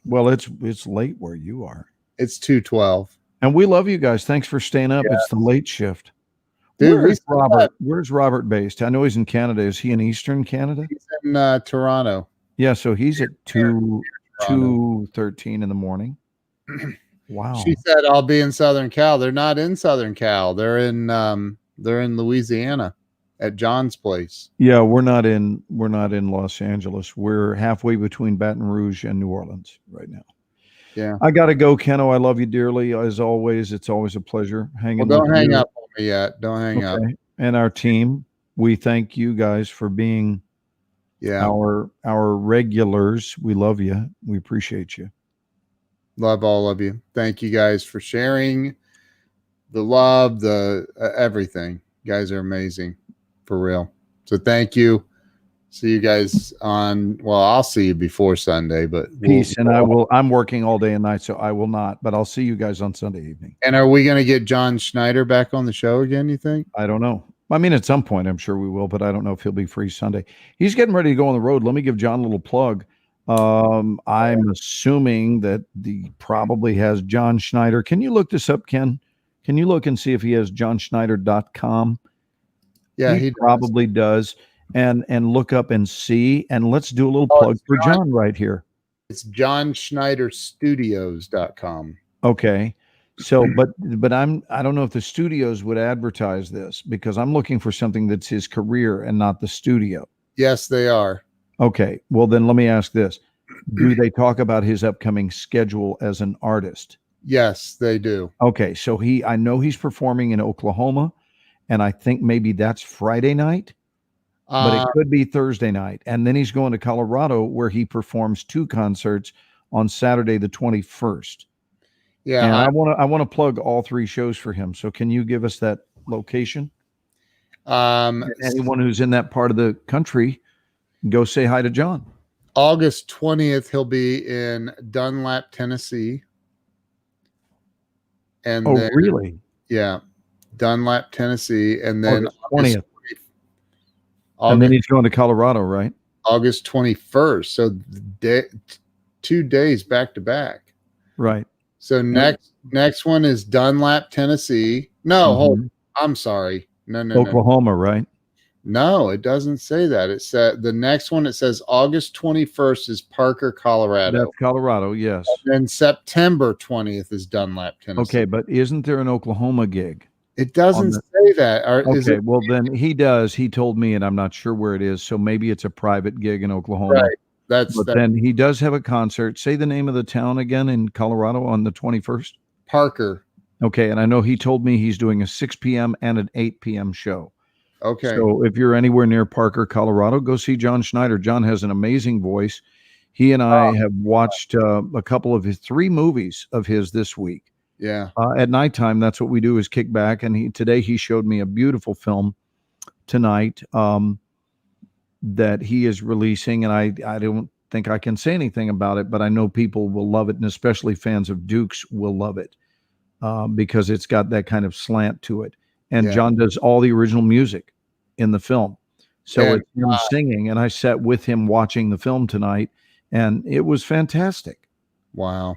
Well, it's late where you are. It's 2:12. And we love you guys. Thanks for staying up. Yeah. It's the late shift. Dude, where's Robert? Where's Robert based? I know he's in Canada. Is he in Eastern Canada? He's in Toronto. Yeah, so he's at 2:13 in the morning. Wow. She said I'll be in Southern Cal. They're not in Southern Cal. They're in Louisiana at John's place. Yeah, we're not in Los Angeles. We're halfway between Baton Rouge and New Orleans right now. Yeah. I got to go, Keno. I love you dearly. As always, it's always a pleasure hanging with you. Don't hang up on me yet. Don't hang up. And our team, we thank you guys for being our regulars. We love you. We appreciate you. Love all of you. Thank you guys for sharing the love, the everything. You guys are amazing, for real. So thank you. See you guys I'll see you before Sunday, but peace. And I'm working all day and night, so I will not, but I'll see you guys on Sunday evening. And are we going to get John Schneider back on the show again, you think? I don't know. I mean, at some point I'm sure we will, but I don't know if he'll be free Sunday. He's getting ready to go on the road. Let me give John a little plug. I'm assuming that he probably has John Schneider. Can you look this up, Ken? Can you look and see if he has johnschneider.com? Yeah, he probably does. And look up and see, and let's do a little plug for John right here. It's johnschneiderstudios.com. Okay. So, but I don't know if the studios would advertise this, because I'm looking for something that's his career and not the studio. Yes, they are. Okay. Well, then let me ask this. Do they talk about his upcoming schedule as an artist? Yes, they do. Okay. So I know he's performing in Oklahoma, and I think maybe that's Friday night. But it could be Thursday night. And then he's going to Colorado, where he performs 2 concerts on Saturday, the 21st. Yeah. And I want to plug all 3 shows for him. So can you give us that location? Anyone who's in that part of the country, go say hi to John. August 20th, he'll be in Dunlap, Tennessee. And really? Yeah. Dunlap, Tennessee. And then August 20th. And then he's going to Colorado, right? August 21st. So 2 days back to back. Right. So next one is Dunlap, Tennessee. No, hold on. I'm sorry. No. Oklahoma, right? No, it doesn't say that. It said the next one, it says August 21st is Parker, Colorado. That's Colorado, yes. And then September 20th is Dunlap, Tennessee. Okay, but isn't there an Oklahoma gig? It doesn't say that. Okay, well then he does. He told me, and I'm not sure where it is. So maybe it's a private gig in Oklahoma. Right. Then he does have a concert. Say the name of the town again in Colorado on the 21st. Parker. Okay, and I know he told me he's doing a 6 p.m. and an 8 p.m. show. Okay. So if you're anywhere near Parker, Colorado, go see John Schneider. John has an amazing voice. He and I have watched a couple of his 3 movies of his this week. Yeah. At nighttime, that's what we do, is kick back. And today he showed me a beautiful film tonight that he is releasing. And I don't think I can say anything about it, but I know people will love it. And especially fans of Dukes will love it because it's got that kind of slant to it. And John does all the original music in the film. So it's him singing. And I sat with him watching the film tonight, and it was fantastic. Wow.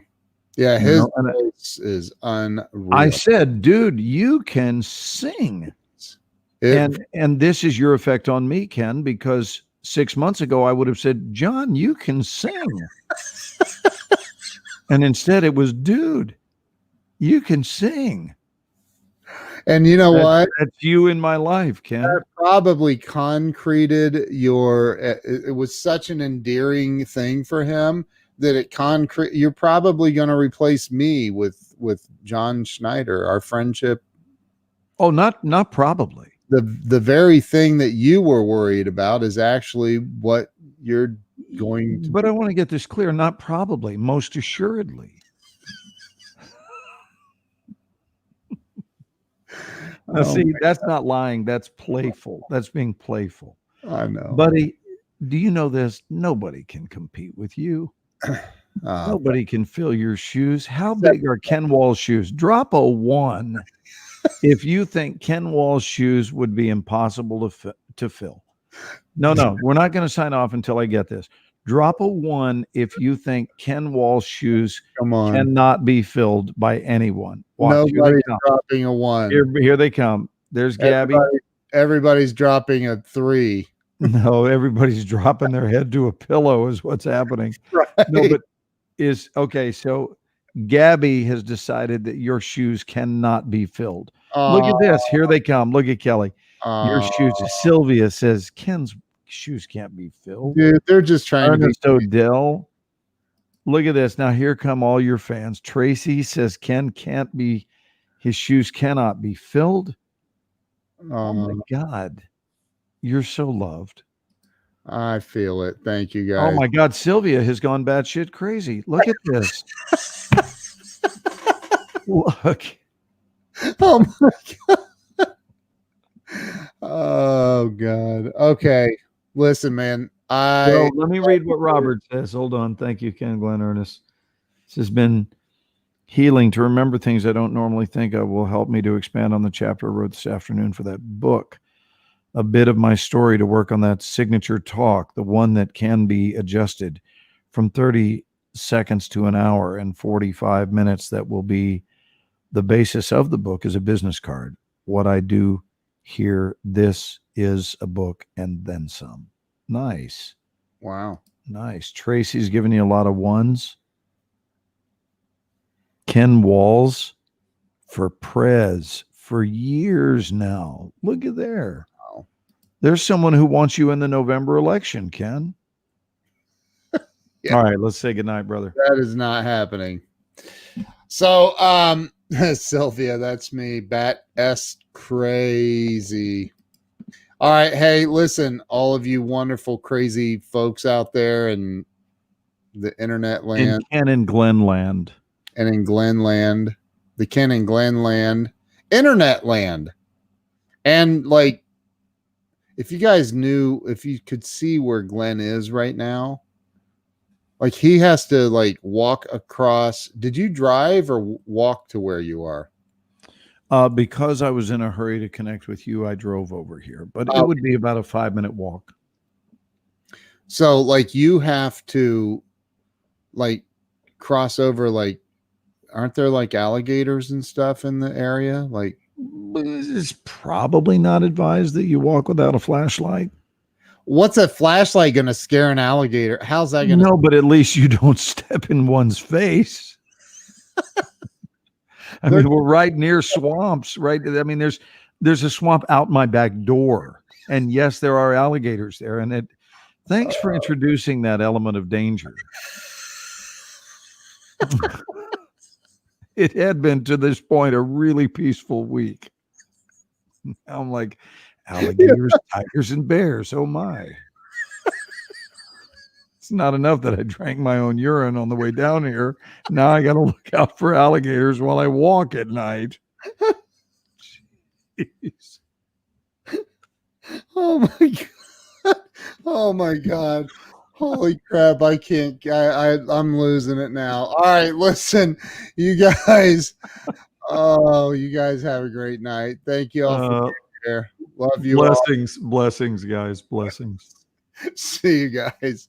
Yeah, his voice is unreal. I said, dude, you can sing. And this is your effect on me, Ken, because 6 months ago I would have said, John, you can sing. And instead it was, dude, you can sing. And you know what? That's you in my life, Ken. That probably concreted it was such an endearing thing for him that you're probably going to replace me with John Schneider, our friendship. Oh, not probably. The very thing that you were worried about is actually what you're going to. But I want to get this clear. Not probably, most assuredly. Now, see, that's not lying. That's playful. That's being playful. I know. Buddy, do you know this? Nobody can compete with you. Nobody can fill your shoes. How big are Ken Wall's shoes? Drop a 1 if you think Ken Wall's shoes would be impossible to fill. No, we're not going to sign off until I get this. Drop a 1 if you think Ken Wall's shoes cannot be filled by anyone. Watch, nobody's dropping a 1. Here they come. There's Gabby. Everybody's dropping a 3. No, everybody's dropping their head to a pillow is what's happening. Right. No, but okay. So Gabby has decided that your shoes cannot be filled. Look at this. Here they come. Look at Kelly. Your shoes. Sylvia says Ken's shoes can't be filled. Dude, they're just trying to be Odell. Look at this. Now here come all your fans. Tracy says his shoes cannot be filled. Oh my God. You're so loved. I feel it. Thank you, guys. Oh my God. Sylvia has gone batshit crazy. Look at this. Look. Oh my God. Oh God. Okay. Listen, man. Let me read what Robert says. Hold on. Thank you, Ken, Glenn, Ernest. This has been healing. To remember things I don't normally think of will help me to expand on the chapter I wrote this afternoon for that book. A bit of my story to work on that signature talk, the one that can be adjusted from 30 seconds to an hour and 45 minutes. That will be the basis of the book as a business card. What I do here, this is a book and then some. Nice. Wow. Nice. Tracy's giving you a lot of 1s. Ken Walls for Prez for years now. Look at there. Wow. There's someone who wants you in the November election, Ken. Yeah. All right, let's say goodnight, brother. That is not happening. So, Sylvia, that's me. Bat S crazy. All right. Hey, listen, all of you wonderful, crazy folks out there in the internet land. And in Glen land. And in Glen land. The Ken and Glen land. Internet land. And like, if you guys knew, if you could see where Glenn is right now, like he has to like walk across. Did you drive or walk to where you are? Because I was in a hurry to connect with you, I drove over here, but it would be about a 5-minute walk. So like you have to like cross over, like, aren't there like alligators and stuff in the area? Like, it's probably not advised that you walk without a flashlight. What's a flashlight going to scare an alligator? How's that going to? No, but at least you don't step in one's face. I mean, we're right near swamps, right? I mean, there's a swamp out my back door, and yes, there are alligators there. And thanks for introducing that element of danger. it had been to this point a really peaceful week. Now I'm like, alligators, tigers, and bears. Oh my. It's not enough that I drank my own urine on the way down here. Now I got to look out for alligators while I walk at night. Jeez. Oh my God. Oh my God. Holy crap. I can't. I'm losing it now. All right. Listen, you guys. Oh, you guys have a great night. Thank you all for being here. Love you all. Blessings, guys. Blessings. See you guys.